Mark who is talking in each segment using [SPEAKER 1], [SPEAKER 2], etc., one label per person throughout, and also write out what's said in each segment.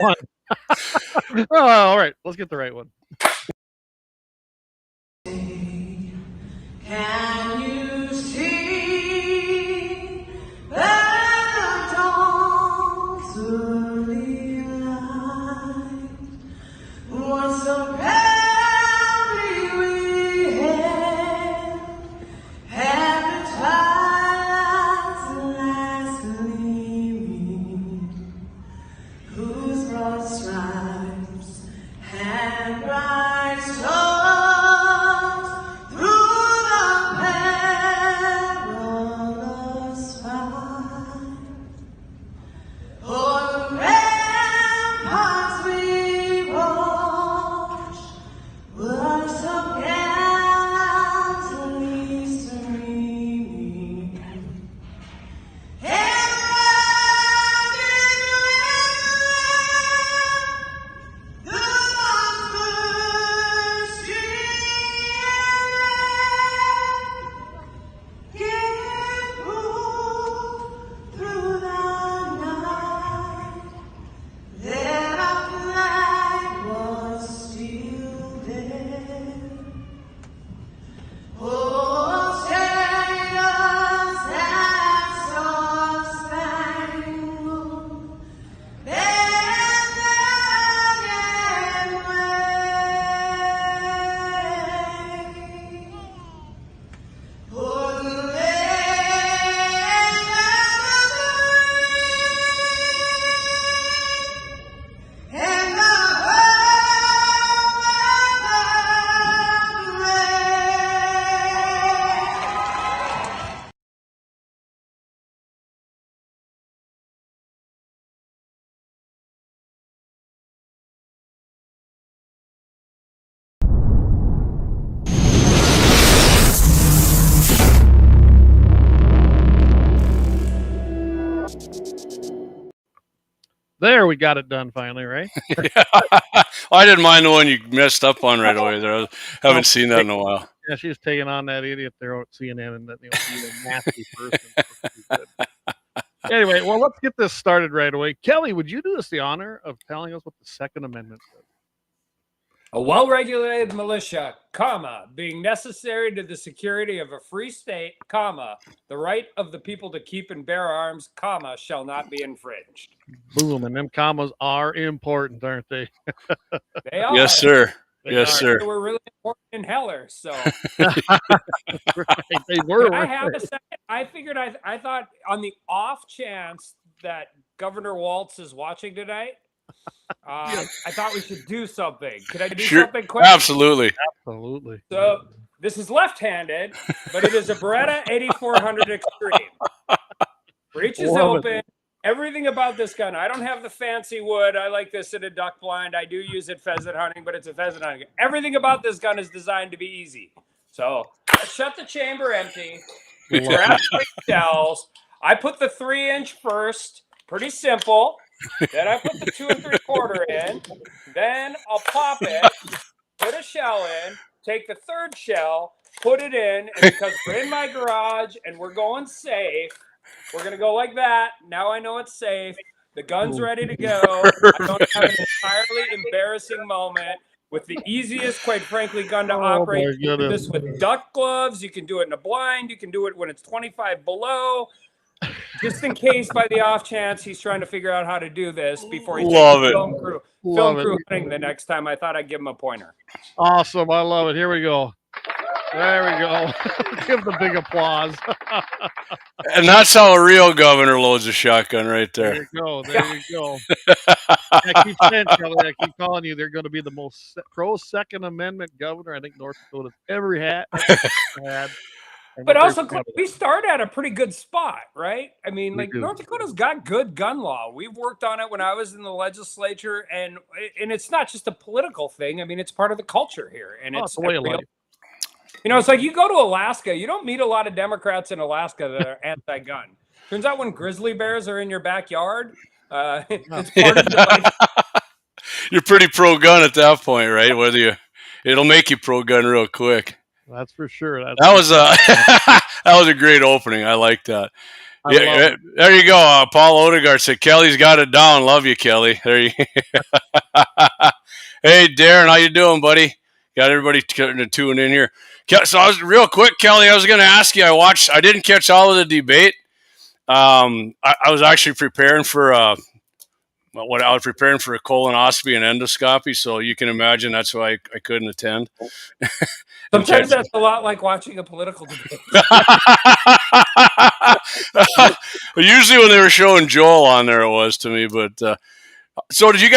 [SPEAKER 1] one. Oh, all right, let's get the right one.
[SPEAKER 2] Can you see the dawn's early light was so proudly we had the twilight's last gleaming, whose broad stripes had bright stars.
[SPEAKER 1] There, we got it done finally, right?
[SPEAKER 3] Yeah. I didn't mind the one you messed up on right away there. I haven't seen that in a while.
[SPEAKER 1] Yeah, she was taking on that idiot there at CNN, and that being a nasty person. Anyway, well, let's get this started right away. Kelly, would you do us the honor of telling us what the Second Amendment says?
[SPEAKER 4] A well-regulated militia, comma, being necessary to the security of a free state, comma, the right of the people to keep and bear arms, comma, shall not be infringed.
[SPEAKER 1] Boom, and them commas are important, aren't they?
[SPEAKER 4] They are.
[SPEAKER 3] Yes, sir.
[SPEAKER 4] They
[SPEAKER 3] Yes, sir.
[SPEAKER 4] They were really important in Heller, so.
[SPEAKER 1] Right, they were.
[SPEAKER 4] Can I have a second? I figured I thought on the off chance that Governor Walz is watching tonight, I thought we should do something. Could I do something quick?
[SPEAKER 3] Absolutely.
[SPEAKER 1] Absolutely.
[SPEAKER 4] So this is left-handed, but it is a Beretta 8400 Extreme. Reach is open. Everything about this gun. I don't have the fancy wood. I like this in a duck blind. I do use it pheasant hunting, but it's a pheasant hunting. Everything about this gun is designed to be easy. So let's shut the chamber empty. Grab 3 shells. I put the 3-inch first. Pretty simple. Then I put the 2 3/4 in. Then I'll pop it, put a shell in, take the 3rd shell, put it in, and because we're in my garage and we're going safe, we're going to go like that. Now I know it's safe. The gun's ready to go. I don't have an entirely embarrassing moment with the easiest, quite frankly, gun to operate. You can do this with duck gloves. You can do it in a blind. You can do it when it's 25 below. Just in case, by the off chance, he's trying to figure out how to do this before he takes the film crew hunting the next time. I thought I'd give him a pointer.
[SPEAKER 1] Awesome. I love it. Here we go. There we go. Give the big applause.
[SPEAKER 3] And that's how a real governor loads a shotgun right there.
[SPEAKER 1] There you go. There you go. I keep saying, Kelly, I keep calling you. They're going to be the most pro-Second Amendment governor I think North Dakota's ever had.
[SPEAKER 4] But also, we start at a pretty good spot, right? I mean, like North Dakota's got good gun law. We've worked on it when I was in the legislature, and it's not just a political thing. I mean, it's part of the culture here, and it's a way of life. You know, it's like you go to Alaska, you don't meet a lot of Democrats in Alaska that are anti-gun. Turns out when grizzly bears are in your backyard, it's part of the life.
[SPEAKER 3] You're pretty pro-gun at that point, right? It'll make you pro-gun real quick.
[SPEAKER 1] That's for sure.
[SPEAKER 3] That was a great opening. I like that.
[SPEAKER 1] I love it.
[SPEAKER 3] There you go. Paul Odegaard said Kelly's got it down. Love you, Kelly. There you. Hey, Darren, how you doing, buddy? Got everybody tuning in here. So I was real quick, Kelly. I was going to ask you. I didn't catch all of the debate. I was actually preparing for I was preparing for a colonoscopy and endoscopy, so you can imagine that's why I couldn't attend.
[SPEAKER 4] Sometimes that's a lot like watching a political debate.
[SPEAKER 3] Usually when they were showing Joel on there, it was to me. But so did you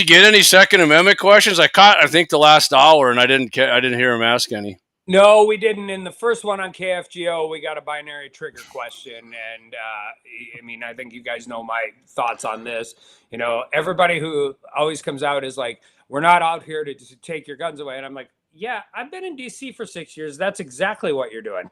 [SPEAKER 3] get any Second Amendment questions? I think the last hour, and I didn't hear him ask any.
[SPEAKER 4] No, we didn't. In the first one on KFGO, we got a binary trigger question. And I mean, I think you guys know my thoughts on this. You know, everybody who always comes out is like, we're not out here to take your guns away. And I'm like, yeah, I've been in DC for 6 years. That's exactly what you're doing.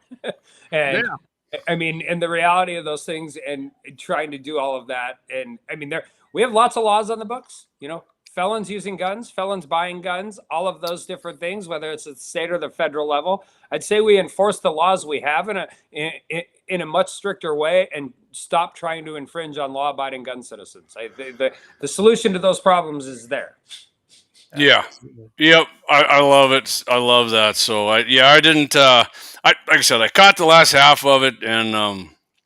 [SPEAKER 4] And yeah. I mean, and the reality of those things and trying to do all of that. And I mean, we have lots of laws on the books, you know, felons using guns, felons buying guns, all of those different things, whether it's at the state or the federal level. I'd say we enforce the laws we have in a much stricter way and stop trying to infringe on law-abiding gun citizens. The solution to those problems is there.
[SPEAKER 3] Yeah. Yep. I love it. I love that. So I didn't, like I said, I caught the last half of it, and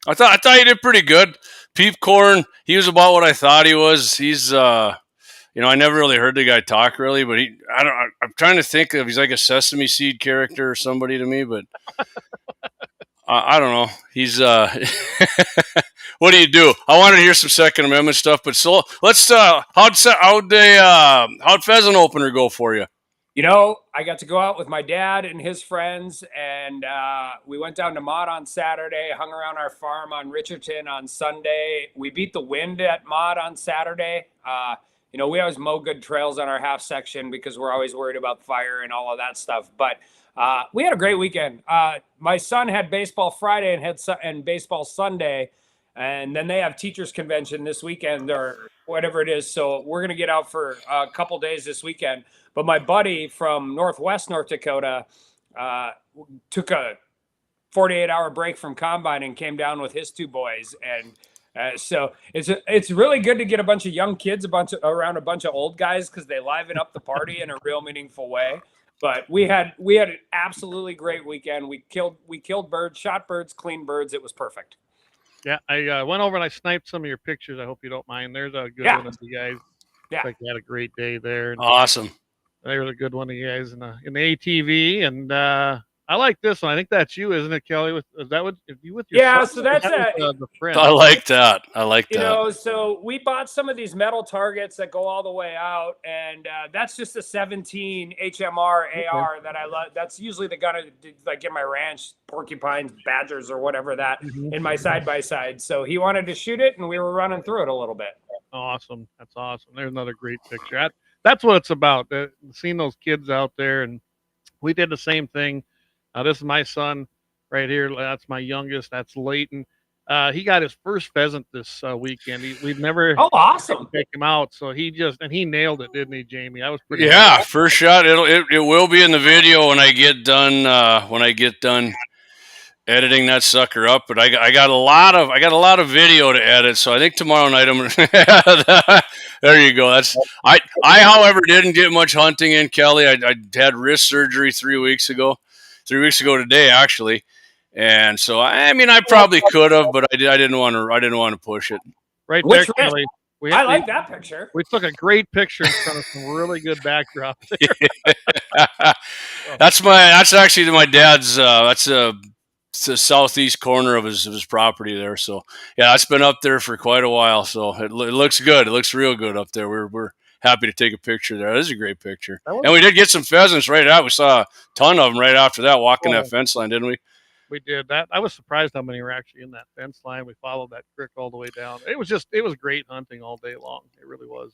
[SPEAKER 3] I thought he did pretty good. Peep Corn, he was about what I thought he was. He's, you know, I never really heard the guy talk really, but I'm trying to think if he's like a Sesame Seed character or somebody to me, but I don't know. He's, what do you do? I wanted to hear some Second Amendment stuff, but so let's, how'd Pheasant Opener go for you?
[SPEAKER 4] You know, I got to go out with my dad and his friends, and we went down to Mott on Saturday, hung around our farm on Richardson on Sunday. We beat the wind at Mott on Saturday. You know, we always mow good trails on our half section because we're always worried about fire and all of that stuff. But we had a great weekend. My son had baseball Friday and baseball Sunday, and then they have teachers convention this weekend or whatever it is. So we're going to get out for a couple days this weekend. But my buddy from Northwest North Dakota took a 48-hour break from combine and came down with his two boys. And so it's really good to get a bunch of young kids around a bunch of old guys because they liven up the party in a real meaningful way. But we had an absolutely great weekend. We killed birds, shot birds, cleaned birds. It was perfect.
[SPEAKER 1] Yeah, I went over and I sniped some of your pictures. I hope you don't mind. There's a good one of you guys.
[SPEAKER 4] Yeah,
[SPEAKER 1] like you had a great day there.
[SPEAKER 3] Awesome.
[SPEAKER 1] There's a good one of you guys in the ATV, and I like this one. I think that's you, isn't it, Kelly? Is that what you with your?
[SPEAKER 4] Yeah,
[SPEAKER 1] son?
[SPEAKER 4] so that's
[SPEAKER 1] the friend.
[SPEAKER 3] I like that.
[SPEAKER 4] You know, so we bought some of these metal targets that go all the way out, and that's just a 17 HMR AR that I love. That's usually the gun like in my ranch, porcupines, badgers, or whatever that in my side-by-side. So he wanted to shoot it, and we were running through it a little bit.
[SPEAKER 1] Awesome. That's awesome. There's another great picture. That's what it's about. Seeing those kids out there, and we did the same thing. This is my son right here. That's my youngest. That's Leighton. He got his first pheasant this weekend. We've never
[SPEAKER 4] awesome
[SPEAKER 1] pick him out, so he nailed it, didn't he, Jamie? I was pretty
[SPEAKER 3] first shot. It will be in the video when I get done editing that sucker up. But I got a lot of video to edit, so I think tomorrow night I'm there you go. I however didn't get much hunting in, Kelly. I had wrist surgery 3 weeks ago. 3 weeks ago today, actually, and so I mean I probably could have, but I didn't want to push it.
[SPEAKER 1] Right there, Kelly.
[SPEAKER 4] I like that picture.
[SPEAKER 1] We took a great picture in front of some really good backdrop there.
[SPEAKER 3] That's actually my dad's. That's the southeast corner of his property there. So yeah, it's been up there for quite a while. So it looks good. It looks real good up there. We're happy to take a picture there. That is a great picture. And we did get some pheasants right out. We saw a ton of them right after that walking that fence line, didn't we?
[SPEAKER 1] We did that. I was surprised how many were actually in that fence line. We followed that creek all the way down. It was great hunting all day long. It really was.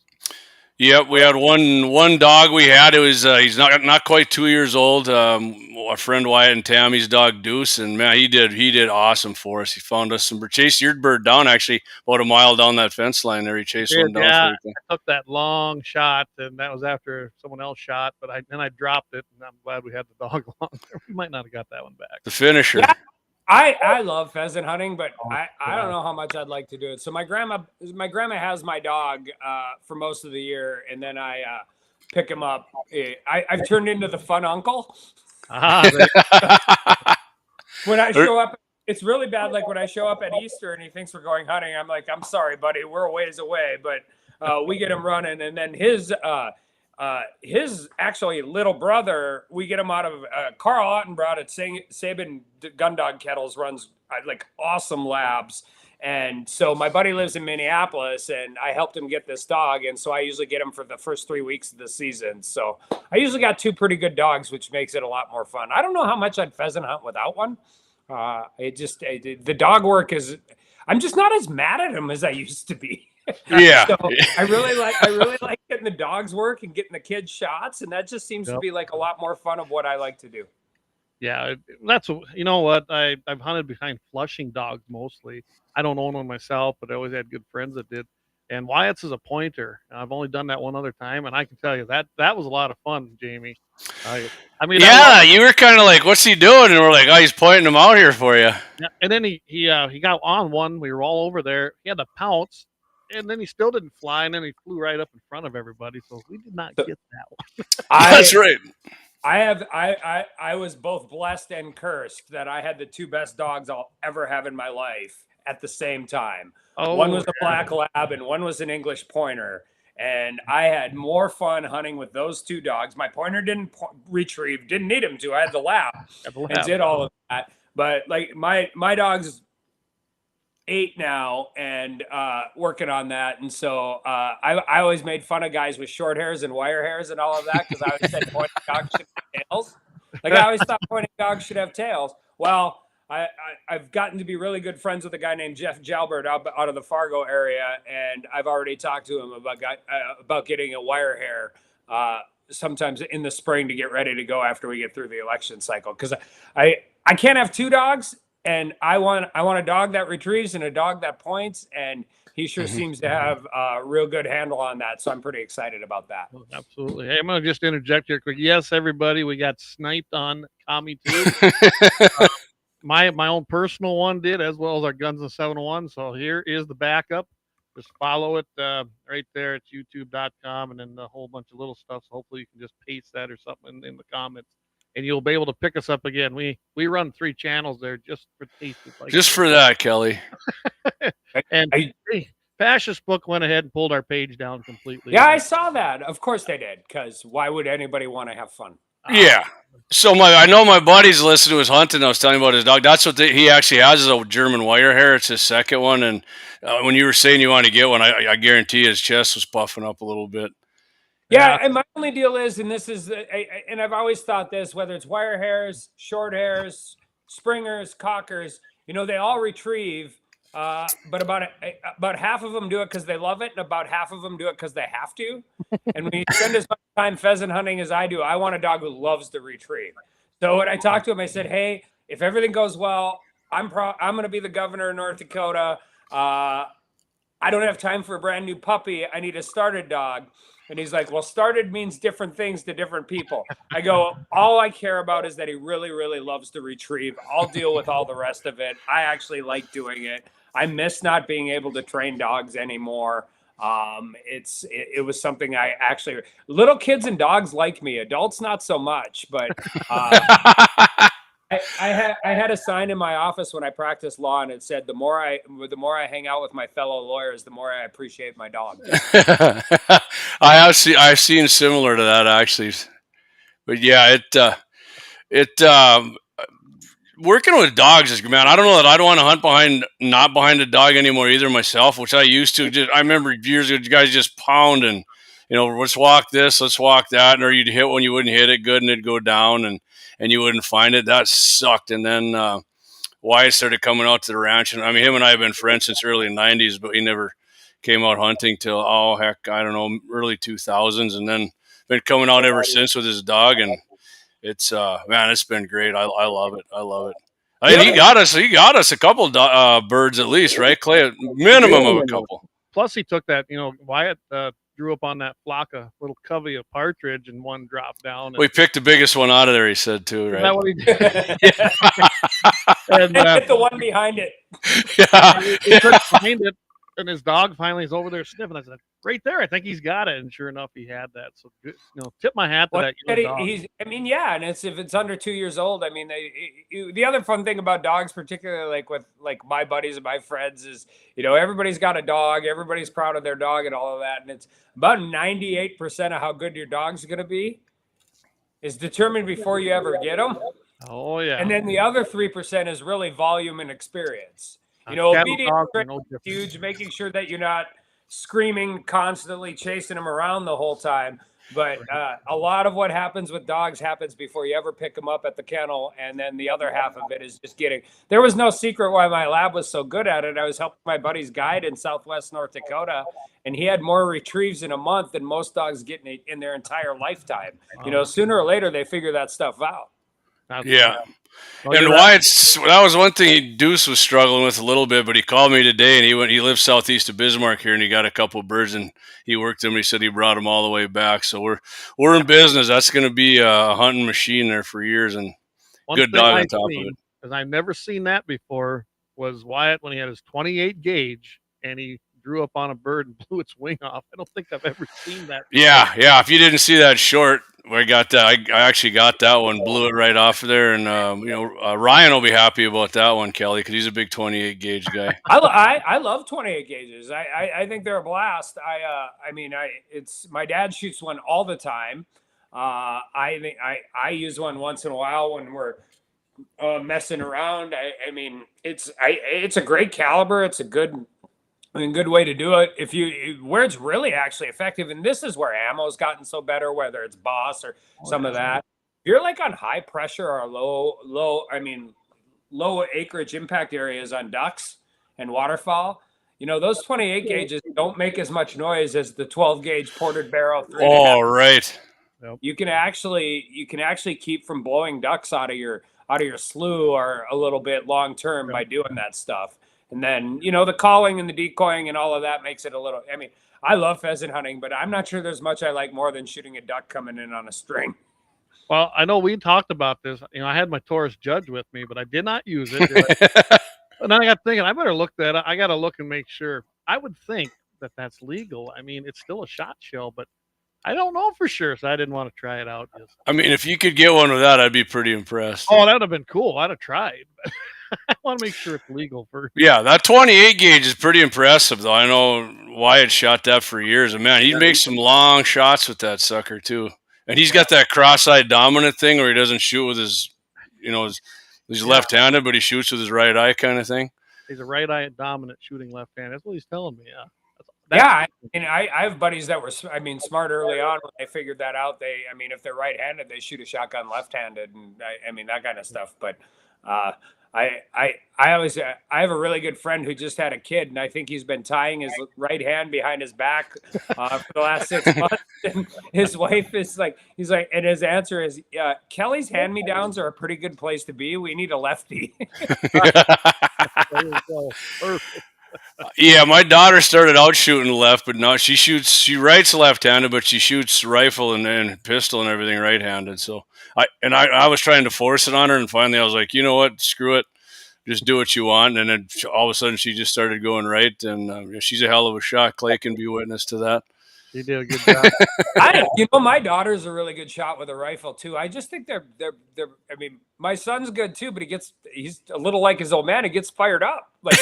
[SPEAKER 3] Yep, we had one dog we had. It was he's not quite 2 years old. Our friend Wyatt and Tammy's dog Deuce, and man, he did awesome for us. He found us some chased your bird down actually about a mile down that fence line there. He chased one down.
[SPEAKER 1] Yeah, I took that long shot, and that was after someone else shot. But then I dropped it, and I'm glad we had the dog along there. We might not have got that one back.
[SPEAKER 3] The finisher.
[SPEAKER 4] I love pheasant hunting, but
[SPEAKER 1] Oh,
[SPEAKER 4] I don't know how much I'd like to do it. So my grandma has my dog for most of the year, and then I pick him up. I've turned into the fun uncle. When I show up, it's really bad. Like when I show up at Easter and he thinks we're going hunting, I'm like, I'm sorry, buddy, we're a ways away, but we get him running, and then his actually little brother, we get him out of Carl Ottenbrot at Sabin Gun Dog Kettles runs like awesome labs. And so my buddy lives in Minneapolis, and I helped him get this dog. And so I usually get him for the first 3 weeks of the season. So I usually got 2 pretty good dogs, which makes it a lot more fun. I don't know how much I'd pheasant hunt without one. The dog work is, I'm just not as mad at him as I used to be.
[SPEAKER 3] Yeah.
[SPEAKER 4] So I really like getting the dogs work and getting the kids shots. And that just seems to be like a lot more fun of what I like to do.
[SPEAKER 1] Yeah, that's, you know what, I've hunted behind flushing dogs mostly. I don't own one myself, but I always had good friends that did. And Wyatt's is a pointer. I've only done that one other time, and I can tell you that was a lot of fun, Jamie. I mean,
[SPEAKER 3] yeah, you were kind of like, "What's he doing?" And we're like, "Oh, he's pointing him out here for you."
[SPEAKER 1] Yeah, and then he got on one. We were all over there. He had to pounce, and then he still didn't fly, and then he flew right up in front of everybody. So we did not get that one.
[SPEAKER 3] That's right.
[SPEAKER 4] I was both blessed and cursed that I had the 2 best dogs I'll ever have in my life at the same time. One was a black lab and one was an English pointer. And I had more fun hunting with those 2 dogs. My pointer didn't retrieve, didn't need him to. I had the lab and did all of that. But like my dog's 8 now and working on that. And so I always made fun of guys with short hairs and wire hairs and all of that, because I always said pointing dogs should have tails. Like I always thought pointing dogs should have tails. Well, I've gotten to be really good friends with a guy named Jeff Jalbert out of the Fargo area, and I've already talked to him about getting a wire hair sometimes in the spring to get ready to go after we get through the election cycle, because I can't have 2 dogs, and I want a dog that retrieves and a dog that points, and he sure seems to have a real good handle on that. So I'm pretty excited about that.
[SPEAKER 1] Oh, absolutely. Hey, I'm going to just interject here quick. Yes, everybody, we got sniped on Commie too. My own personal one did, as well as our Guns and 701. So here is the backup. Just follow it right there at youtube.com, and then a whole bunch of little stuff. So hopefully you can just paste that or something in the comments, and you'll be able to pick us up again. We run 3 channels there just for tastes. Like
[SPEAKER 3] just for that, Kelly.
[SPEAKER 1] And Fascist Book went ahead and pulled our page down completely.
[SPEAKER 4] Yeah, I saw that. Of course they did, because why would anybody want to have fun?
[SPEAKER 3] Yeah. So I know my buddy's listening to his hunting. I was telling him about his dog. That's what he actually has, is a German wire hair. It's his second one. And when you were saying you want to get one, I guarantee his chest was puffing up a little bit.
[SPEAKER 4] Yeah, and my only deal is, and this is, and I've always thought this, whether it's wire hairs, short hairs, springers, cockers, they all retrieve, but about half of them do it because they love it, and about half of them do it because they have to. And when you spend as much time pheasant hunting as I do, I want a dog who loves to retrieve. So when I talked to him, I said, "Hey, if everything goes well, I'm going to be the governor of North Dakota. I don't have time for a brand new puppy. I need a started dog." And he's like, "Well, started means different things to different people." I go, "All I care about is that he really, really loves to retrieve. I'll deal with all the rest of it. I actually like doing it. I miss not being able to train dogs anymore." It was something I actually, little kids and dogs like me, adults not so much, but I had a sign in my office when I practiced law, and it said, the more I hang out with my fellow lawyers, the more I appreciate my dog.
[SPEAKER 3] I've seen similar to that, actually. But yeah, working with dogs is, man, I don't know that I don't want to hunt not behind a dog anymore either myself, which I used to. I remember years ago, you guys just pound and, let's walk this, let's walk that. Or you'd hit one, you wouldn't hit it good and it'd go down and you wouldn't find it. That sucked. And then Wyatt started coming out to the ranch. And I mean, him and I have been friends since early 90s, but he never came out hunting till, I don't know, early 2000s. And then been coming out ever since with his dog. And it's man, it's been great. I love it. I love it. I mean, he got us a couple birds at least, right, Clay? A minimum of a couple.
[SPEAKER 1] Plus, he took that. Wyatt drew up on that flock a little covey of partridge, and one dropped down.
[SPEAKER 3] We picked the biggest one out of there. He said too, right?
[SPEAKER 1] Is that what he did? And
[SPEAKER 4] hit the one behind it.
[SPEAKER 3] Yeah.
[SPEAKER 1] he couldn't find it, and his dog finally is over there sniffing. I said, "Right there, I think he's got it." And sure enough, he had that. So, tip my hat to
[SPEAKER 4] Well,
[SPEAKER 1] that young dog.
[SPEAKER 4] and if it's under 2 years old, I mean, the other fun thing about dogs, particularly like with like my buddies and my friends, is everybody's got a dog, everybody's proud of their dog and all of that, and it's about 98% of how good your dog's going to be is determined before you ever get them.
[SPEAKER 1] Oh yeah.
[SPEAKER 4] And then the other 3% is really volume and experience.
[SPEAKER 1] Cattle
[SPEAKER 4] obedience
[SPEAKER 1] dogs are
[SPEAKER 4] is
[SPEAKER 1] no different.
[SPEAKER 4] huge, making sure that you're not screaming constantly, chasing them around the whole time. But a lot of what happens with dogs happens before you ever pick them up at the kennel. And then the other half of it is just there was no secret why my lab was so good at it. I was helping my buddy's guide in Southwest North Dakota, and he had more retrieves in a month than most dogs get in their entire lifetime. Sooner or later, they figure that stuff out.
[SPEAKER 3] Yeah. And that was one thing Deuce was struggling with a little bit, but he called me today, and he lives southeast of Bismarck here, and he got a couple of birds, and he worked them. He said he brought them all the way back. So we're in business. That's going to be a hunting machine there for years, and good dog on top of it.
[SPEAKER 1] Because I've never seen that before, was Wyatt when he had his 28 gauge, and he drew up on a bird and blew its wing off. I don't think I've ever seen that before.
[SPEAKER 3] Yeah. If you didn't see that short, I got that. I actually got that one, blew it right off of there, and Ryan will be happy about that one, Kelly, because he's a big 28 gauge guy.
[SPEAKER 4] I love 28 gauges. I think they're a blast. It's my dad shoots one all the time. I use one once in a while when we're messing around. It's a great caliber. It's a good way to do it. Where it's really actually effective, and this is where ammo's gotten so better, whether it's Boss or some of that. If you're like on high pressure or low acreage impact areas on ducks and waterfowl, those 28 gauges don't make as much noise as the 12 gauge ported barrel.
[SPEAKER 3] Oh, right.
[SPEAKER 4] You can actually keep from blowing ducks out of your slough or a little bit long term by doing that stuff. And then, the calling and the decoying and all of that makes it a little, I love pheasant hunting, but I'm not sure there's much I like more than shooting a duck coming in on a string.
[SPEAKER 1] Well, I know we talked about this. I had my Taurus Judge with me, but I did not use it. And then I got thinking, I better look that up. I got to look and make sure. I would think that that's legal. It's still a shot shell, but I don't know for sure, so I didn't want to try it out.
[SPEAKER 3] If you could get one of that, I'd be pretty impressed.
[SPEAKER 1] Oh, that would have been cool. I'd have tried. I want to make sure it's legal first.
[SPEAKER 3] Yeah, that 28 gauge is pretty impressive, though. I know Wyatt shot that for years, and man, he makes some long shots with that sucker too. And he's got that cross-eyed dominant thing where he doesn't shoot with his, he's left-handed, but he shoots with his right eye kind of thing.
[SPEAKER 1] He's a right-eye dominant shooting left-handed. That's what he's telling me.
[SPEAKER 4] I have buddies that were, smart early on when they figured that out. If they're right-handed, they shoot a shotgun left-handed, and that kind of stuff. But I have a really good friend who just had a kid, and I think he's been tying his right hand behind his back for the last 6 months. And his wife is like, and his answer is, Kelly's hand-me-downs are a pretty good place to be. We need a lefty.
[SPEAKER 3] Yeah, my daughter started out shooting left, but now she writes left-handed, but she shoots rifle and pistol and everything right-handed. So I was trying to force it on her, and finally I was like, you know what, screw it, just do what you want. And then all of a sudden she just started going right, and she's a hell of a shot. Clay can be witness to that.
[SPEAKER 1] She did a good job.
[SPEAKER 4] My daughter's a really good shot with a rifle too. I just think they're. My son's good too, but he's a little like his old man. He gets fired up. Like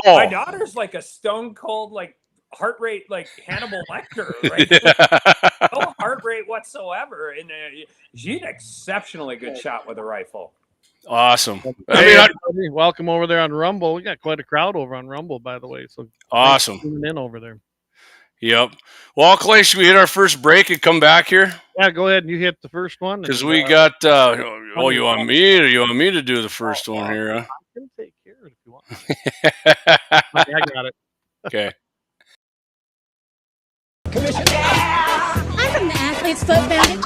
[SPEAKER 4] my daughter's like a stone cold heart rate like Hannibal Lecter, right? No heart rate whatsoever, and she's an exceptionally good shot with a rifle.
[SPEAKER 3] Awesome.
[SPEAKER 1] Welcome over there on Rumble. We got quite a crowd over on Rumble, by the way. So
[SPEAKER 3] awesome.
[SPEAKER 1] Tuning in over there.
[SPEAKER 3] Yep. Well, Clay, should we hit our first break and come back here?
[SPEAKER 1] Yeah, go ahead and you hit the first one.
[SPEAKER 3] Because we got. You want me to do the first one here? Huh?
[SPEAKER 1] I can take care of it if you want. I got it.
[SPEAKER 3] Okay.
[SPEAKER 5] I'm from the Athlete's Foot Foundation.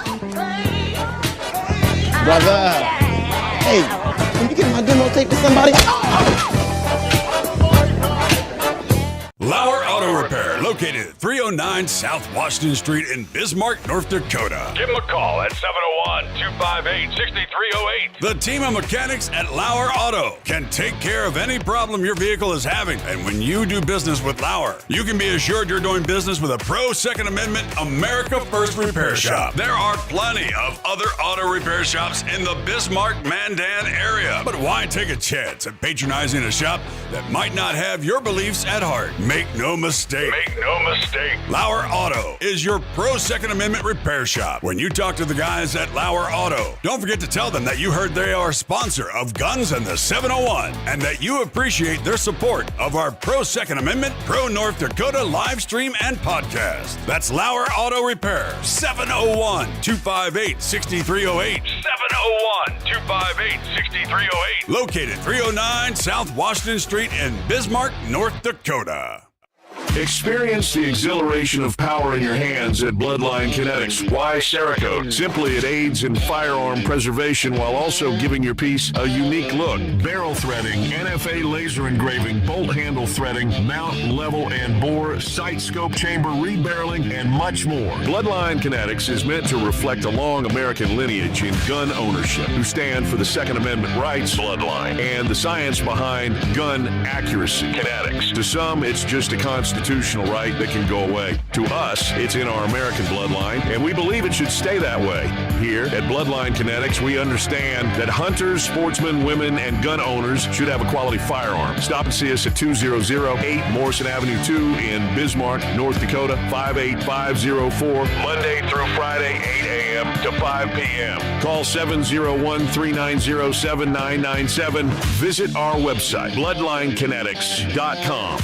[SPEAKER 6] Brother, hey, can you get my demo tape to somebody?
[SPEAKER 7] Lauer Auto Repair, located Located at 309 South Washington Street in Bismarck, North Dakota.
[SPEAKER 8] Give them a call at 701-258-6308.
[SPEAKER 7] The team of mechanics at Lauer Auto can take care of any problem your vehicle is having. And when you do business with Lauer, you can be assured you're doing business with a pro Second Amendment America First repair shop. There are plenty of other auto repair shops in the Bismarck-Mandan area. But why take a chance at patronizing a shop that might not have your beliefs at heart? Make no mistake. Lauer Auto is your pro Second Amendment repair shop. When you talk to the guys at Lauer Auto, don't forget to tell them that you heard they are a sponsor of Guns and the 701 and that you appreciate their support of our pro Second Amendment, pro North Dakota live stream and podcast. That's Lauer Auto Repair, 701-258-6308.
[SPEAKER 8] 701-258-6308.
[SPEAKER 7] Located 309 South Washington Street in Bismarck, North Dakota.
[SPEAKER 8] Experience the exhilaration of power in your hands at Bloodline Kinetics. Why Cerakote? Simply, it aids in firearm preservation while also giving your piece a unique look. Barrel threading, NFA laser engraving, bolt handle threading, mount, level, and bore, sight scope chamber, rebarreling, and much more. Bloodline Kinetics is meant to reflect a long American lineage in gun ownership, who stand for the Second Amendment rights, Bloodline, and the science behind gun accuracy. Kinetics. To some, it's just a constitutional right that can go away. To us, it's in our American bloodline, and we believe it should stay that way. Here at Bloodline Kinetics, we understand that hunters, sportsmen, women, and gun owners should have a quality firearm. Stop and see us at 2008 Morrison Avenue 2 in Bismarck, North Dakota, 58504, Monday through Friday, 8 a.m. to 5 p.m. Call 701-390-7997. Visit our website, bloodlinekinetics.com.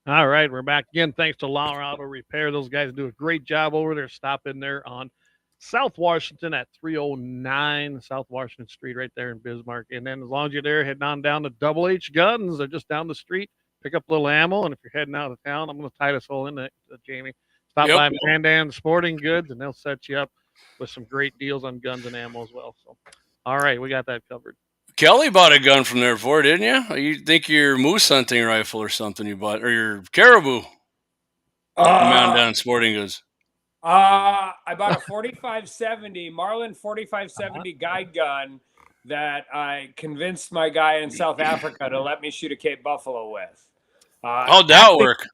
[SPEAKER 1] All right, we're back again. Thanks to Lauer Auto Repair. Those guys do a great job over there. Stop in there on South Washington at 309 South Washington Street right there in Bismarck. And then as long as you're there, heading on down to Double H Guns. They're just down the street. Pick up a little ammo. And if you're heading out of town, I'm going to tie this whole in, Jamie. Stop by Mandan Sporting Goods, and they'll set you up with some great deals on guns and ammo as well. So, all right, we got that covered.
[SPEAKER 3] Kelly bought a gun from there before, didn't you? You think your moose hunting rifle or something you bought, or your caribou? Mandan Sporting Goods.
[SPEAKER 4] I bought a 4570 Marlin 4570 guide gun that I convinced my guy in South Africa to let me shoot a Cape Buffalo with.
[SPEAKER 3] How'd that work?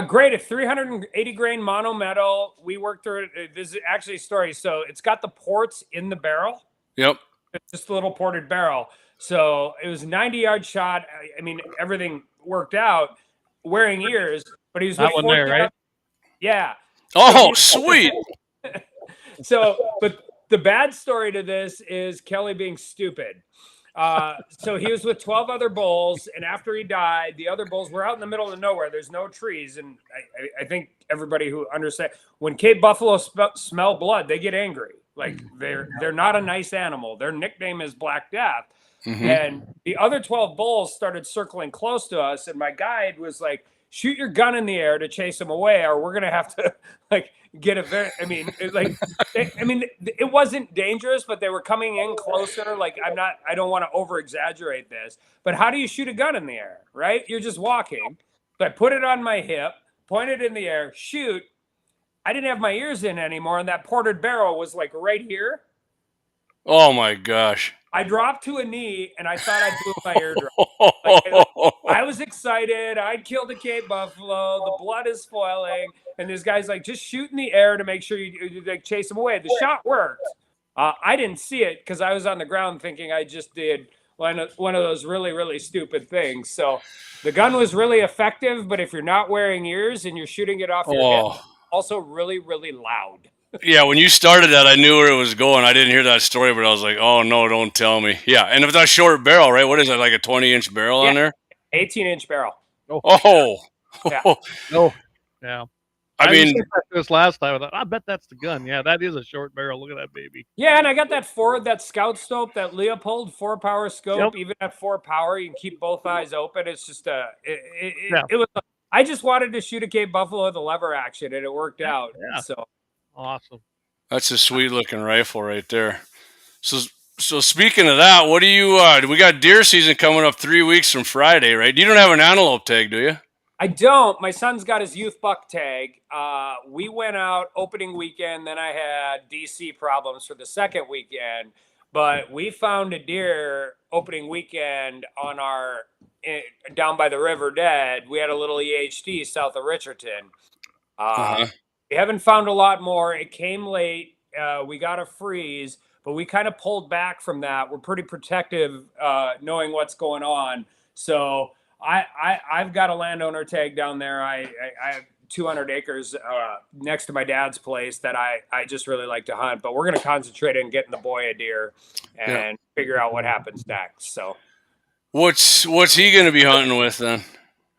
[SPEAKER 4] Great. A 380 grain mono metal. We worked through it. This is actually a story. So it's got the ports in the barrel.
[SPEAKER 3] Yep.
[SPEAKER 4] It's just a little ported barrel. So it was a 90-yard shot. I mean, everything worked out. Wearing ears, but he was
[SPEAKER 1] that one there, right?
[SPEAKER 4] Yeah.
[SPEAKER 3] Oh, sweet.
[SPEAKER 4] So, but the bad story to this is Kelly being stupid. So he was with 12 other bulls, and after he died, the other bulls were out in the middle of nowhere. There's no trees, and I think everybody who understands, when Cape Buffalo smell blood, they get angry. Like they're not a nice animal. Their nickname is Black Death. Mm-hmm. And the other 12 bulls started circling close to us, and my guide was like, shoot your gun in the air to chase them away, or we're gonna have to get a very. I mean, it wasn't dangerous, but they were coming in closer. Like I don't want to over exaggerate this, but how do you shoot a gun in the air? Right? You're just walking. So I put it on my hip, pointed in the air, shoot. I didn't have my ears in anymore, and that ported barrel was like right here.
[SPEAKER 3] Oh my gosh.
[SPEAKER 4] I dropped to a knee, and I thought I blew my eardrum. I was excited. I'd killed a Cape Buffalo. The blood is spoiling. And this guy's like, just shoot in the air to make sure you chase him away. The shot worked. I didn't see it because I was on the ground thinking I just did one of those really, really stupid things. So the gun was really effective, but if you're not wearing ears and you're shooting it off your head, also really, really loud.
[SPEAKER 3] Yeah, when you started that, I knew where it was going. I didn't hear that story, but I was like, oh, no, don't tell me. Yeah, and if it's a short barrel, right? What is it, like a 20-inch barrel on there?
[SPEAKER 4] 18-inch barrel.
[SPEAKER 3] Oh.
[SPEAKER 4] Yeah.
[SPEAKER 1] Oh, yeah.
[SPEAKER 3] I mean,
[SPEAKER 1] this last time, I thought, I bet that's the gun. Yeah, that is a short barrel. Look at that baby.
[SPEAKER 4] Yeah, and I got that Scout scope, that Leopold 4-power scope. Yep. Even at 4 power, you can keep both eyes open. It's just it was. I just wanted to shoot a Cape Buffalo with a lever action, and it worked out.
[SPEAKER 1] Yeah.
[SPEAKER 4] So
[SPEAKER 1] awesome.
[SPEAKER 3] That's a sweet looking rifle right there. So speaking of that, what do you? We got deer season coming up 3 weeks from Friday, right? You don't have an antelope tag, do you?
[SPEAKER 4] I don't. My son's got his youth buck tag. We went out opening weekend, then I had DC problems for the second weekend, but we found a deer opening weekend on our down by the river dead. We had a little EHD south of Richardson. We haven't found a lot more. It came late. We got a freeze, but we kind of pulled back from that. We're pretty protective, knowing what's going on. So I've got a landowner tag down there. I have 200 acres next to my dad's place that I just really like to hunt. But we're going to concentrate on getting the boy a deer and figure out what happens next. So
[SPEAKER 3] what's he going to be hunting with then?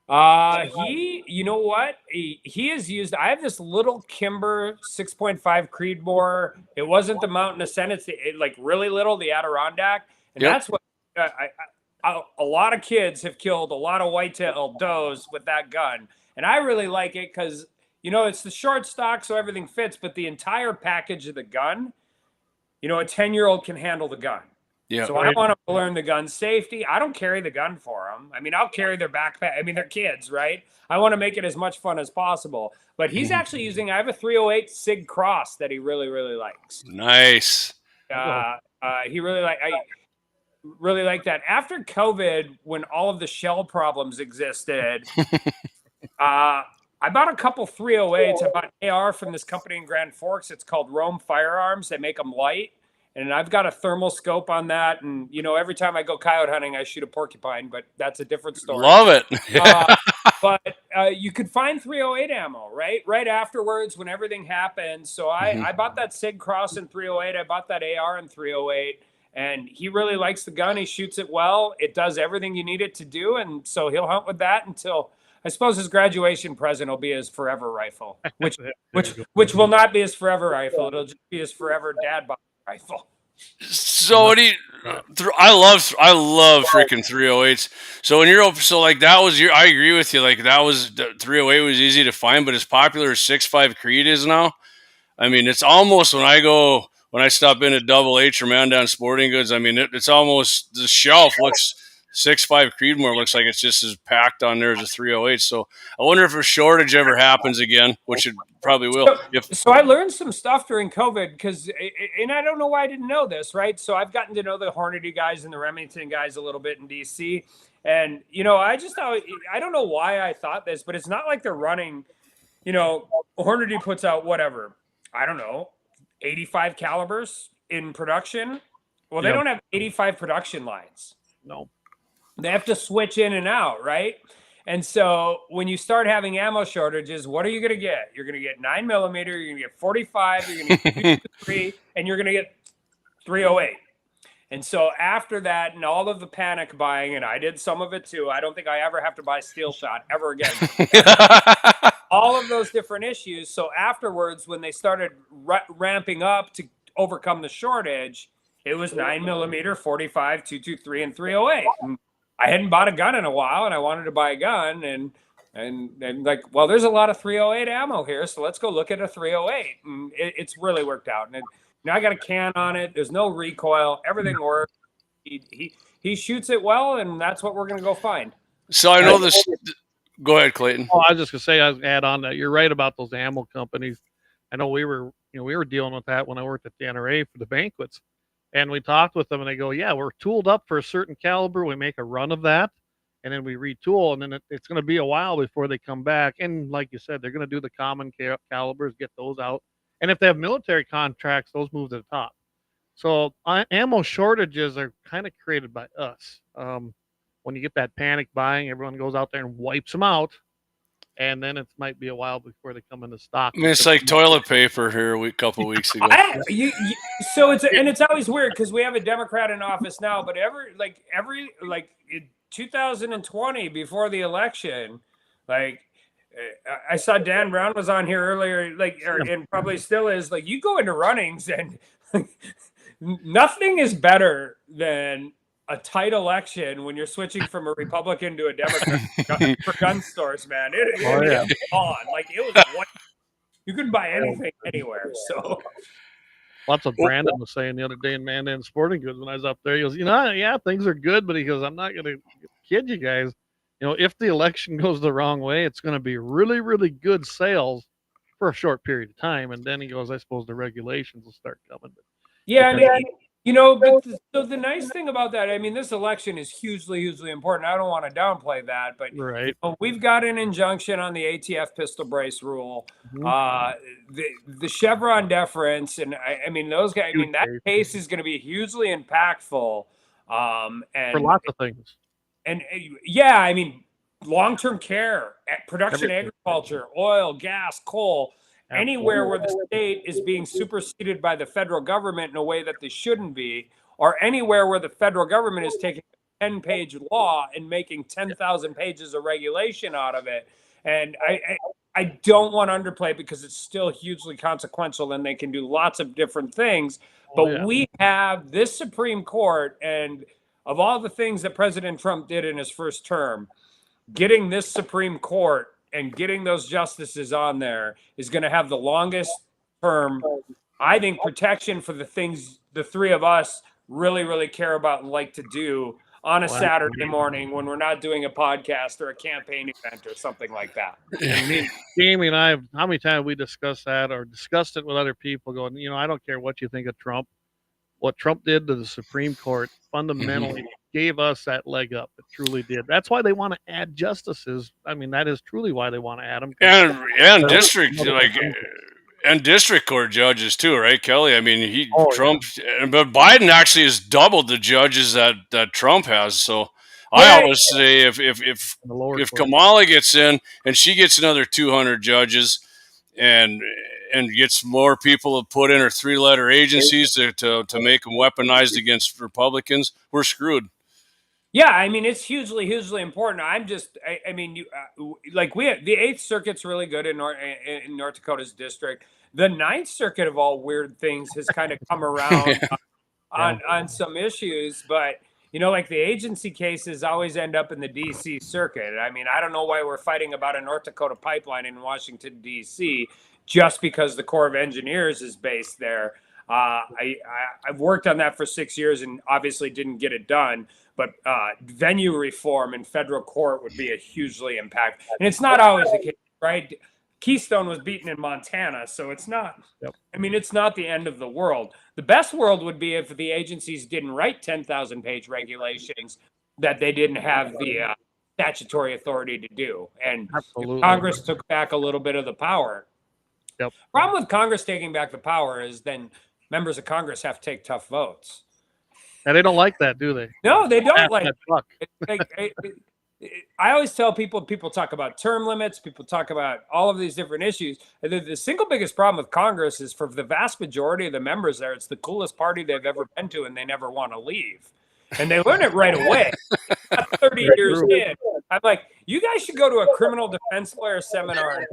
[SPEAKER 4] You know what? He has used, I have this little Kimber 6.5 Creedmoor. It wasn't the Mountain Ascent. It's like really little, the Adirondack. And that's what a lot of kids have killed a lot of whitetail does with that gun. And I really like it because, you know, it's the short stock, so everything fits, but the entire package of the gun, you know, a 10-year-old can handle the gun.
[SPEAKER 3] Yeah.
[SPEAKER 4] So I want them to learn the gun safety. I don't carry the gun for them. I mean, I'll carry their backpack. I mean, they're kids, right? I want to make it as much fun as possible. But he's actually using, I have a 308 Sig Cross that he really, really likes.
[SPEAKER 3] Nice.
[SPEAKER 4] He really like that. After COVID, when all of the shell problems existed, I bought a couple 308s. I bought AR from this company in Grand Forks. It's called Rome Firearms. They make them light. And I've got a thermal scope on that. And, you know, every time I go coyote hunting, I shoot a porcupine, but that's a different story.
[SPEAKER 3] Love it.
[SPEAKER 4] But you could find 308 ammo, right? Right afterwards when everything happened. So I bought that Sig Cross in 308. I bought that AR in 308. And he really likes the gun. He shoots it well. It does everything you need it to do. And so he'll hunt with that until, I suppose, his graduation present will be his forever rifle, which will not be his forever rifle. It'll just be his forever dad rifle.
[SPEAKER 3] So what do you? I love freaking 308s. So when you're like that was your. I agree with you. Like that was the 308 was easy to find, but as popular as 6.5 Creed is now, I mean, it's almost when I stop in at Double H or Man Down Sporting Goods. I mean, it's almost the shelf looks 6.5 Creedmoor looks like it's just as packed on there as a 308. So I wonder if a shortage ever happens again, which it probably will.
[SPEAKER 4] So I learned some stuff during COVID because, and I don't know why I didn't know this, right? So I've gotten to know the Hornady guys and the Remington guys a little bit in DC. And, you know, I don't know why I thought this, but it's not like they're running, you know, Hornady puts out whatever, I don't know, 85 calibers in production. Well, they don't have 85 production lines.
[SPEAKER 1] No.
[SPEAKER 4] They have to switch in and out, right? And so when you start having ammo shortages, what are you going to get? You're going to get 9mm, you're going to get 45, you're going to get 223, and you're going to get 308. And so after that and all of the panic buying, and I did some of it too, I don't think I ever have to buy Steel Shot ever again. All of those different issues. So afterwards, when they started ramping up to overcome the shortage, it was 9mm, 45, 223, and 308. And I hadn't bought a gun in a while, and I wanted to buy a gun, and like, well, there's a lot of 308 ammo here, so let's go look at a 308. And it's really worked out. And now I got a can on it. There's no recoil. Everything works. He shoots it well, and that's what we're going to go find.
[SPEAKER 3] So I know this. Go ahead, Clayton.
[SPEAKER 1] Oh, I was just going to say, I'd add on that. You're right about those ammo companies. I know we were dealing with that when I worked at the NRA for the banquets. And we talked with them, and they go, yeah, we're tooled up for a certain caliber. We make a run of that, and then we retool, and then it's going to be a while before they come back. And like you said, they're going to do the common calibers, get those out. And if they have military contracts, those move to the top. So ammo shortages are kind of created by us. When you get that panic buying, everyone goes out there and wipes them out. And then it might be a while before they come into stock.
[SPEAKER 3] I mean, it's like toilet paper here a couple weeks ago.
[SPEAKER 4] So it's always weird because we have a Democrat in office now, but every in 2020 before the election, like I saw Dan Brown was on here earlier, and probably still is. Like you go into runnings and nothing is better than a tight election when you're switching from a Republican to a Democrat for gun stores, man. It was on. Like it was you couldn't buy anything anywhere. So
[SPEAKER 1] That's what Brandon was saying the other day in Mandan Sporting Goods when I was up there. He goes, yeah, things are good, but he goes, I'm not going to kid you guys. If the election goes the wrong way, it's going to be really, really good sales for a short period of time. And then he goes, I suppose the regulations will start coming.
[SPEAKER 4] Yeah, I mean, so the nice thing about that, I mean, this election is hugely, hugely important. I don't want to downplay that, but
[SPEAKER 1] right.
[SPEAKER 4] We've got an injunction on the ATF pistol brace rule, the Chevron deference, and I mean, those guys. I mean, that case is going to be hugely impactful, and
[SPEAKER 1] for lots of things.
[SPEAKER 4] And yeah, I mean, long-term care, production, agriculture, oil, gas, coal. Anywhere where the state is being superseded by the federal government in a way that they shouldn't be, or anywhere where the federal government is taking a 10-page law and making 10,000 pages of regulation out of it. And I don't want to underplay it because it's still hugely consequential and they can do lots of different things. But we have this Supreme Court, and of all the things that President Trump did in his first term, getting this Supreme Court and getting those justices on there is going to have the longest term, I think, protection for the things the three of us really, really care about and like to do on a Saturday morning when we're not doing a podcast or a campaign event or something like that.
[SPEAKER 1] And Jamie and I, how many times we discussed that or discussed it with other people going, I don't care what you think of Trump. What Trump did to the Supreme Court fundamentally gave us that leg up. It truly did. That's why they want to add justices. I mean, that is truly why they want to add them.
[SPEAKER 3] And district court judges too, right, Kelly? I mean, Trump, but Biden actually has doubled the judges that Trump has. So I always say if Kamala gets in and she gets another 200 judges and gets more people to put in her 3-letter agencies to make them weaponized against Republicans, we're screwed.
[SPEAKER 4] Yeah, I mean, it's hugely, hugely important. I mean, we have the 8th Circuit's really good in North Dakota's district. The 9th Circuit, of all weird things, has kind of come around on some issues, but like the agency cases always end up in the D.C. Circuit. I mean, I don't know why we're fighting about a North Dakota pipeline in Washington, D.C., just because the Corps of Engineers is based there. I've worked on that for 6 years and obviously didn't get it done. But venue reform in federal court would be a hugely impact. And it's not always the case, right? Keystone was beaten in Montana, so it's not. I mean, it's not the end of the world. The best world would be if the agencies didn't write 10,000-page regulations that they didn't have the statutory authority to do. And Congress took back a little bit of the power. Problem with Congress taking back the power is then members of Congress have to take tough votes.
[SPEAKER 1] And they don't like that, do they?
[SPEAKER 4] No, they don't like it. I always tell people talk about term limits, people talk about all of these different issues. The single biggest problem with Congress is for the vast majority of the members there, it's the coolest party they've ever been to, and they never want to leave. And they learn it right away. 30 years in. I'm like, you guys should go to a criminal defense lawyer seminar.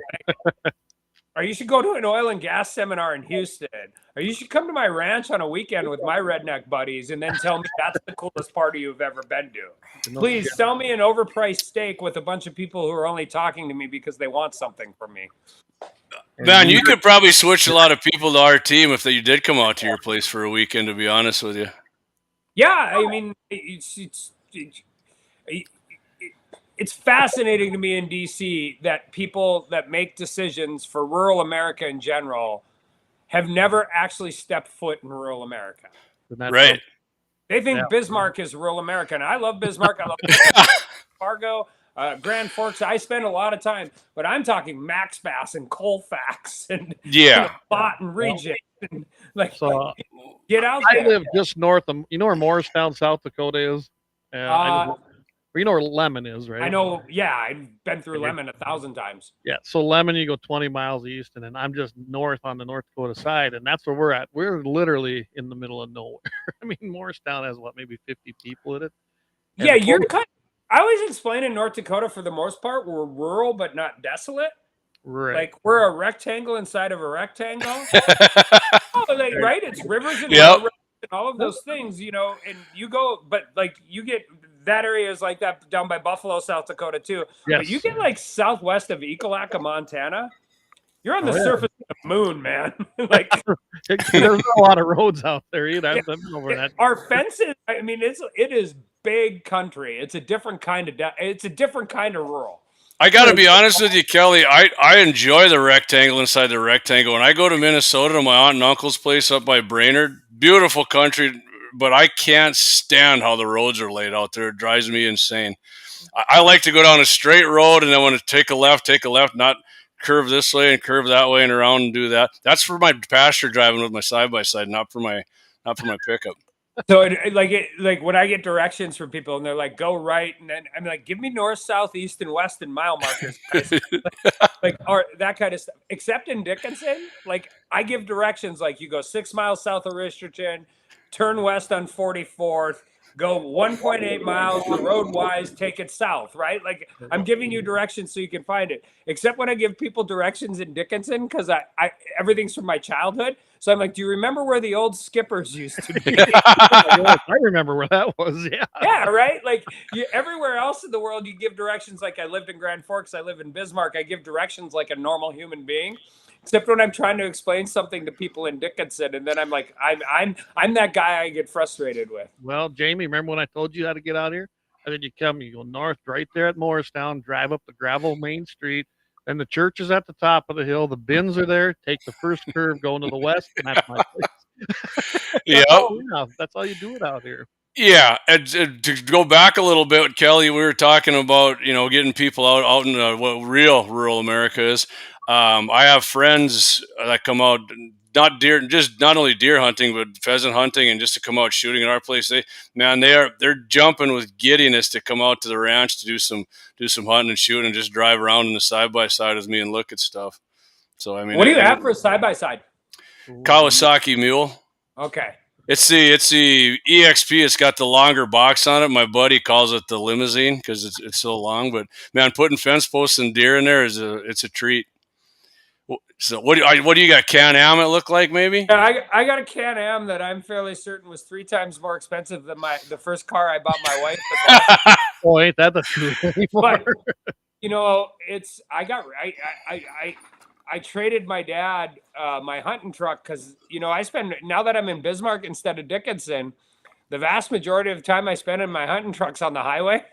[SPEAKER 4] Or you should go to an oil and gas seminar in Houston. Or you should come to my ranch on a weekend with my redneck buddies and then tell me that's the coolest party you've ever been to. Please sell me an overpriced steak with a bunch of people who are only talking to me because they want something from me.
[SPEAKER 3] Man, you could probably switch a lot of people to our team if you did come out to your place for a weekend, to be honest with you.
[SPEAKER 4] Yeah, I mean, it's fascinating to me in D.C. that people that make decisions for rural America in general have never actually stepped foot in rural America.
[SPEAKER 3] Right.
[SPEAKER 4] They think Bismarck is rural America, and I love Bismarck. I love Fargo, Grand Forks. I spend a lot of time, but I'm talking Max Bass and Colfax and Bott and Regent. And, get out there.
[SPEAKER 1] I live just north of, where Morristown, South Dakota is? You know where Lemon is, right?
[SPEAKER 4] I know. Yeah, I've been through Lemon 1,000 times.
[SPEAKER 1] Yeah, so Lemon, you go 20 miles east, and then I'm just north on the North Dakota side, and that's where we're at. We're literally in the middle of nowhere. I mean, Morristown has maybe 50 people in it. And
[SPEAKER 4] yeah, you're kind. I always explain in North Dakota, for the most part, we're rural but not desolate.
[SPEAKER 1] Right.
[SPEAKER 4] Like we're a rectangle inside of a rectangle. Right? It's rivers and rivers and all of those things, and you go, but you get. That area is like that down by Buffalo, South Dakota, too. Yes. But you get southwest of Ekalaka, Montana, you're on the surface of the moon, man. Like
[SPEAKER 1] There's not a lot of roads out there either. I've been over that.
[SPEAKER 4] our fences. I mean, it is big country. It's a different kind of rural.
[SPEAKER 3] I got to be honest with you, Kelly. I enjoy the rectangle inside the rectangle. When I go to Minnesota to my aunt and uncle's place up by Brainerd, beautiful country, but I can't stand how the roads are laid out there. It drives me insane. I like to go down a straight road, and then when to take a left, not curve this way and curve that way and around and do that. That's for my pasture driving with my side-by-side, not for my pickup.
[SPEAKER 4] So like when I get directions from people and they're like, go right, and then I'm like, give me north, south, east, and west and mile markers, like or that kind of stuff. Except in Dickinson, like I give directions like you go 6 miles south of Richardson, turn west on 44th, go 1.8 miles the road wise, take it south, right? Like I'm giving you directions so you can find it. Except when I give people directions in Dickinson, because I everything's from my childhood. So I'm like, do you remember where the old Skippers used to be?
[SPEAKER 1] I remember where that was. Yeah.
[SPEAKER 4] Yeah, right. Like everywhere else in the world, you give directions. Like I lived in Grand Forks, I live in Bismarck. I give directions like a normal human being. Except when I'm trying to explain something to people in Dickinson, and then I'm like, I'm that guy I get frustrated with.
[SPEAKER 1] Well, Jamie, remember when I told you how to get out here? I said you go north right there at Morristown, drive up the gravel main street, and the church is at the top of the hill. The bins are there. Take the first curve going to the west, and that's my place.
[SPEAKER 3] Yeah,
[SPEAKER 1] that's all you do it out here.
[SPEAKER 3] Yeah, and to go back a little bit, Kelly, we were talking about getting people out in what real rural America is. I have friends that come out not only deer hunting but pheasant hunting, and just to come out shooting at our place. They're jumping with giddiness to come out to the ranch to do some hunting and shooting and just drive around in the side by side with me and look at stuff. So I mean,
[SPEAKER 4] what do you have for a side by side?
[SPEAKER 3] Kawasaki mule.
[SPEAKER 4] Okay.
[SPEAKER 3] It's the EXP. It's got the longer box on it. My buddy calls it the limousine because it's so long. But man, putting fence posts and deer in there it's a treat. So what do you got? Can-Am it look like maybe?
[SPEAKER 4] Yeah, I got a Can-Am that I'm fairly certain was 3 times more expensive than the first car I bought my wife.
[SPEAKER 1] Oh, ain't that the truth?
[SPEAKER 4] But I traded my dad my hunting truck because now that I'm in Bismarck instead of Dickinson, the vast majority of the time I spend in my hunting truck's on the highway.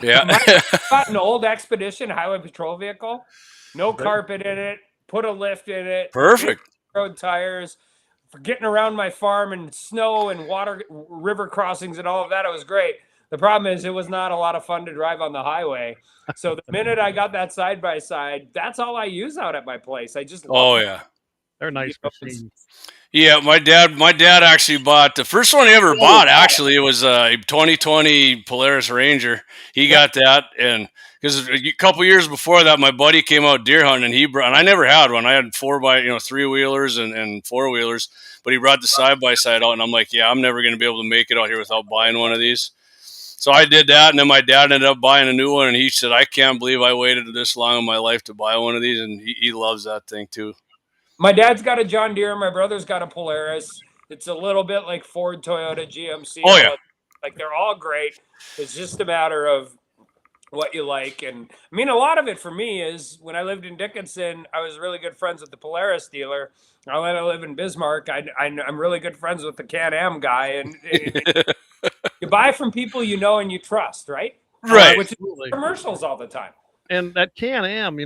[SPEAKER 3] Yeah.
[SPEAKER 4] I got an old Expedition highway patrol vehicle, no carpet in it, put a lift in it,
[SPEAKER 3] perfect
[SPEAKER 4] road tires. For getting around my farm and snow and river crossings and all of that, it was great. The problem is it was not a lot of fun to drive on the highway. So the minute I got that side by side, that's all I use out at my place. I just
[SPEAKER 1] they're nice machines.
[SPEAKER 3] Yeah, my dad actually bought the first one he ever bought. Actually, it was a 2020 Polaris Ranger. He got that, and because a couple years before that, my buddy came out deer hunting, and and I never had one. I had 3-wheelers and 4-wheelers, but he brought the side by side out, and I'm like, yeah, I'm never going to be able to make it out here without buying one of these. So I did that, and then my dad ended up buying a new one, and he said, I can't believe I waited this long in my life to buy one of these, and he loves that thing too.
[SPEAKER 4] My dad's got a John Deere. My brother's got a Polaris. It's a little bit like Ford, Toyota, GMC.
[SPEAKER 3] Oh, yeah.
[SPEAKER 4] Like they're all great. It's just a matter of what you like. And I mean, a lot of it for me is when I lived in Dickinson, I was really good friends with the Polaris dealer. Now that I live in Bismarck, I'm really good friends with the Can-Am guy. And you buy from people you know and you trust, right?
[SPEAKER 3] Right.
[SPEAKER 4] Which is commercials all the time.
[SPEAKER 1] And that Can-Am,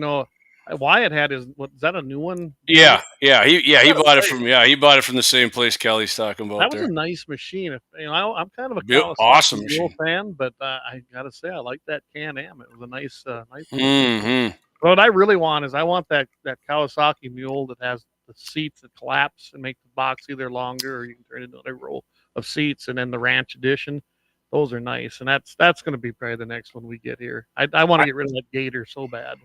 [SPEAKER 1] Wyatt had is that a new one?
[SPEAKER 3] He bought it from the same place Kelly's talking about.
[SPEAKER 1] That was a nice machine. I'm kind of a
[SPEAKER 3] awesome machine
[SPEAKER 1] fan, but I gotta say I like that Can-Am. It was a nice.
[SPEAKER 3] Mm-hmm.
[SPEAKER 1] What I really want is that Kawasaki Mule that has the seats that collapse and make the box either longer, or you can turn it into another row of seats, and then the Ranch Edition. Those are nice, and that's going to be probably the next one we get here. I want to get rid of that Gator so bad.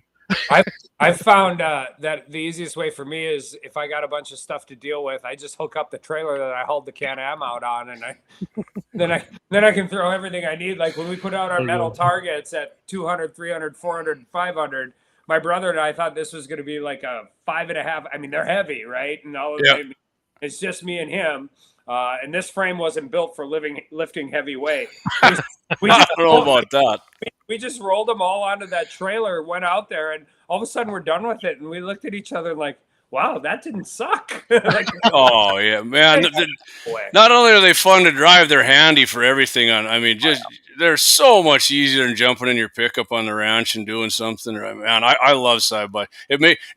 [SPEAKER 4] I've found that the easiest way for me is if I got a bunch of stuff to deal with, I just hook up the trailer that I hauled the Can-Am out on, and then I can throw everything I need. Like when we put out our metal targets at 200, 300, 400, 500, my brother and I thought this was going to be like a 5.5. I mean, they're heavy, right? And all of them, it's just me and him. And this frame wasn't built for lifting heavy weight. We
[SPEAKER 3] I don't know about that.
[SPEAKER 4] We just rolled them all onto that trailer, went out there, and all of a sudden we're done with it. And we looked at each other like, wow, that didn't suck. Like,
[SPEAKER 3] Oh yeah, man.
[SPEAKER 4] boy.
[SPEAKER 3] Not only are they fun to drive, they're handy for everything. They're so much easier than jumping in your pickup on the ranch and doing something. Man, I love side by.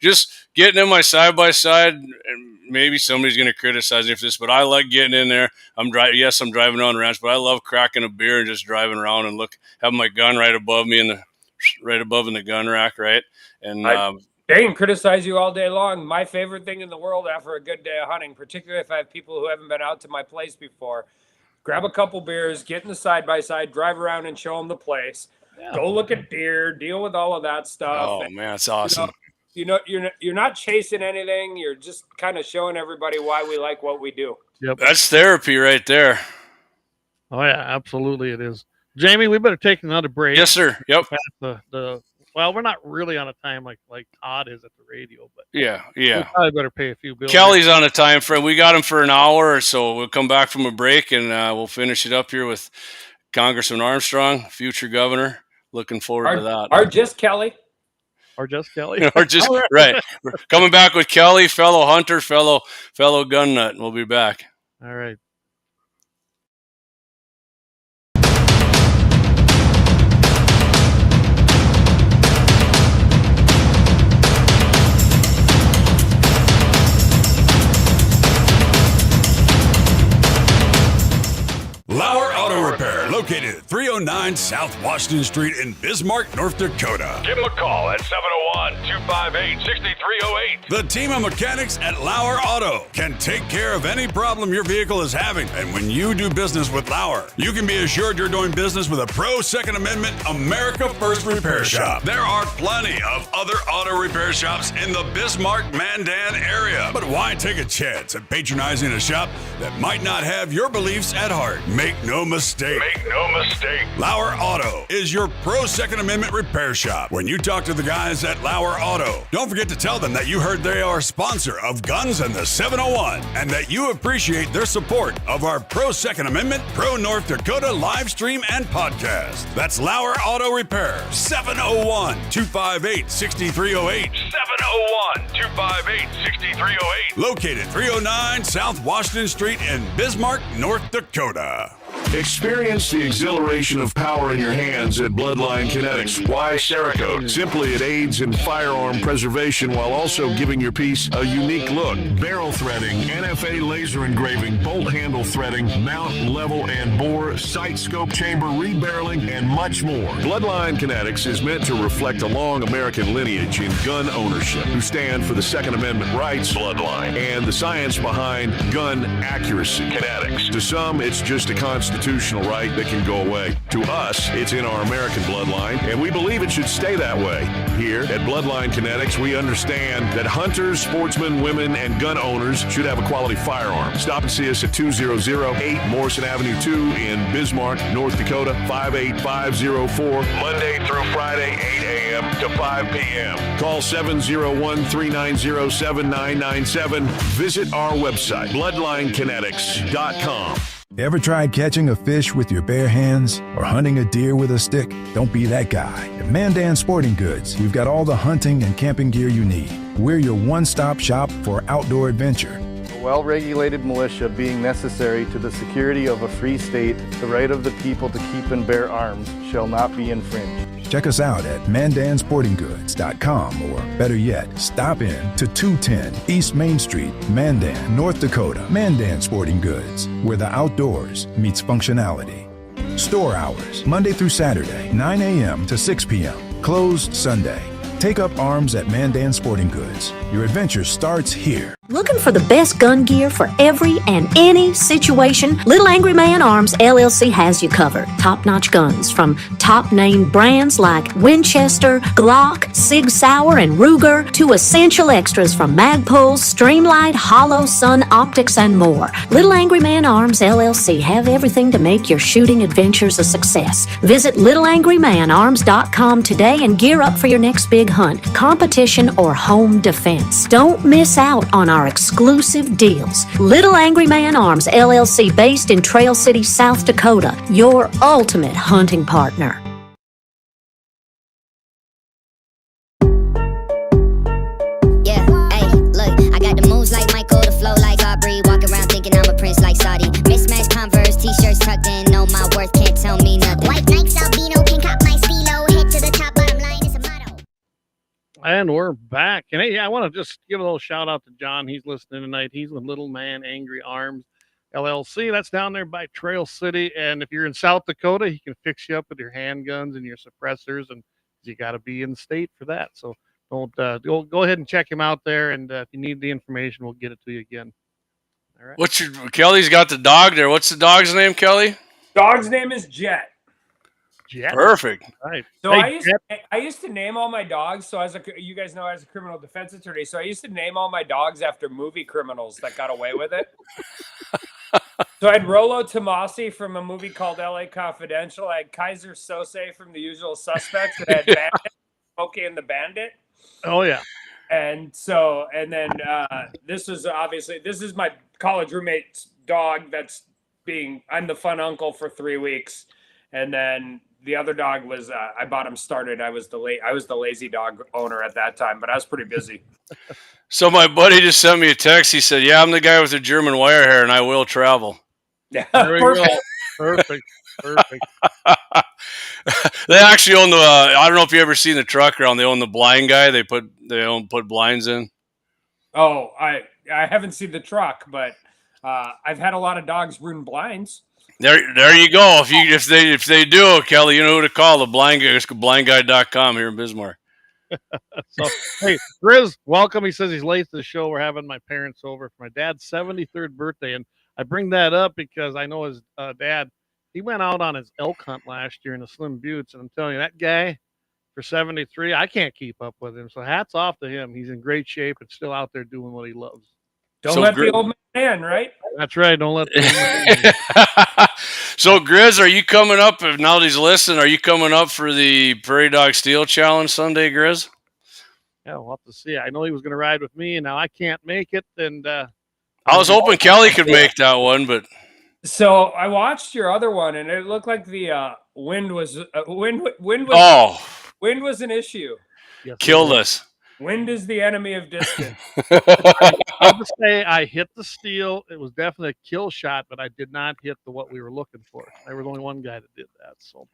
[SPEAKER 3] Just getting in my side by side. And maybe somebody's going to criticize me for this, but I like getting in there. I'm driving around the ranch, but I love cracking a beer and just driving around and having my gun right above me in the gun rack, right? And
[SPEAKER 4] they can criticize you all day long. My favorite thing in the world after a good day of hunting, particularly if I have people who haven't been out to my place before, grab a couple beers, get in the side-by-side, drive around and show them the place. Yeah. Go look at deer, deal with all of that stuff.
[SPEAKER 3] Oh, man, it's awesome.
[SPEAKER 4] You're not chasing anything. You're just kind of showing everybody why we like what we do.
[SPEAKER 1] Yep.
[SPEAKER 3] That's therapy right there.
[SPEAKER 1] Oh, yeah, absolutely it is. Jamie, we better take another break.
[SPEAKER 3] Yes, sir. Yep.
[SPEAKER 1] Well, we're not really on a time like Todd is at the radio, but
[SPEAKER 3] yeah.
[SPEAKER 1] We probably better pay a few bills.
[SPEAKER 3] Kelly's on a time frame. We got him for an hour or so. We'll come back from a break and we'll finish it up here with Congressman Armstrong, future governor. Looking forward to that.
[SPEAKER 4] Or just Kelly.
[SPEAKER 1] Or just Kelly.
[SPEAKER 3] Or just right. We're coming back with Kelly, fellow hunter, fellow gun nut. We'll be back.
[SPEAKER 1] All right.
[SPEAKER 7] Lauer Auto Repair, located at 309 South Washington Street in Bismarck, North Dakota.
[SPEAKER 8] Give them a call at 701-258-6308.
[SPEAKER 7] The team of mechanics at Lauer Auto can take care of any problem your vehicle is having. And when you do business with Lauer, you can be assured you're doing business with a pro Second Amendment America First repair shop. There are plenty of other auto repair shops in the Bismarck-Mandan area. But why take a chance at patronizing a shop that might not have your beliefs at heart? Make no mistake. Lauer Auto is your pro Second Amendment repair shop. When you talk to the guys at Lauer Auto, don't forget to tell them that you heard they are a sponsor of Guns and the 701 and that you appreciate their support of our pro Second Amendment, pro North Dakota live stream and podcast. That's Lauer Auto Repair, 701-258-6308.
[SPEAKER 8] 701-258-6308.
[SPEAKER 7] Located 309 South Washington Street in Bismarck, North Dakota.
[SPEAKER 8] Experience the exhilaration of power in your hands at Bloodline Kinetics. Why Cerakote? Simply, it aids in firearm preservation while also giving your piece a unique look. Barrel threading, NFA laser engraving, bolt handle threading, mount, level, and bore, sight scope chamber, rebarreling, and much more. Bloodline Kinetics is meant to reflect a long American lineage in gun ownership, who stand for the Second Amendment rights, Bloodline, and the science behind gun accuracy. Kinetics. To some, it's just a constitutional right that can go away. To us, it's in our American bloodline, and we believe it should stay that way. Here at Bloodline Kinetics, we understand that hunters, sportsmen, women, and gun owners should have a quality firearm. Stop and see us at 2008 Morrison Avenue 2 in Bismarck, North Dakota, 58504, Monday through Friday, 8 a.m. to 5 p.m. Call 701-390-7997. Visit our website, bloodlinekinetics.com.
[SPEAKER 9] Ever tried catching a fish with your bare hands or hunting a deer with a stick? Don't be that guy. At Mandan Sporting Goods, we've got all the hunting and camping gear you need. We're your one-stop shop for outdoor adventure.
[SPEAKER 10] A well-regulated militia being necessary to the security of a free state, the right of the people to keep and bear arms shall not be infringed.
[SPEAKER 9] Check us out at mandansportinggoods.com, or better yet, stop in to 210 East Main Street, Mandan, North Dakota. Mandan Sporting Goods, where the outdoors meets functionality. Store hours, Monday through Saturday, 9 a.m. to 6 p.m. Closed Sunday. Take up arms at Mandan Sporting Goods. Your adventure starts here.
[SPEAKER 11] Looking for the best gun gear for every and any situation? Little Angry Man Arms LLC has you covered. Top-notch guns from top-name brands like Winchester, Glock, Sig Sauer, and Ruger to essential extras from Magpul, Streamlight, Hollow, Sun Optics, and more. Little Angry Man Arms LLC have everything to make your shooting adventures a success. Visit littleangrymanarms.com today and gear up for your next big hunt, competition, or home defense. Don't miss out on our exclusive deals. Little Angry Man Arms LLC, based in Trail City, South Dakota, your ultimate hunting partner.
[SPEAKER 12] Yeah, hey, look, purse tucked in, know my worth, can't tell me nothing. White Nikes, albino, can cop my stilo, head to the top, bottom line is a motto.
[SPEAKER 1] And we're back. And hey, I want to just give a little shout out to John. He's listening tonight. He's with Little Man Angry Arms LLC. That's down there by Trail City. And if you're in South Dakota, he can fix you up with your handguns and your suppressors. And you got to be in the state for that. So don't go ahead and check him out there. And if you need the information, we'll get it to you again. All right.
[SPEAKER 3] Kelly's got the dog there. What's the dog's name, Kelly?
[SPEAKER 4] Dog's name is Jet.
[SPEAKER 1] Jet.
[SPEAKER 3] Perfect.
[SPEAKER 1] Right.
[SPEAKER 4] So hey, I used to name all my dogs. So you guys know, as a criminal defense attorney, so I used to name all my dogs after movie criminals that got away with it. So I had Rollo Tomasi from a movie called L.A. Confidential. I had Kaiser Sose from The Usual Suspects. And I had Bandit, Smokey and the Bandit.
[SPEAKER 1] Oh yeah.
[SPEAKER 4] And then this is my college roommate's dog. I'm the fun uncle for 3 weeks, and then the other dog was I bought him started. I was the lazy dog owner at that time, but I was pretty busy.
[SPEAKER 3] So my buddy just sent me a text. He said, "Yeah, I'm the guy with the German wire hair, and I will travel."
[SPEAKER 4] Yeah,
[SPEAKER 1] perfect. Perfect.
[SPEAKER 3] They actually own the. I don't know if you ever seen the truck around. They own the blind guy. They put blinds in.
[SPEAKER 4] Oh, I haven't seen the truck, but I've had a lot of dogs ruin blinds.
[SPEAKER 3] There you go. If they do, Kelly, you know who to call. The blind guy. It's blindguy.com here in Bismarck.
[SPEAKER 1] So, hey, Grizz, welcome. He says he's late to the show. We're having my parents over for my dad's 73rd birthday. And I bring that up because I know his dad, he went out on his elk hunt last year in the Slim Buttes. And I'm telling you, that guy for 73, I can't keep up with him. So hats off to him. He's in great shape and still out there doing what he loves.
[SPEAKER 4] Don't let the old man, right?
[SPEAKER 1] That's right. Don't let the old man.
[SPEAKER 3] So, Grizz, are you coming up? If now that he's listening, are you coming up for the Prairie Dog Steel Challenge Sunday, Grizz?
[SPEAKER 1] Yeah, we'll have to see. I know he was going to ride with me, and now I can't make it. And
[SPEAKER 3] I was hoping Kelly could make that one, but
[SPEAKER 4] so I watched your other one, and it looked like the wind was an issue.
[SPEAKER 1] Yes,
[SPEAKER 3] killed us.
[SPEAKER 4] Wind is the enemy of distance.
[SPEAKER 1] I'll just say I hit the steel. It was definitely a kill shot, but I did not hit what we were looking for. I was only one guy that did that. So,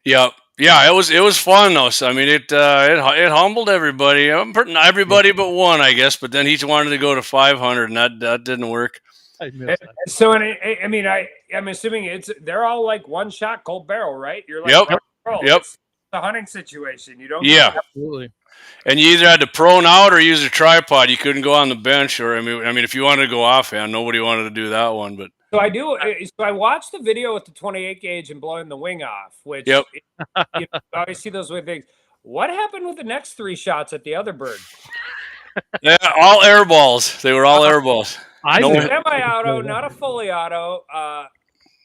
[SPEAKER 3] yeah, it was fun though. So, I mean, it humbled everybody. Everybody but one, I guess. But then he wanted to go to 500, and that didn't work.
[SPEAKER 1] I missed that.
[SPEAKER 4] So, I'm assuming they're all like one shot, cold barrel, right? You're like,
[SPEAKER 3] yep.
[SPEAKER 4] It's a hunting situation. You don't.
[SPEAKER 3] Yeah,
[SPEAKER 1] absolutely.
[SPEAKER 3] And you either had to prone out or use a tripod. You couldn't go on the bench, or I mean, if you wanted to go offhand, nobody wanted to do that one. But
[SPEAKER 4] so I do. So I watched the video with the 28 gauge and blowing the wing off, which
[SPEAKER 3] yep.
[SPEAKER 4] You always see those weird things. What happened with the next 3 shots at the other bird?
[SPEAKER 3] Yeah, all air balls. They were all air balls.
[SPEAKER 4] Semi-auto, not a fully auto.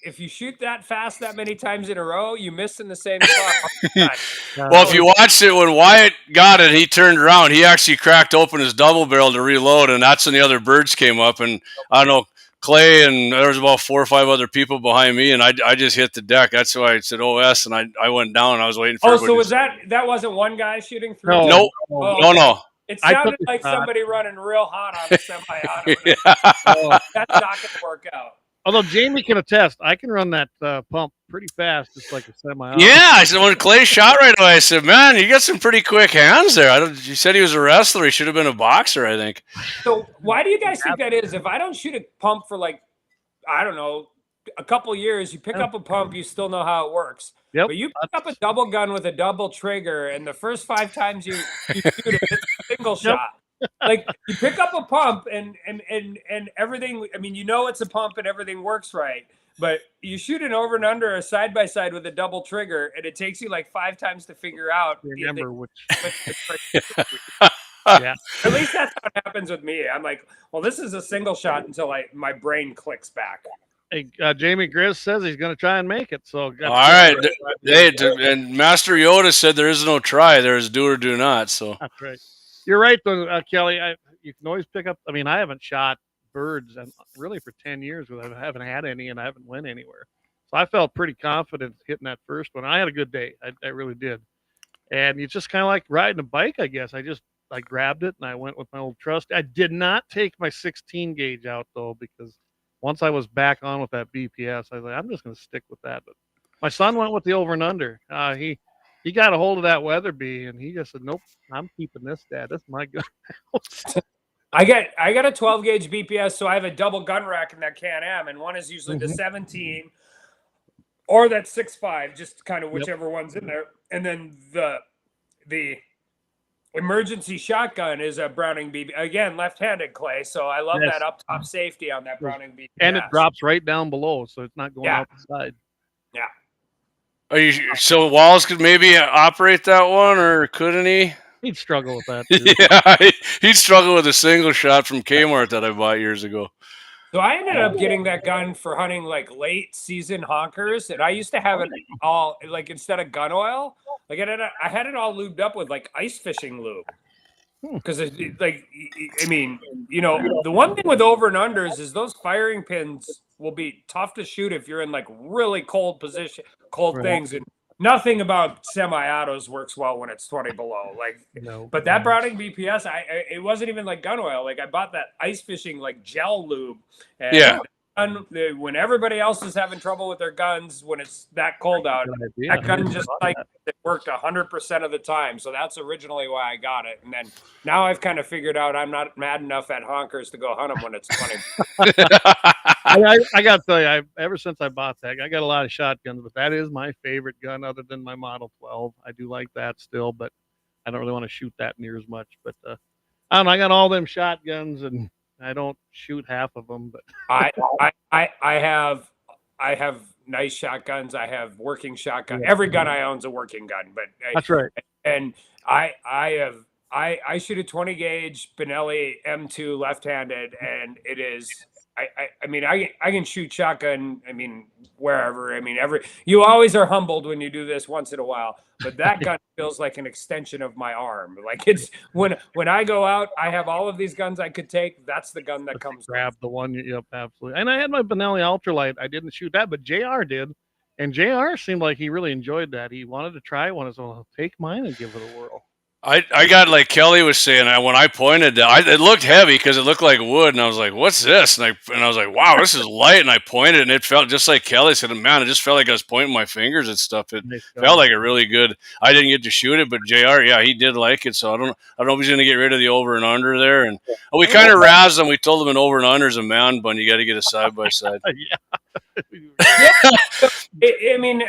[SPEAKER 4] If you shoot that fast that many times in a row, you miss in the same spot.
[SPEAKER 3] Well, if you watched it, when Wyatt got it, he turned around. He actually cracked open his double barrel to reload, and that's when the other birds came up. And I don't know, Clay, and there was about 4 or 5 other people behind me, and I just hit the deck. That's why I said OS, and I went down. And I was waiting for.
[SPEAKER 4] Oh, so was that wasn't one guy shooting through?
[SPEAKER 3] No, nope. No.
[SPEAKER 4] It sounded like somebody running real hot on a semi-auto. That's not going to work out.
[SPEAKER 1] Although Jamie can attest, I can run that pump pretty fast, just like a semi-auto.
[SPEAKER 3] Yeah, I said when Clay shot right away, I said, "Man, you got some pretty quick hands there." You said he was a wrestler; he should have been a boxer, I think.
[SPEAKER 4] So why do you guys think that is? If I don't shoot a pump for I don't know, a couple years, you pick up a pump, you still know how it works.
[SPEAKER 1] Yep.
[SPEAKER 4] But you pick up a double gun with a double trigger, and the first 5 times you shoot it, it's a single shot. Like you pick up a pump and everything. I mean, it's a pump and everything works right. But you shoot an over and under a side by side with a double trigger, and it takes you like 5 times to figure out.
[SPEAKER 1] Remember which.
[SPEAKER 4] Yeah. At least that's how it happens with me. I'm like, well, this is a single shot until my brain clicks back.
[SPEAKER 1] Hey, Jamie Grizz says he's going to try and make it. So
[SPEAKER 3] all right, and Master Yoda said there is no try. There is do or do not. So
[SPEAKER 1] that's right. You're right, though, Kelly. You can always pick up. I mean, I haven't shot birds and really for 10 years. I haven't had any, and I haven't went anywhere. So I felt pretty confident hitting that first one. I had a good day. I really did. And you just kind of like riding a bike, I guess. I grabbed it and I went with my old trusty. I did not take my 16 gauge out though, because once I was back on with that BPS, I was like, I'm just going to stick with that. But my son went with the over and under. He got a hold of that Weatherby, and he just said, "Nope, I'm keeping this, Dad. That's my gun."
[SPEAKER 4] I got a 12 gauge BPS, so I have a double gun rack in that Can-Am, and one is usually the 17 or that 6.5, just kind of whichever one's in there. And then the emergency shotgun is a Browning BB, again, left-handed, Clay. So I love that up top safety on that Browning BPS.
[SPEAKER 1] And it drops right down below, so it's not going out the side.
[SPEAKER 4] Yeah.
[SPEAKER 3] Are you so Wallace could maybe operate that one, or couldn't he?
[SPEAKER 1] He'd struggle with that too.
[SPEAKER 3] Yeah, he'd struggle with a single shot from Kmart that I bought years ago.
[SPEAKER 4] So I ended up getting that gun for hunting like late season honkers, and I used to have it all like instead of gun oil, like I had it all lubed up with like ice fishing lube. Because like, I mean, you know, the one thing with over and unders is those firing pins will be tough to shoot if you're in like really cold position, cold things, and nothing about semi-autos works well when it's 20 below. Like, but that Browning BPS, it wasn't even like gun oil. Like I bought that ice fishing like gel lube, and when everybody else is having trouble with their guns when it's that cold out, that gun just like it worked 100% of the time. So that's originally why I got it. And then now I've kind of figured out I'm not mad enough at honkers to go hunt them when it's 20.
[SPEAKER 1] I got to tell you, ever since I bought that, I got a lot of shotguns, but that is my favorite gun other than my Model 12. I do like that still, but I don't really want to shoot that near as much. But I don't know, I got all them shotguns, and I don't shoot half of them. But
[SPEAKER 4] I have nice shotguns. I have working shotgun. Every gun I own is a working gun. But
[SPEAKER 1] that's right.
[SPEAKER 4] And I shoot a 20 gauge Benelli M2 left-handed, and it is. I mean, I can shoot shotgun. I mean, wherever. I mean, you always are humbled when you do this once in a while, but that gun feels like an extension of my arm. Like it's when I go out, I have all of these guns I could take. That's the gun that comes.
[SPEAKER 1] Grab the one. Yep, absolutely. And I had my Benelli Ultralight. I didn't shoot that, but JR did, and JR seemed like he really enjoyed that. He wanted to try one. So I'll take mine and give it a whirl.
[SPEAKER 3] I got, like Kelly was saying, when I pointed, it looked heavy because it looked like wood, and I was like, "What's this?" And I was like, "Wow, this is light." And I pointed, and it felt just like Kelly said. Man, it just felt like I was pointing my fingers and stuff. It felt like a really good. I didn't get to shoot it, but JR, yeah, he did like it. So I don't know if he's going to get rid of the over and under there. And we kind of razzed him. We told him an over and under is a man bun. You got to get a side by side.
[SPEAKER 4] I mean,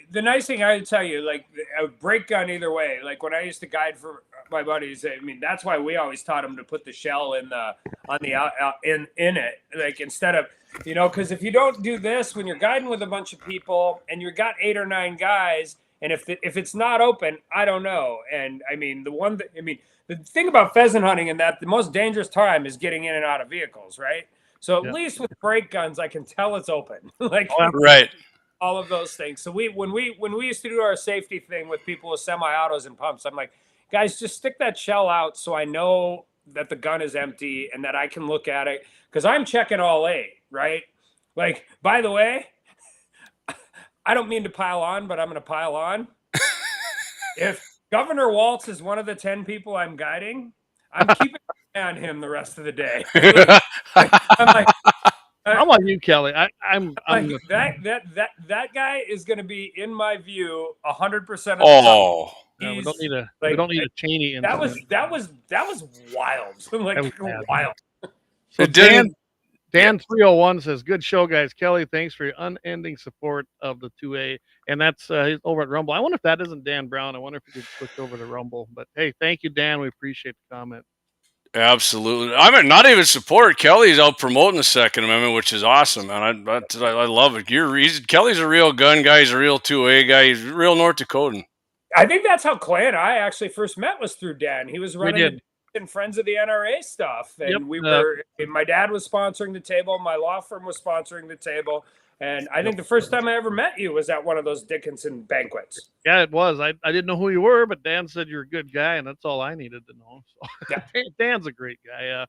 [SPEAKER 4] the nice thing I would tell you, like a brake gun either way, like when I used to guide for my buddies, I mean, that's why we always taught them to put the shell in it, like instead of, you know, because if you don't do this when you're guiding with a bunch of people and you've got 8 or 9 guys, and if it's not open, I don't know. And I mean, the thing about pheasant hunting and that the most dangerous time is getting in and out of vehicles, right? So at least with brake guns, I can tell it's open. Like
[SPEAKER 3] right.
[SPEAKER 4] All of those things. So when we used to do our safety thing with people with semi-autos and pumps, I'm like, guys, just stick that shell out so I know that the gun is empty and that I can look at it, because I'm checking all 8, right? Like, by the way, I don't mean to pile on, but I'm going to pile on. If Governor Waltz is one of the 10 people I'm guiding, I'm keeping an eye on him the rest of the day. I'm like,
[SPEAKER 1] I'm like you, Kelly. I'm
[SPEAKER 4] like, that guy is going to be, in my view, 100% of the
[SPEAKER 3] time.
[SPEAKER 1] Yeah, we don't need a Cheney in
[SPEAKER 4] that was wild. Like that was wild.
[SPEAKER 1] So Dan 301 says, "Good show, guys. Kelly, thanks for your unending support of the 2A." And that's he's over at Rumble. I wonder if that isn't Dan Brown. I wonder if he could switch over to Rumble. But hey, thank you, Dan. We appreciate the comment.
[SPEAKER 3] Absolutely. I mean, not even support. Kelly's out promoting the Second Amendment, which is awesome, man. I love it. Kelly's a real gun guy. He's a real 2A guy. He's a real North Dakotan.
[SPEAKER 4] I think that's how Clay and I actually first met, was through Dan. He was running and Friends of the NRA stuff, and my dad was sponsoring the table. My law firm was sponsoring the table. And I think the first time I ever met you was at one of those Dickinson banquets.
[SPEAKER 1] Yeah, it was. I didn't know who you were, but Dan said you're a good guy, and that's all I needed to know. So Dan's a great guy.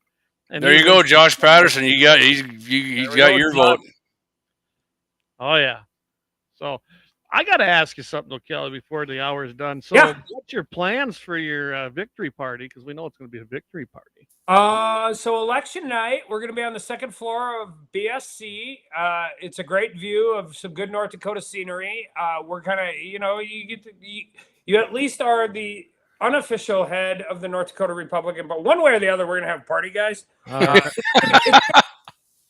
[SPEAKER 3] And there you go, Josh Patterson. He's got your vote.
[SPEAKER 1] Oh yeah. So I got to ask you something, though, Kelly, before the hour is done. So,
[SPEAKER 4] Yeah.
[SPEAKER 1] what's your plans for your victory party? Because we know it's going to be a victory party.
[SPEAKER 4] So election night, we're going to be on the second floor of BSC. It's a great view of some good North Dakota scenery. We're kind of, you at least are the unofficial head of the North Dakota Republican, but one way or the other, we're going to have a party, guys.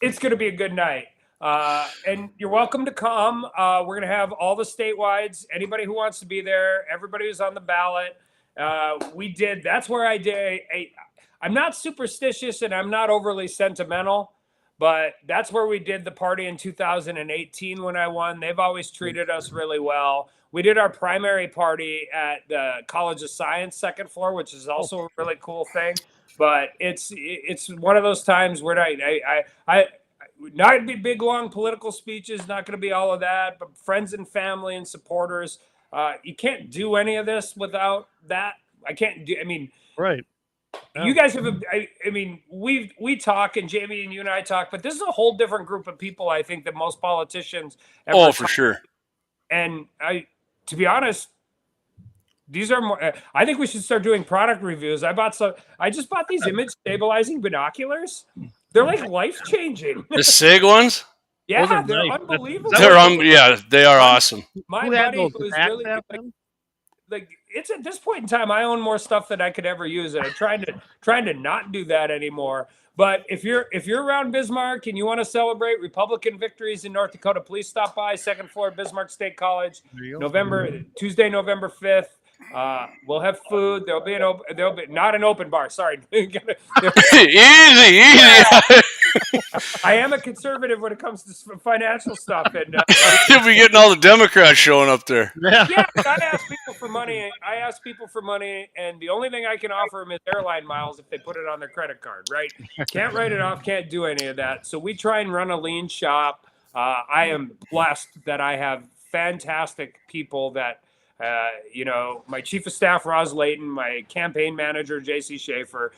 [SPEAKER 4] It's going to be a good night. And you're welcome to come. We're going to have all the statewides, anybody who wants to be there, everybody who's on the ballot. That's where I did. I'm not superstitious and I'm not overly sentimental, but that's where we did the party in 2018 when I won. They've always treated us really well. We did our primary party at the College of Science second floor, which is also a really cool thing. But it's one of those times where I not be big long political speeches, not going to be all of that, but friends and family and supporters. You can't do any of this without that.
[SPEAKER 1] Right.
[SPEAKER 4] You guys have, we talk, and Jamie and you and I talk, but this is a whole different group of people, I think, that most politicians ever
[SPEAKER 3] for sure.
[SPEAKER 4] And to be honest, these are more, I think we should start doing product reviews. I just bought these image stabilizing binoculars. They're like life-changing.
[SPEAKER 3] The SIG ones?
[SPEAKER 4] Yeah, they're unbelievable.
[SPEAKER 3] They are awesome.
[SPEAKER 4] My buddy was really like it's at this point in time, I own more stuff than I could ever use, and I'm trying to not do that anymore. But if you're around Bismarck and you want to celebrate Republican victories in North Dakota, please stop by second floor Bismarck State College, Tuesday, November 5th. We'll have food. There'll be not an open bar. Sorry. Easy. I am a conservative when it comes to financial stuff, and
[SPEAKER 3] you'll be getting all the Democrats showing up there.
[SPEAKER 4] Yeah, I ask people for money, and the only thing I can offer them is airline miles if they put it on their credit card. Right? Can't write it off. Can't do any of that. So we try and run a lean shop. I am blessed that I have fantastic people that. My chief of staff, Roz Layton, my campaign manager, JC Schaefer,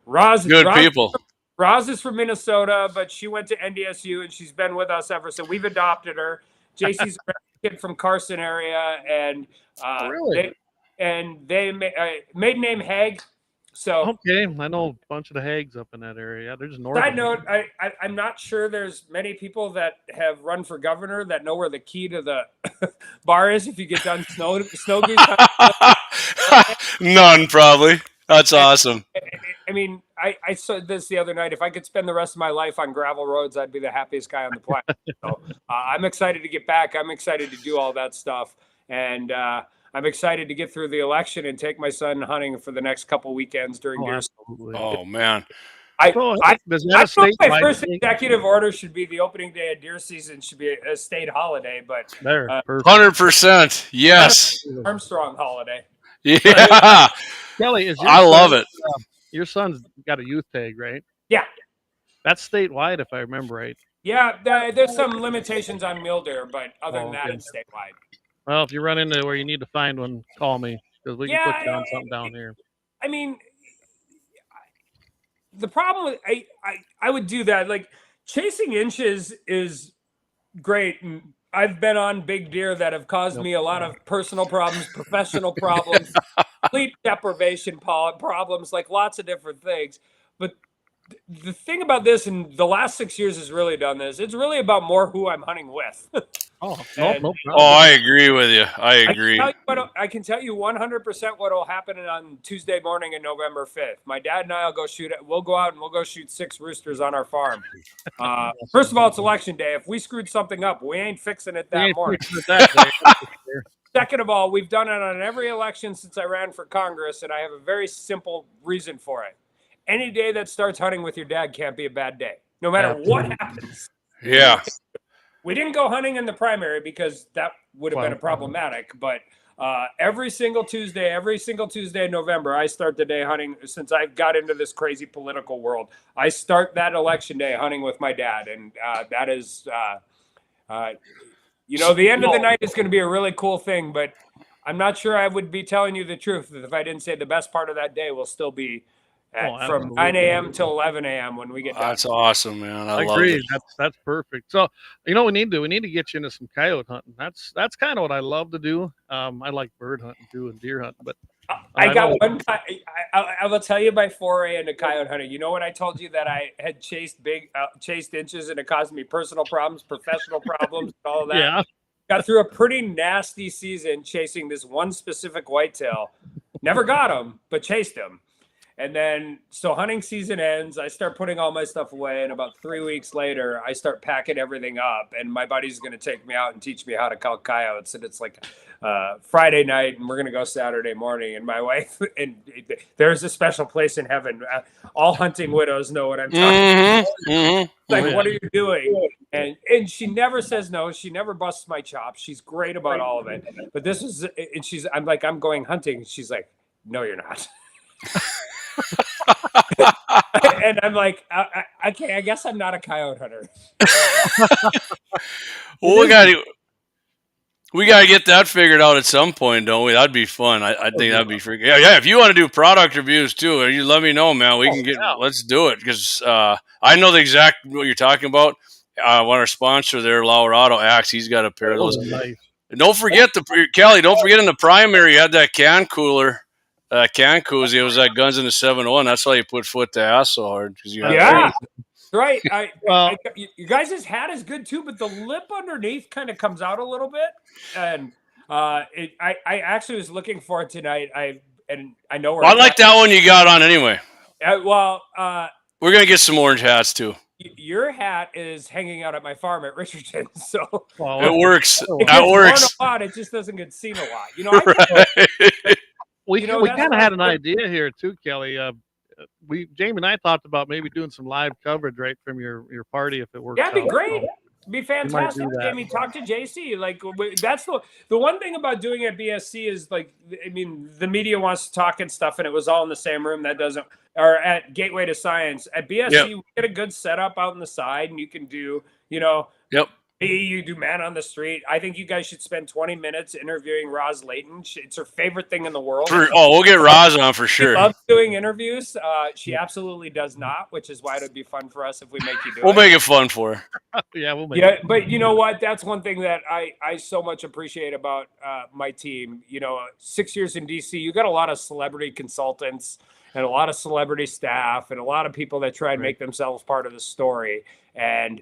[SPEAKER 4] Roz.
[SPEAKER 3] Good people.
[SPEAKER 4] Roz is from Minnesota, but she went to NDSU and she's been with us ever since. We've adopted her. JC's a kid from Carson area, and
[SPEAKER 1] really?
[SPEAKER 4] they maiden name Haig. So
[SPEAKER 1] okay, I know a bunch of the Hags up in that area. They're just north.
[SPEAKER 4] Side note, I'm not sure there's many people that have run for governor that know where the key to the bar is if you get done snow goose.
[SPEAKER 3] None, probably. That's awesome.
[SPEAKER 4] I said this the other night. If I could spend the rest of my life on gravel roads, I'd be the happiest guy on the planet. So I'm excited to get back. I'm excited to do all that stuff. And I'm excited to get through the election and take my son hunting for the next couple weekends during deer season.
[SPEAKER 3] Oh, man.
[SPEAKER 4] I my first executive order should be the opening day of deer season should be a state holiday, but
[SPEAKER 3] 100%. Yes.
[SPEAKER 4] Armstrong holiday.
[SPEAKER 3] Yeah.
[SPEAKER 1] Kelly,
[SPEAKER 3] I love it.
[SPEAKER 1] Your son's got a youth tag, right?
[SPEAKER 4] Yeah.
[SPEAKER 1] That's statewide, if I remember right.
[SPEAKER 4] Yeah, there's some limitations on mule deer, but other than that, it's statewide.
[SPEAKER 1] Well, if you run into where you need to find one, call me because we can put you on something down here.
[SPEAKER 4] The problem with I would do that. Like chasing inches is great, and I've been on big deer that have caused me a lot of personal problems, professional problems, sleep deprivation problems, like lots of different things. But the thing about this, and the last 6 years has really done this. It's really about more who I'm hunting with.
[SPEAKER 1] No problem.
[SPEAKER 3] I agree with you. I agree.
[SPEAKER 4] I can tell you 100% what will happen on Tuesday morning in November 5th. My dad and I will go shoot it. We'll go out and we'll go shoot 6 roosters on our farm. First of all, it's election day. If we screwed something up, we ain't fixing it that morning. Second of all, we've done it on every election since I ran for Congress, and I have a very simple reason for it. Any day that starts hunting with your dad can't be a bad day, no matter what happens.
[SPEAKER 3] Yeah.
[SPEAKER 4] We didn't go hunting in the primary because that would have been problematic, but every single Tuesday in November, I start the day hunting. Since I got into this crazy political world, I start that election day hunting with my dad, and that is, the end of the night is going to be a really cool thing, but I'm not sure I would be telling you the truth if I didn't say the best part of that day will still be from 9 a.m. till 11 a.m. when we get done.
[SPEAKER 3] That's awesome, man. I love
[SPEAKER 1] agree.
[SPEAKER 3] it.
[SPEAKER 1] That's perfect. So, you know, we need to get you into some coyote hunting. That's kind of what I love to do. I like bird hunting too and deer hunting, but
[SPEAKER 4] I got one. I will tell you my foray into coyote hunting. You know when I told you that I had chased inches and it caused me personal problems, professional problems, and all of that.
[SPEAKER 1] Yeah.
[SPEAKER 4] Got through a pretty nasty season chasing this one specific whitetail. Never got him, but chased him. And then, so hunting season ends. I start putting all my stuff away. And about 3 weeks later, I start packing everything up. And my buddy's going to take me out and teach me how to call coyotes. And it's like Friday night, and we're going to go Saturday morning. And my wife, and there's a special place in heaven. All hunting widows know what I'm talking about. Like, what are you doing? And she never says no. She never busts my chops. She's great about all of it. But this is, and I'm like, I'm going hunting. She's like, no, you're not. And I'm like, okay, I guess I'm not a coyote hunter.
[SPEAKER 3] Well, we got to get that figured out at some point, don't we? That'd be fun. I think that'd be freaking. Yeah. If you want to do product reviews too, you let me know, man. We can get. Let's do it because I know the exact what you're talking about. One our sponsor there, Lauer Auto Axe. He's got a pair of those. Nice. Don't forget Kelly. Don't forget in the primary you had that can cooler. Can koozie, it was that Guns in the 701. That's why you put foot to ass so hard.
[SPEAKER 4] Yeah, right. You guys' hat is good too, but the lip underneath kind of comes out a little bit. And I actually was looking for it tonight. I know where.
[SPEAKER 3] I like that one you got on anyway.
[SPEAKER 4] We're
[SPEAKER 3] gonna get some orange hats too.
[SPEAKER 4] Your hat is hanging out at my farm at Richardson, so
[SPEAKER 3] it works.
[SPEAKER 4] That works. A lot. It just doesn't get seen a lot. You know.
[SPEAKER 1] We kind of had an idea here too, Kelly. Jamie and I talked about maybe doing some live coverage right from your party if it works.
[SPEAKER 4] That'd be great. It'd be fantastic. Jamie, talk to JC. Like that's the one thing about doing it at BSC is like, I mean, the media wants to talk and stuff, and it was all in the same room. That doesn't, or at Gateway to Science at BSC, we get a good setup out on the side, and you can do, you do man on the street. I think you guys should spend 20 minutes interviewing Roz Layton. It's her favorite thing in the world.
[SPEAKER 3] We'll get Roz on for sure.
[SPEAKER 4] She loves doing interviews. She absolutely does not, which is why it would be fun for us if we make you do it.
[SPEAKER 3] We'll make it fun for her.
[SPEAKER 1] We'll make it.
[SPEAKER 4] But you know what? That's one thing that I so much appreciate about my team. 6 years in DC, you got a lot of celebrity consultants and a lot of celebrity staff and a lot of people that try and make themselves part of the story. And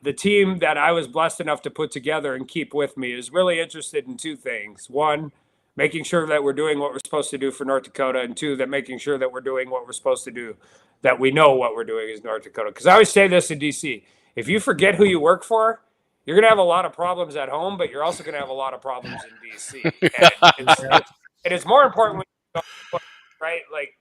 [SPEAKER 4] the team that I was blessed enough to put together and keep with me is really interested in two things. One, making sure that we're doing what we're supposed to do for North Dakota. And two, that making sure that we're doing what we're supposed to do, that we know what we're doing is North Dakota. Because I always say this in DC, if you forget who you work for, you're going to have a lot of problems at home, but you're also going to have a lot of problems in DC. And it's more important when you go, right? Like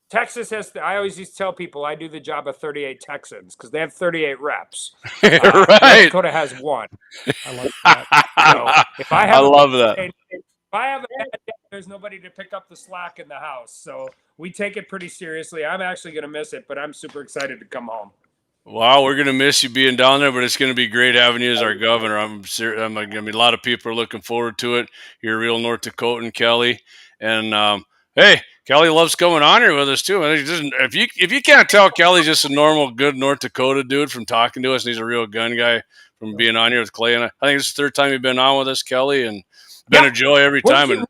[SPEAKER 4] Texas has, I always used to tell people I do the job of 38 Texans because they have 38 reps.
[SPEAKER 3] Right.
[SPEAKER 4] North Dakota has one. I like that. If I
[SPEAKER 3] love that.
[SPEAKER 4] If I have a bad day, there's nobody to pick up the slack in the house. So we take it pretty seriously. I'm actually going to miss it, but I'm super excited to come home.
[SPEAKER 3] Wow, we're going to miss you being down there, but it's going to be great having you as our governor. I mean, a lot of people are looking forward to it. You're a real North Dakotan, Kelly. And, hey, Kelly loves coming on here with us too. If you can't tell, Kelly's just a normal, good North Dakota dude from talking to us, and he's a real gun guy from being on here with Clay. And I think it's the third time you've been on with us, Kelly, and been a joy every time.
[SPEAKER 4] We're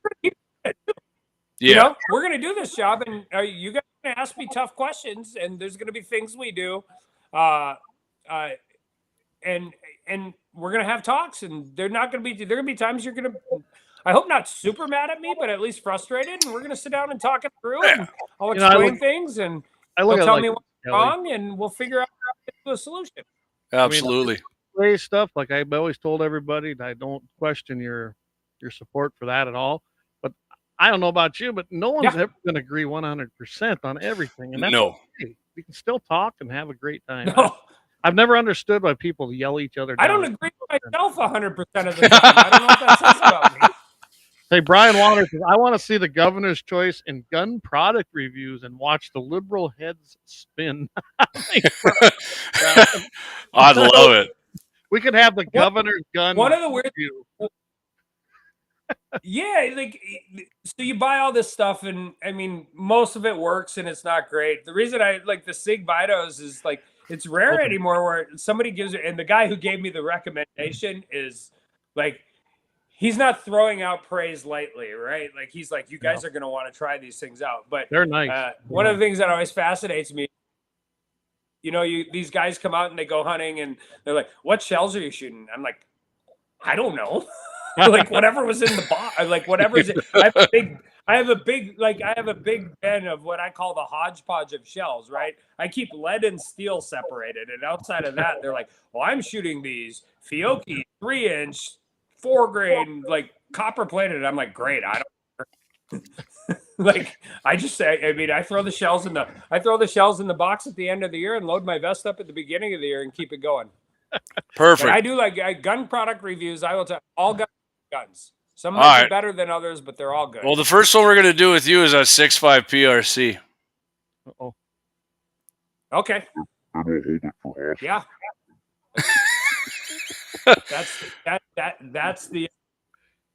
[SPEAKER 4] going to do this job, and you guys are going to ask me tough questions, and there's going to be things we do, and we're going to have talks, and there are going to be times you're going to. I hope not super mad at me, but at least frustrated. And we're going to sit down and talk it through. And I'll explain things, and they'll tell me what's wrong, and we'll figure out how to do a solution.
[SPEAKER 3] Absolutely.
[SPEAKER 1] Stuff like I've always told everybody, I don't question your support for that at all. But I don't know about you, but no one's ever going to agree 100% on everything. And that's okay. We can still talk and have a great time.
[SPEAKER 4] No.
[SPEAKER 1] I've never understood why people yell each other down.
[SPEAKER 4] I don't agree with myself 100% of the time. I don't know what that says about me.
[SPEAKER 1] Hey, Brian Waters says, I want to see the governor's choice in gun product reviews and watch the liberal heads spin.
[SPEAKER 3] I'd love it.
[SPEAKER 1] We could have the governor's gun.
[SPEAKER 4] One of the weird Yeah, like, so you buy all this stuff, and I mean, most of it works, and it's not great. The reason I like the Sig Vitos is like it's rare anymore where somebody gives it, and the guy who gave me the recommendation is like, he's not throwing out praise lightly, right? Like he's like, you guys are going to want to try these things out. But
[SPEAKER 1] they're nice.
[SPEAKER 4] One of the things that always fascinates me, you know, these guys come out and they go hunting, and they're like, "What shells are you shooting?" I'm like, "I don't know." Like whatever was in the box, like whatever's in, I have a big bin of what I call the hodgepodge of shells, right? I keep lead and steel separated, and outside of that, they're like, "Well, I'm shooting these Fiocchi 3-inch 4-grain like copper plated." I'm like, "Great, I don't." Like I just say, I mean, I throw the shells in the box at the end of the year and load my vest up at the beginning of the year and keep it going.
[SPEAKER 3] Perfect.
[SPEAKER 4] But I do like gun product reviews. I will tell all guns. Some might be better than others, but they're all good.
[SPEAKER 3] Well, the first one we're going to do with you is a 6.5 PRC.
[SPEAKER 1] Uh-oh.
[SPEAKER 4] Okay. Yeah. That's the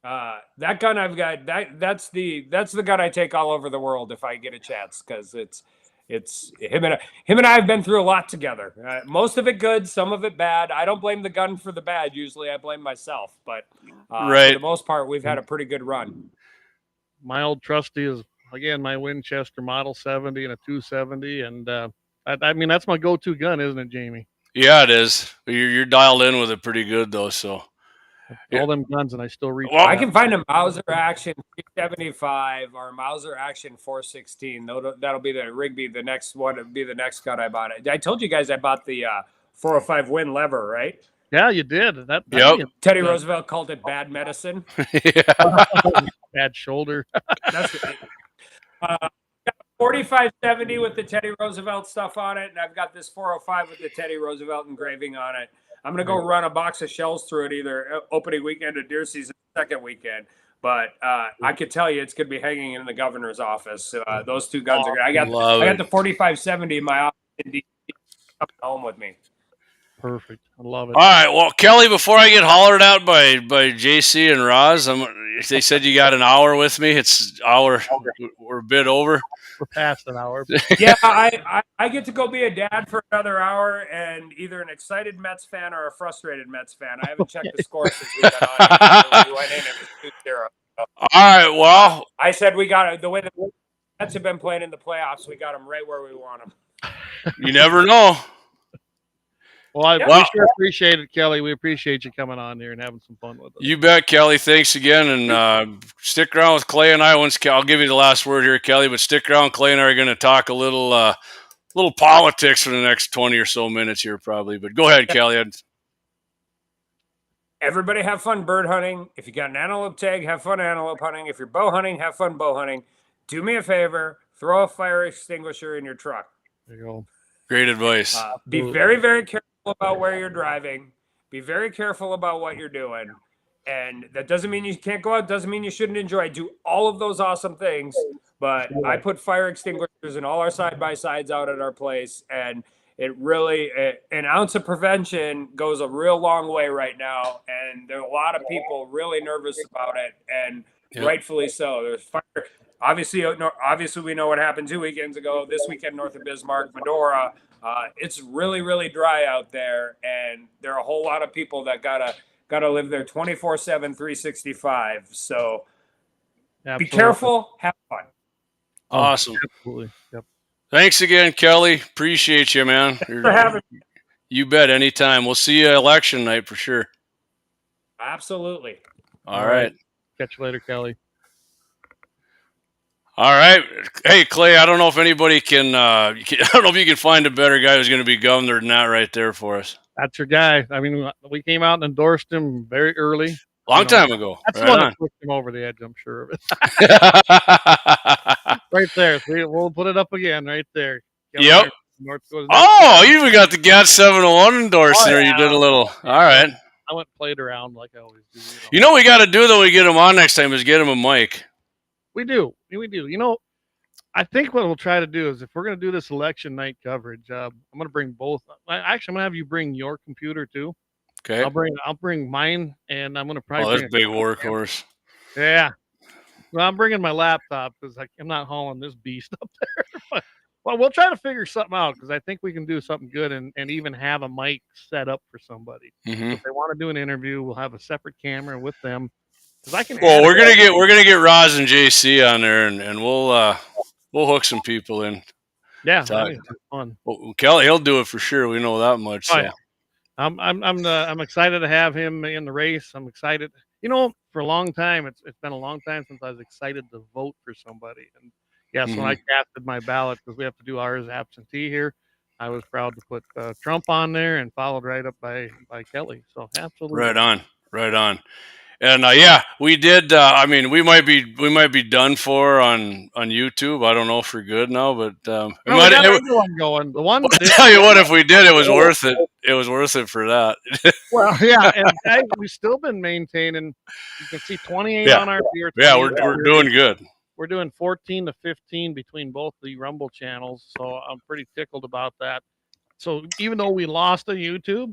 [SPEAKER 4] that gun I've got. That's the gun I take all over the world if I get a chance, because it's him and I have been through a lot together. Most of it good, some of it bad. I don't blame the gun for the bad. Usually I blame myself, but for the most part, we've had a pretty good run.
[SPEAKER 1] My old trusty is, again, my Winchester Model 70 and a 270. And I mean, that's my go-to gun, isn't it, Jamie?
[SPEAKER 3] Yeah, it is. You're dialed in with it pretty good, though, so.
[SPEAKER 1] All them guns, and I still reach.
[SPEAKER 4] Well, I can find a Mauser Action 375 or a Mauser Action 416. That'll be the Rigby. The next one would be the next gun I bought. I told you guys I bought the 405 Win lever, right?
[SPEAKER 1] Yeah, you did.
[SPEAKER 4] Teddy Roosevelt called it bad medicine.
[SPEAKER 1] Bad shoulder.
[SPEAKER 4] That's it. 4570 with the Teddy Roosevelt stuff on it, and I've got this 405 with the Teddy Roosevelt engraving on it. I'm going to go run a box of shells through it either opening weekend or deer season second weekend. But I could tell you it's going to be hanging in the governor's office. Those two guns are good. I got the 4570 in my office coming home with me.
[SPEAKER 1] Perfect. I love it.
[SPEAKER 3] All right. Well, Kelly, before I get hollered at by JC and Roz, they said you got an hour with me. It's hour. We're a bit over.
[SPEAKER 1] We're past an hour.
[SPEAKER 4] Yeah, I get to go be a dad for another hour, and either an excited Mets fan or a frustrated Mets fan. I haven't checked the score since we got on. We went in, it was 2-0.
[SPEAKER 3] All right. Well,
[SPEAKER 4] I said we got the way the Mets have been playing in the playoffs. We got them right where we want them.
[SPEAKER 3] You never know.
[SPEAKER 1] Well, we sure appreciate it, Kelly. We appreciate you coming on here and having some fun with us.
[SPEAKER 3] You bet, Kelly. Thanks again, and stick around with Clay and I. I'll give you the last word here, Kelly, but stick around. Clay and I are going to talk a little politics for the next 20 or so minutes here, probably. But go ahead, Kelly.
[SPEAKER 4] Everybody have fun bird hunting. If you got an antelope tag, have fun antelope hunting. If you're bow hunting, have fun bow hunting. Do me a favor, throw a fire extinguisher in your truck.
[SPEAKER 1] There you go.
[SPEAKER 3] Great advice.
[SPEAKER 4] Be very, very careful about where you're driving. Be very careful about what you're doing. And that doesn't mean you can't go out. Doesn't mean you shouldn't enjoy. Do all of those awesome things. But I put fire extinguishers in all our side-by-sides out at our place. And it really, an ounce of prevention goes a real long way right now. And there are a lot of people really nervous about it. And rightfully so. There's fire. Obviously, we know what happened 2 weekends ago. This weekend, north of Bismarck, Medora. It's really, really dry out there, and there are a whole lot of people that gotta live there 24/7, 365. So Be careful, have fun.
[SPEAKER 3] Awesome.
[SPEAKER 1] Absolutely. Yep.
[SPEAKER 3] Thanks again, Kelly. Appreciate you, man.
[SPEAKER 4] For having me.
[SPEAKER 3] You bet. Anytime. We'll see you election night for sure.
[SPEAKER 4] Absolutely.
[SPEAKER 3] All right.
[SPEAKER 1] Catch you later, Kelly.
[SPEAKER 3] All right. Hey, Clay, I don't know if anybody can, I don't know if you can find a better guy who's going to be governor than that right there for us.
[SPEAKER 1] That's your guy. I mean, we came out and endorsed him very early.
[SPEAKER 3] Long time ago.
[SPEAKER 1] That's
[SPEAKER 3] right
[SPEAKER 1] one
[SPEAKER 3] on.
[SPEAKER 1] that pushed him over the edge, I'm sure of it. Right there. We'll put it up again right there.
[SPEAKER 3] Yep.
[SPEAKER 1] North Dakota.
[SPEAKER 3] Oh, you even got the GAT701 endorsed there. You did a little. All right.
[SPEAKER 1] I went and played around like I always do.
[SPEAKER 3] You know what we got to do, though, we get him on next time is get him a mic.
[SPEAKER 1] We do. You know, I think what we'll try to do is if we're going to do this election night coverage, I'm going to bring both. Actually, I'm going to have you bring your computer too.
[SPEAKER 3] Okay.
[SPEAKER 1] I'll bring mine, and I'm going to probably.
[SPEAKER 3] Oh, that's a big workhorse.
[SPEAKER 1] Yeah. Well, I'm bringing my laptop because I'm not hauling this beast up there. But well, we'll try to figure something out because I think we can do something good and even have a mic set up for somebody. So
[SPEAKER 3] Mm-hmm.
[SPEAKER 1] if they want to do an interview, we'll have a separate camera with them. Because I can.
[SPEAKER 3] Well, we're gonna get Roz and JC on there, and we'll hook some people in.
[SPEAKER 1] Yeah, I think it's fun.
[SPEAKER 3] Well, Kelly, he'll do it for sure. We know that much. So.
[SPEAKER 1] Oh, yeah. I'm excited to have him in the race. I'm excited. You know, for a long time, it's been a long time since I was excited to vote for somebody. And yes, when I casted my ballot, because we have to do ours absentee here, I was proud to put Trump on there and followed right up by Kelly. So absolutely.
[SPEAKER 3] Right on. And yeah, we did. I mean, we might be done for on YouTube. I don't know if we're good now, but
[SPEAKER 1] no, we got another one going. The one.
[SPEAKER 3] I'll tell you what, if we did, it was worth it. It was worth it for that.
[SPEAKER 1] Well, yeah, and guys, we've still been maintaining. You can see 28 on our viewer.
[SPEAKER 3] Yeah, we're doing good.
[SPEAKER 1] We're doing 14 to 15 between both the Rumble channels, so I'm pretty tickled about that. So even though we lost on YouTube,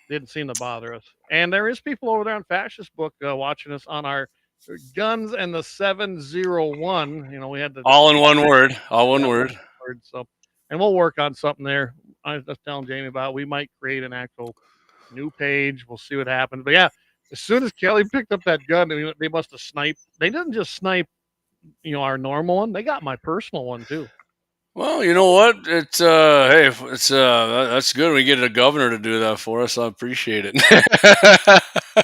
[SPEAKER 1] didn't seem to bother us. And there is people over there on Fascist Book watching us on our Guns and the 701. You know, we had the
[SPEAKER 3] all in one word.
[SPEAKER 1] So, and we'll work on something there. I was just telling Jamie about we might create an actual new page. We'll see what happens. But yeah, as soon as Kelly picked up that gun, they must have sniped. They didn't just snipe, our normal one. They got my personal one too.
[SPEAKER 3] Well, you know what? It's hey, it's that's good. We get a governor to do that for us. I appreciate it.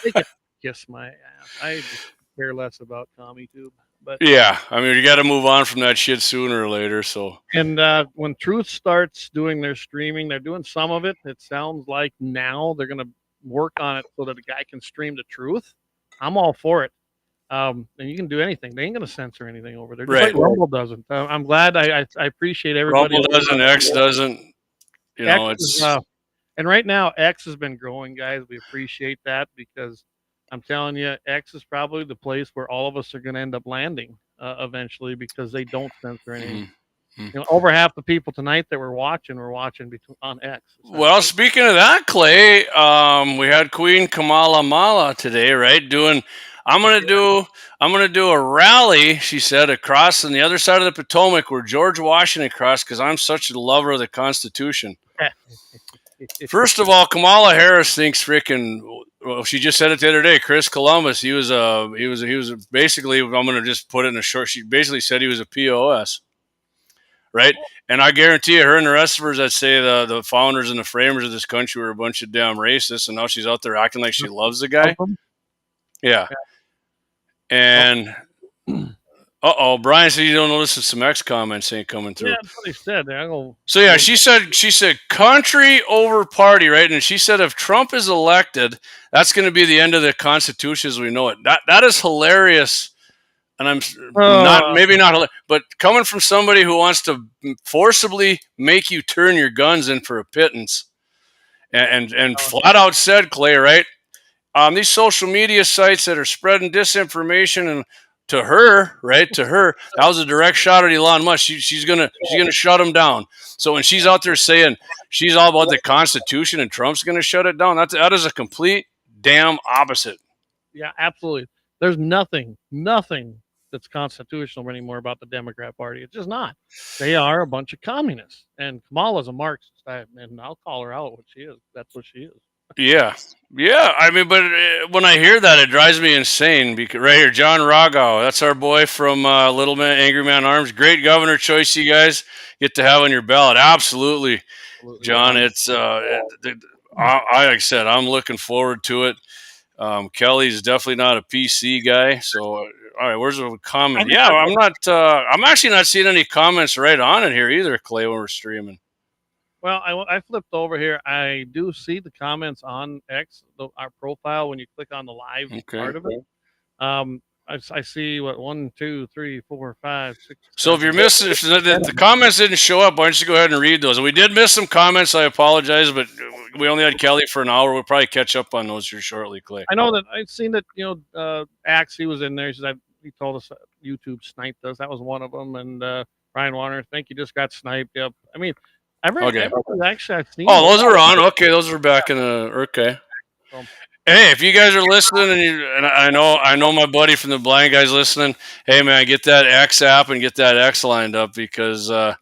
[SPEAKER 1] They can kiss my ass. I just care less about CommieTube. But
[SPEAKER 3] yeah, I mean, you got to move on from that shit sooner or later. So,
[SPEAKER 1] and when Truth starts doing their streaming, they're doing some of it. It sounds like now they're going to work on it so that a guy can stream the Truth. I'm all for it. And you can do anything. They ain't going to censor anything over there. Just like Rumble doesn't. I'm glad. I appreciate everybody.
[SPEAKER 3] Rumble doesn't. X doesn't. You know,
[SPEAKER 1] it's. And right now, X has been growing, guys. We appreciate that because I'm telling you, X is probably the place where all of us are going to end up landing eventually because they don't censor anything. Over half the people tonight that we're watching on X.
[SPEAKER 3] Well, speaking of that, Clay, we had Queen Kamala Mala today, right? I'm gonna do a rally, she said, across on the other side of the Potomac where George Washington crossed because I'm such a lover of the Constitution. First of all, Kamala Harris thinks freaking. Well, she just said it the other day. Chris Columbus, he was basically. I'm gonna just put it in a short. She basically said he was a POS, right? And I guarantee you, her and the rest of her that say the founders and the framers of this country were a bunch of damn racists, and now she's out there acting like she loves the guy. Yeah. And Brian said you don't notice that some X comments ain't coming through.
[SPEAKER 1] Yeah, that's what he said.
[SPEAKER 3] So yeah, she said country over party, right? And she said if Trump is elected, that's going to be the end of the Constitution as we know it. That is hilarious. And I'm not, but coming from somebody who wants to forcibly make you turn your guns in for a pittance, and flat out said, Clay, right? These social media sites that are spreading disinformation and to her, that was a direct shot at Elon Musk. She's gonna shut him down. So when she's out there saying she's all about the Constitution and Trump's gonna shut it down, that is a complete damn opposite.
[SPEAKER 1] Yeah, absolutely. There's nothing that's constitutional anymore about the Democrat Party. It's just not. They are a bunch of communists, and Kamala's a Marxist, and I'll call her out what she is. That's what she is.
[SPEAKER 3] Yeah. I mean, but when I hear that, it drives me insane. Because right here, John Rogau, that's our boy from Little Man, Angry Man Arms. Great governor choice you guys get to have on your ballot. Absolutely, John. It's like I said, I'm looking forward to it. Kelly's definitely not a PC guy. So, all right, where's the comment? Yeah, I'm not. I'm actually not seeing any comments right on it here either, Clay, when we're streaming.
[SPEAKER 1] Well, I flipped over here. I do see the comments on X, our profile, when you click on the live part of it. I see 1, 2, 3, 4, 5, 6.
[SPEAKER 3] So if you're missing, if the comments didn't show up, why don't you go ahead and read those? We did miss some comments. I apologize, but we only had Kelly for an hour. We'll probably catch up on those here shortly, Clay.
[SPEAKER 1] I know that I've seen that. Axe, he was in there. He told us YouTube sniped us. That was one of them. And Ryan Warner, think you just got sniped. Yep. I mean. Actually, I've seen.
[SPEAKER 3] Oh, those are on. Okay, those are back in the. Okay. Hey, if you guys are listening, and I know my buddy from the blind guy's listening. Hey, man, get that X app and get that X lined up because I'm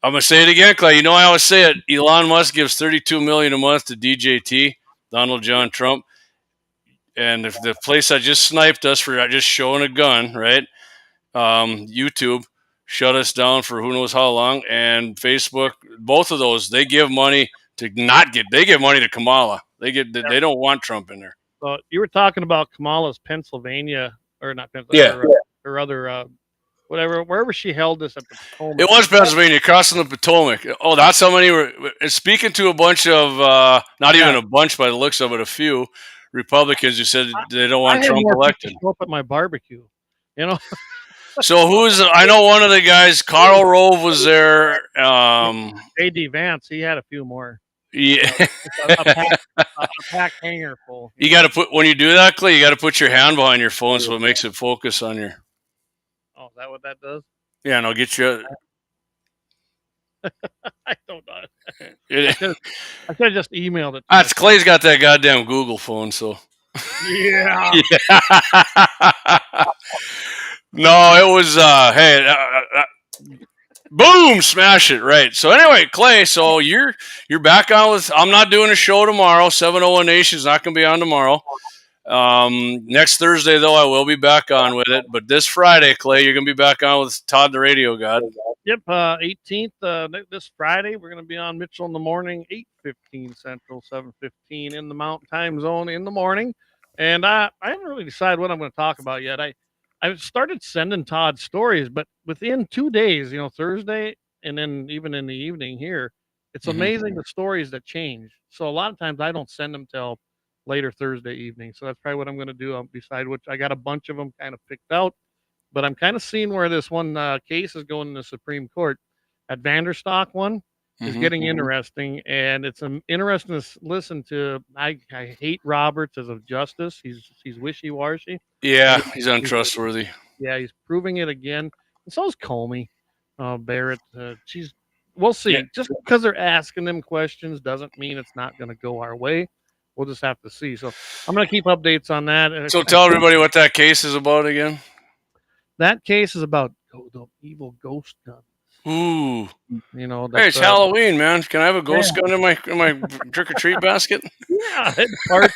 [SPEAKER 3] gonna say it again, Clay. You know I always say it. Elon Musk gives $32 million a month to DJT, Donald John Trump, and if the place that just sniped us for just showing a gun, right? YouTube shut us down for who knows how long, and Facebook, both of those, they give money to not get. They give money to Kamala. They don't want Trump in there.
[SPEAKER 1] So you were talking about Kamala's Pennsylvania, or not Pennsylvania, her other, wherever she held this at the Potomac.
[SPEAKER 3] It was Pennsylvania, crossing the Potomac. Oh, that's how many were speaking to a bunch of, not even a bunch by the looks of it, a few Republicans who said they don't want Trump elected.
[SPEAKER 1] Show up at my barbecue, you know.
[SPEAKER 3] So I know one of the guys, Karl Rove was there.
[SPEAKER 1] AD Vance, he had a few more.
[SPEAKER 3] Yeah.
[SPEAKER 1] A pack hanger full.
[SPEAKER 3] You got to put, when you do that, Clay, you got to put your hand behind your phone so it makes it focus on your.
[SPEAKER 1] Oh, is that what that does?
[SPEAKER 3] Yeah, and I'll get you.
[SPEAKER 1] I don't know. I should have just emailed it.
[SPEAKER 3] That's Clay's got that goddamn Google phone, so.
[SPEAKER 1] Yeah.
[SPEAKER 3] No, it was boom, smash it, right. So anyway, Clay, so you're back on with. I'm not doing a show tomorrow. 701 Nation is not going to be on tomorrow. Next Thursday though, I will be back on with it. But this Friday, Clay, you're going to be back on with Todd the Radio God.
[SPEAKER 1] Yep, 18th. This Friday, we're going to be on Mitchell in the morning, 8:15 Central, 7:15 in the Mountain Time Zone in the morning. And I haven't really decided what I'm going to talk about yet. I started sending Todd stories, but within 2 days, Thursday and then even in the evening here, it's amazing the stories that change. So a lot of times I don't send them till later Thursday evening. So that's probably what I'm going to do. I'll decide which. I got a bunch of them kind of picked out, but I'm kind of seeing where this one case is going in the Supreme Court. That Vanderstock one is getting interesting, and it's interesting to listen to. I hate Roberts as a justice. He's wishy-washy.
[SPEAKER 3] Yeah, he's untrustworthy.
[SPEAKER 1] He's proving it again. And so is Comey, Barrett. We'll see. Yeah. Just because they're asking them questions doesn't mean it's not going to go our way. We'll just have to see. So I'm going to keep updates on that.
[SPEAKER 3] So tell everybody what that case is about again.
[SPEAKER 1] That case is about the evil ghost guns.
[SPEAKER 3] Ooh,
[SPEAKER 1] hey,
[SPEAKER 3] it's Halloween, man. Can I have a ghost gun in my trick or treat basket?
[SPEAKER 1] Yeah, parts,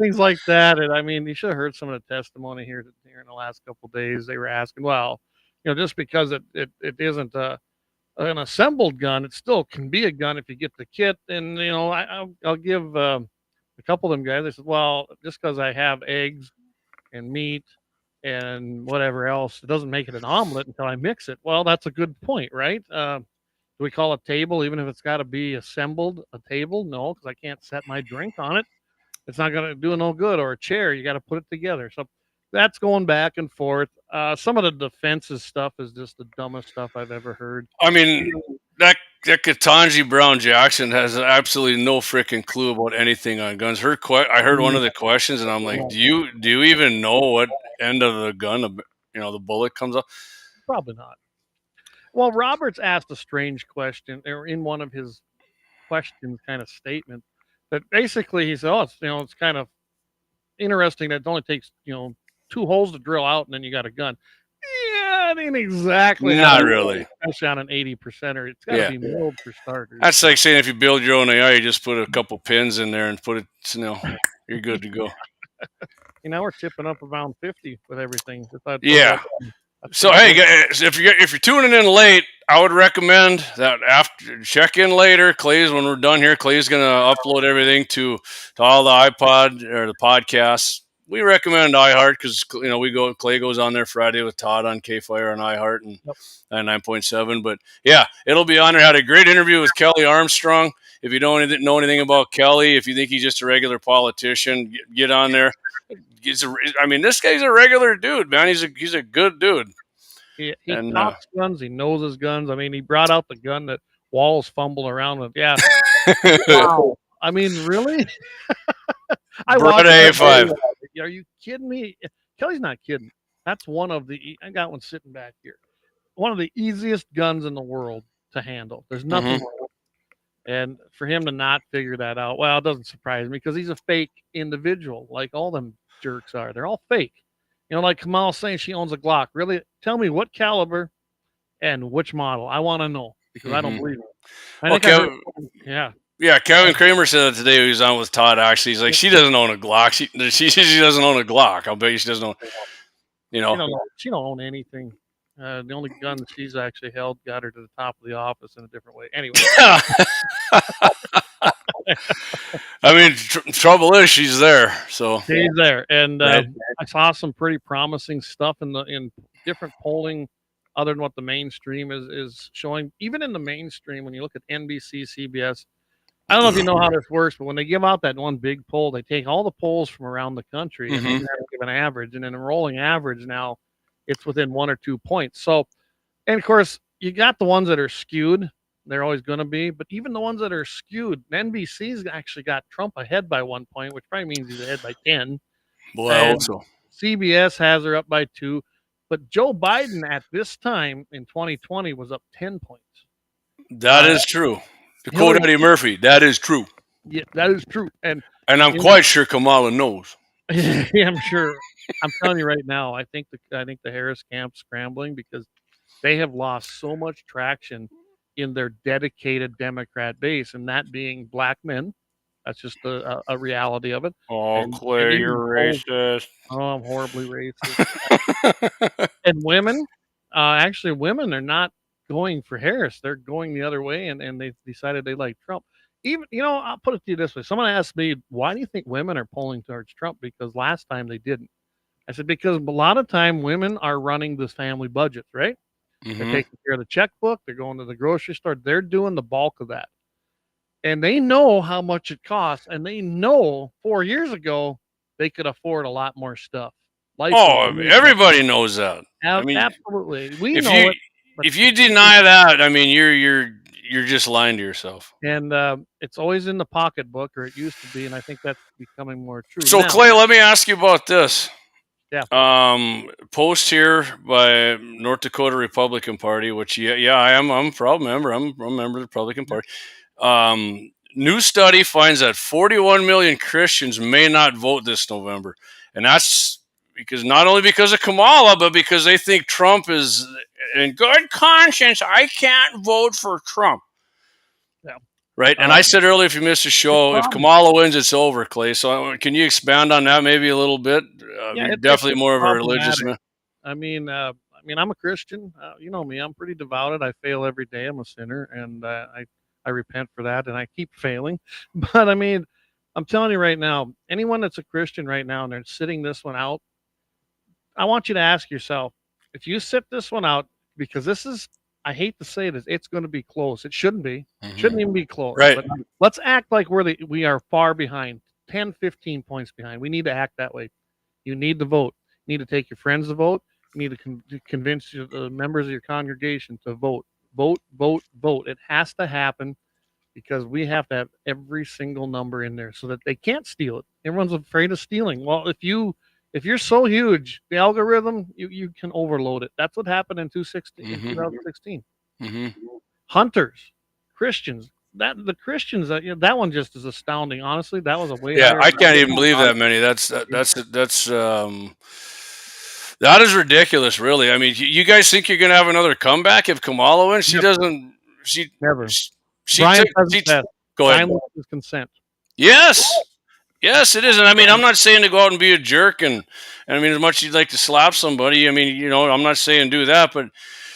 [SPEAKER 1] things like that. And I mean, you should have heard some of the testimony here in the last couple of days. They were asking, well, just because it isn't an assembled gun, it still can be a gun if you get the kit. And I'll give a couple of them guys. They said, well, just because I have eggs and meat and whatever else, it doesn't make it an omelet until I mix it. Well, that's a good point, right? Do we call a table, even if it's got to be assembled, a table? No, because I can't set my drink on it. It's not going to do no good. Or a chair, you got to put it together. So that's going back and forth. Some of the defenses stuff is just the dumbest stuff I've ever heard.
[SPEAKER 3] I mean, that Ketanji Brown Jackson has absolutely no freaking clue about anything on guns. I heard one of the questions, and I'm like, do you even know what end of the gun, the bullet comes up?
[SPEAKER 1] Probably not. Well, Roberts asked a strange question, or in one of his question kind of statement, that basically he said, "Oh, it's kind of interesting that it only takes 2 holes to drill out, and then you got a gun." Yeah, it ain't exactly.
[SPEAKER 3] Not really.
[SPEAKER 1] Especially on an 80%er, it's got to be milled for starters.
[SPEAKER 3] That's like saying if you build your own AI, you just put a couple pins in there and put it. You're good to go.
[SPEAKER 1] We're tipping up around 50 with everything.
[SPEAKER 3] Yeah. So hey, guys, if you're tuning in late, I would recommend that after check in later. Clay's, when we're done here, Clay's gonna upload everything to all the iPod or the podcasts. We recommend iHeart because Clay goes on there Friday with Todd on KFYR and iHeart and 99.7. But yeah, it'll be on there. Had a great interview with Kelly Armstrong. If you don't know anything about Kelly, if you think he's just a regular politician, get on there. This guy's a regular dude, man. He's a good dude.
[SPEAKER 1] He talks guns. He knows his guns. I mean, he brought out the gun that Walls fumbled around with. Yeah. Wow. I mean, really?
[SPEAKER 3] Brought A5.
[SPEAKER 1] Are you kidding me? Kelly's not kidding. That's one of the. I got one sitting back here. One of the easiest guns in the world to handle. There's nothing. And for him to not figure that out, well, it doesn't surprise me because he's a fake individual, like all them jerks are. They're all fake. Like Kamal saying she owns a Glock. Really, tell me what caliber and which model. I want to know because I don't believe it. I think I heard, yeah.
[SPEAKER 3] Yeah, Kevin Kramer said that today. He was on with Todd. Actually, he's like, she doesn't own a Glock. She doesn't own a Glock. I'll bet you she doesn't own.
[SPEAKER 1] She don't own anything. The only gun that she's actually held got her to the top of the office in a different way. Anyway.
[SPEAKER 3] I mean, trouble is she's there. So
[SPEAKER 1] she's there, and I saw some pretty promising stuff in different polling, other than what the mainstream is showing. Even in the mainstream, when you look at NBC, CBS, I don't know if you know how this works, but when they give out that one big poll, they take all the polls from around the country and they give an average, and in a rolling average now, it's within 1 or 2 points. So, and of course, you got the ones that are skewed. They're always going to be, but even the ones that are skewed, NBC's actually got Trump ahead by 1 point, which probably means he's ahead by 10.
[SPEAKER 3] Boy, I hope so.
[SPEAKER 1] CBS has her up by 2, but Joe Biden at this time in 2020 was up 10 points.
[SPEAKER 3] That is true. To quote Eddie Murphy, that is true.
[SPEAKER 1] Yeah, that is true. And
[SPEAKER 3] I'm quite sure Kamala knows.
[SPEAKER 1] Yeah, I'm sure. I'm telling you right now, I think the Harris camp's scrambling because they have lost so much traction in their dedicated Democrat base, and that being black men. That's just a reality of it.
[SPEAKER 3] Oh, Clay, you're racist.
[SPEAKER 1] Oh, I'm horribly racist. And women, actually, women are not going for Harris. They're going the other way, and they've decided they like Trump. Even, I'll put it to you this way. Someone asked me, why do you think women are polling towards Trump? Because last time they didn't. I said, because a lot of time women are running this family budgets, right? They're taking care of the checkbook. They're going to the grocery store. They're doing the bulk of that. And they know how much it costs. And they know 4 years ago, they could afford a lot more stuff.
[SPEAKER 3] Everybody knows that.
[SPEAKER 1] Absolutely. We know it.
[SPEAKER 3] If you deny that, I mean, you're just lying to yourself.
[SPEAKER 1] And it's always in the pocketbook, or it used to be, and I think that's becoming more true.
[SPEAKER 3] So, Clay, let me ask you about this.
[SPEAKER 1] Yeah.
[SPEAKER 3] Post here by North Dakota Republican Party, which I am. I'm a proud member. I'm a member of the Republican Party. New study finds that 41 million Christians may not vote this November, and that's not only because of Kamala, but because they think Trump is in good conscience. I can't vote for Trump.
[SPEAKER 1] Yeah.
[SPEAKER 3] Right. And I said earlier, if you missed the show, if Kamala wins, it's over, Clay. So can you expand on that maybe a little bit? You're definitely more of a religious man.
[SPEAKER 1] I mean, I'm a Christian. You know me. I'm pretty devoted. I fail every day. I'm a sinner, and I repent for that, and I keep failing. But I mean, I'm telling you right now, anyone that's a Christian right now and they're sitting this one out, I want you to ask yourself, if you sit this one out, because this is, I hate to say this, it's going to be close. It shouldn't be. It shouldn't even be close.
[SPEAKER 3] Right.
[SPEAKER 1] But let's act like we are far behind, 10, 15 points behind. We need to act that way. You need to vote. You need to take your friends to vote. You need to convince the members of your congregation to vote. Vote, vote, vote. It has to happen because we have to have every single number in there so that they can't steal it. Everyone's afraid of stealing. Well, if you're so huge, the algorithm, you can overload it. That's what happened in 2016. Hunters, Christians, the Christians, that one just is astounding. Honestly, that was a way.
[SPEAKER 3] Yeah, I can't even believe that many. That is ridiculous, really. I mean, you guys think you're going to have another comeback if Kamala wins? She doesn't. She
[SPEAKER 1] never.
[SPEAKER 3] Go ahead.
[SPEAKER 1] Violence is consent.
[SPEAKER 3] Yes. Yes, it is. And I mean, I'm not saying to go out and be a jerk. And I mean, as much as you'd like to slap somebody, I mean, I'm not saying do that. But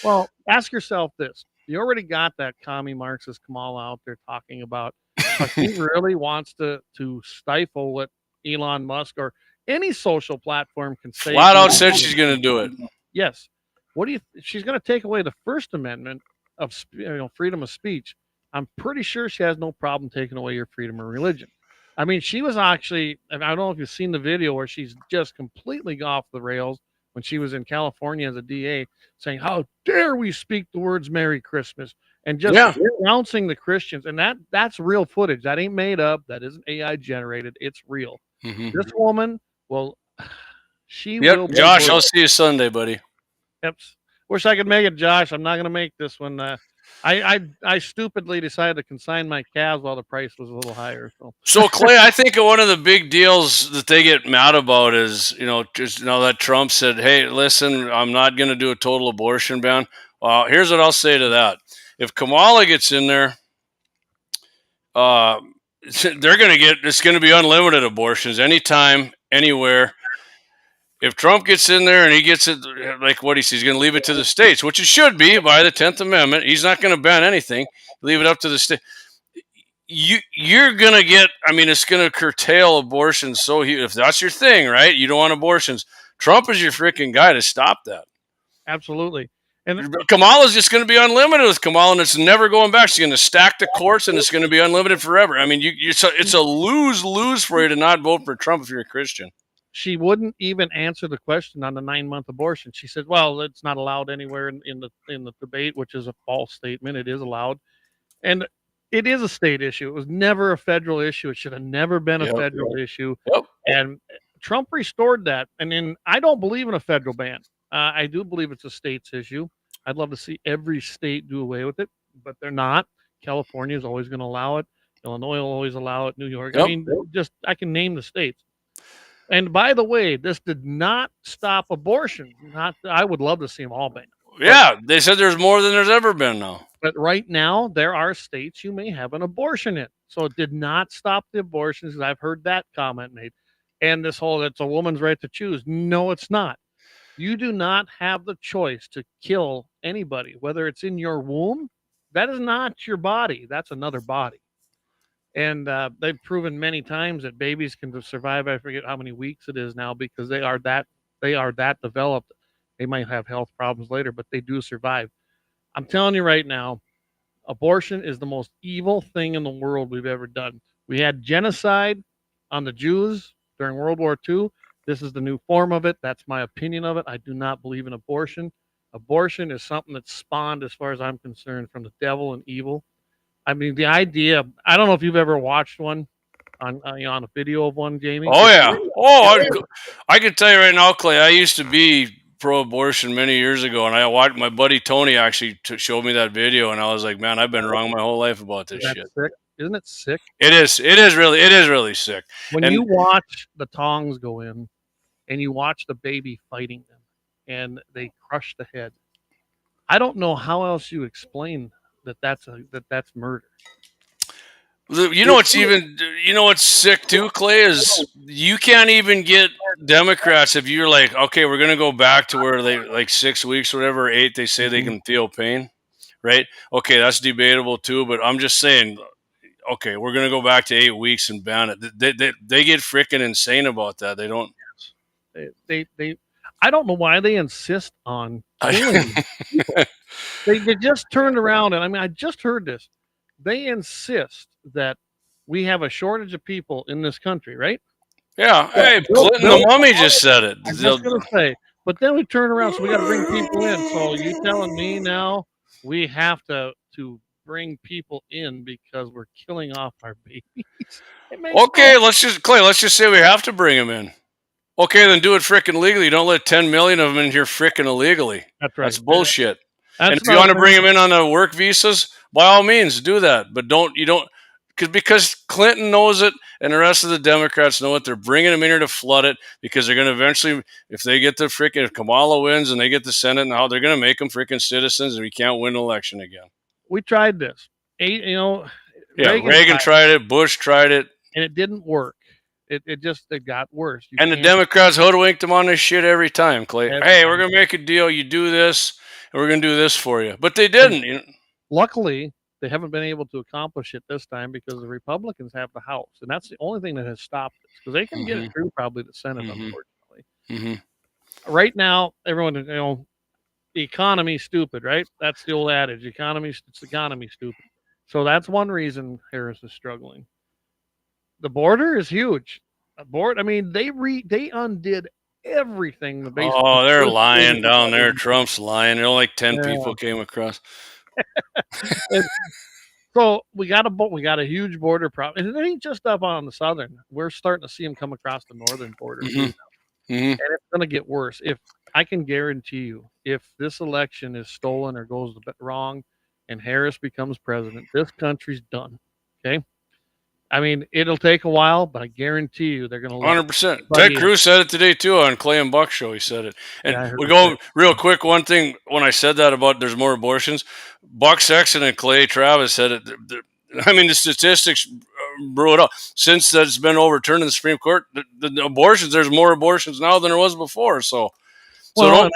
[SPEAKER 1] well, ask yourself this. You already got that commie Marxist Kamala out there talking about he really wants to stifle what Elon Musk or any social platform can say.
[SPEAKER 3] Flat out said she's going to do it.
[SPEAKER 1] Yes. She's going to take away the First Amendment of freedom of speech. I'm pretty sure she has no problem taking away your freedom of religion. I mean, she was actually, I don't know if you've seen the video where she's just completely off the rails when she was in California as a DA saying, how dare we speak the words Merry Christmas, and just denouncing the Christians. And that's real footage. That ain't made up. That isn't AI generated. It's real. This woman will, will.
[SPEAKER 3] Josh, I'll see you Sunday, buddy.
[SPEAKER 1] Yep. Wish I could make it, Josh. I'm not going to make this one. I stupidly decided to consign my calves while the price was a little higher.
[SPEAKER 3] So Clay, I think one of the big deals that they get mad about is, just that Trump said, "Hey, listen, I'm not going to do a total abortion ban." Well, here's what I'll say to that: if Kamala gets in there, they're going to get. It's going to be unlimited abortions anytime, anywhere. If Trump gets in there and he gets it like what he says, he's going to leave it to the states, which it should be by the 10th Amendment. He's not going to ban anything. Leave it up to the state. You're going to get, it's going to curtail abortions. So if that's your thing, right? You don't want abortions. Trump is your freaking guy to stop that.
[SPEAKER 1] Absolutely. And
[SPEAKER 3] Kamala's just going to be unlimited with Kamala, and it's never going back. She's going to stack the courts, and it's going to be unlimited forever. It's a lose-lose for you to not vote for Trump if you're a Christian.
[SPEAKER 1] She wouldn't even answer the question on the 9-month abortion. She said, "Well, it's not allowed anywhere in the debate," which is a false statement. It is allowed, and it is a state issue. It was never a federal issue. It should have never been a federal issue.
[SPEAKER 3] Yep.
[SPEAKER 1] And Trump restored that. And then I don't believe in a federal ban. I do believe it's a state's issue. I'd love to see every state do away with it, but they're not. California is always going to allow it. Illinois will always allow it. New York.
[SPEAKER 3] Yep.
[SPEAKER 1] I can name the states. And by the way, this did not stop abortion. I would love to see them all banned.
[SPEAKER 3] Yeah, they said there's more than there's ever been now.
[SPEAKER 1] But right now, there are states you may have an abortion in. So it did not stop the abortions. I've heard that comment made. And this whole, it's a woman's right to choose. No, it's not. You do not have the choice to kill anybody, whether it's in your womb. That is not your body. That's another body. And they've proven many times that babies can survive. I forget how many weeks it is now, because they are that developed. They might have health problems later, but they do survive. I'm telling you right now, abortion is the most evil thing in the world we've ever done. We had genocide on the Jews during World War II. This is the new form of it. That's my opinion of it. I do not believe in abortion. Abortion is something that's spawned, as far as I'm concerned, from the devil and evil. The idea, I don't know if you've ever watched one on a video of one, Jamie.
[SPEAKER 3] Oh, yeah. Oh, I can tell you right now, Clay, I used to be pro-abortion many years ago, and I watched my buddy Tony actually showed me that video, and I was like, man, I've been wrong my whole life about this shit.
[SPEAKER 1] Sick. Isn't it sick?
[SPEAKER 3] It is really sick.
[SPEAKER 1] When you watch the tongs go in and you watch the baby fighting them and they crush the head, I don't know how else you explain that's murder.
[SPEAKER 3] What's sick too, Clay, is you can't even get Democrats if you're like, okay, we're going to go back to where they like 6 weeks, whatever, 8, they say they can feel pain, right? Okay, that's debatable too, but I'm just saying, okay, we're going to go back to 8 weeks and ban it. They get freaking insane about that. They don't.
[SPEAKER 1] I don't know why they insist on killing people. They just turned around, and I just heard this. They insist that we have a shortage of people in this country, right?
[SPEAKER 3] Yeah. Hey, Clinton, the mummy just said it.
[SPEAKER 1] I was just going to say, but then we turn around, so we got to bring people in. So you telling me now we have to bring people in because we're killing off our babies?
[SPEAKER 3] Okay, let's just say we have to bring them in. Okay, then do it freaking legally. Don't let 10 million of them in here freaking illegally.
[SPEAKER 1] That's right.
[SPEAKER 3] That's bullshit. And if you want to bring them in on the work visas, by all means, do that. But because Clinton knows it and the rest of the Democrats know it, they're bringing them in here to flood it because they're going to eventually, if Kamala wins and they get the Senate now, they're going to make them freaking citizens and we can't win an election again.
[SPEAKER 1] We tried this.
[SPEAKER 3] Reagan tried it. Bush tried it.
[SPEAKER 1] And it didn't work. It got worse.
[SPEAKER 3] The Democrats hoodwinked them on this shit every time, Clay. Hey, we're going to make a deal. You do this, and we're going to do this for you. But they didn't.
[SPEAKER 1] Luckily, they haven't been able to accomplish it this time because the Republicans have the House. And that's the only thing that has stopped this, because they can get it through probably the Senate, unfortunately. Right now, everyone, the economy's stupid, right? That's the old adage. It's the economy stupid. So that's one reason Harris is struggling. The border is huge. They undid everything.
[SPEAKER 3] They're lying down there. Trump's lying. Only like 10 people came across.
[SPEAKER 1] So we got a huge border problem, and it ain't just up on the southern. We're starting to see them come across the northern border, and it's going to get worse. If I can guarantee you, if this election is stolen or goes a bit wrong, and Harris becomes president, this country's done. Okay. I mean, it'll take a while, but I guarantee you they're going to
[SPEAKER 3] 100%. Ted Cruz said it today too on Clay and Buck show. He said it. And
[SPEAKER 1] Yeah, I heard
[SPEAKER 3] we
[SPEAKER 1] it
[SPEAKER 3] go
[SPEAKER 1] too.
[SPEAKER 3] real quick. One thing when I said that about there's more abortions, Buck Sexton and Clay Travis said it. I mean, the statistics brew it up. Since that's been overturned in the Supreme Court, the abortions, there's more abortions now than there was before. So
[SPEAKER 1] Well,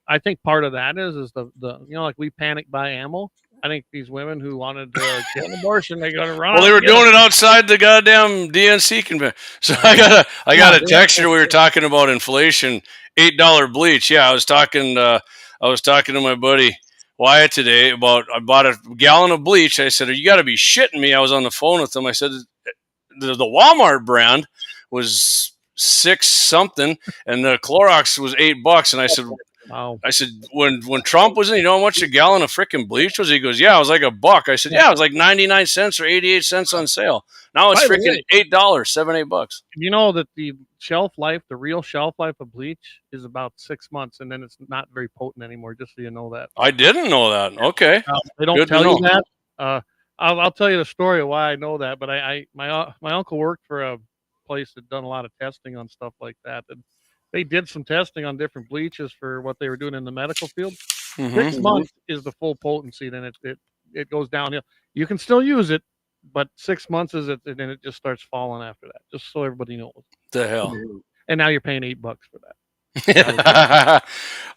[SPEAKER 1] I think part of that is the like we panic buy ammo. I think these women who wanted to get an abortion, they're going to run.
[SPEAKER 3] well, they were doing it outside the goddamn DNC convention. So I got a text here. We were talking about inflation, $8 bleach. Yeah, I was talking to my buddy Wyatt today about I bought a gallon of bleach. I said, "You got to be shitting me." I was on the phone with him. I said, the Walmart brand was $6 something, and the Clorox was $8. And I said,
[SPEAKER 1] wow.
[SPEAKER 3] I said, when Trump was in, you know how much a gallon of freaking bleach was? He goes, yeah, it was like $1. I said, yeah, it was like 99 cents or 88 cents on sale. Now it's freaking $8, $7-8.
[SPEAKER 1] You know that the real shelf life of bleach is about 6 months, and then it's not very potent anymore, just so you know that.
[SPEAKER 3] I didn't know that. Okay.
[SPEAKER 1] They don't tell you that. I'll tell you the story of why I know that, but my uncle worked for a place that done a lot of testing on stuff like that, and they did some testing on different bleaches for what they were doing in the medical field. 6 months is the full potency, then it goes downhill. You can still use it, but 6 months is it, and then it just starts falling after that. Just so everybody knows.
[SPEAKER 3] The hell.
[SPEAKER 1] And now you're paying $8 for
[SPEAKER 3] that.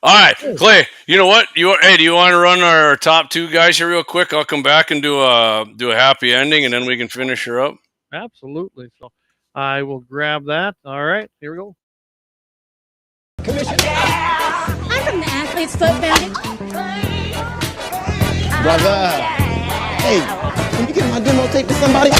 [SPEAKER 3] All right, Clay. You know what? Do you want to run our top 2 guys here real quick? I'll come back and do a happy ending, and then we can finish her up.
[SPEAKER 1] Absolutely. So I will grab that. All right, here we go.
[SPEAKER 5] I'm from the Athlete's Foot Foundation.
[SPEAKER 6] Brother. Hey, can you get my demo tape to somebody?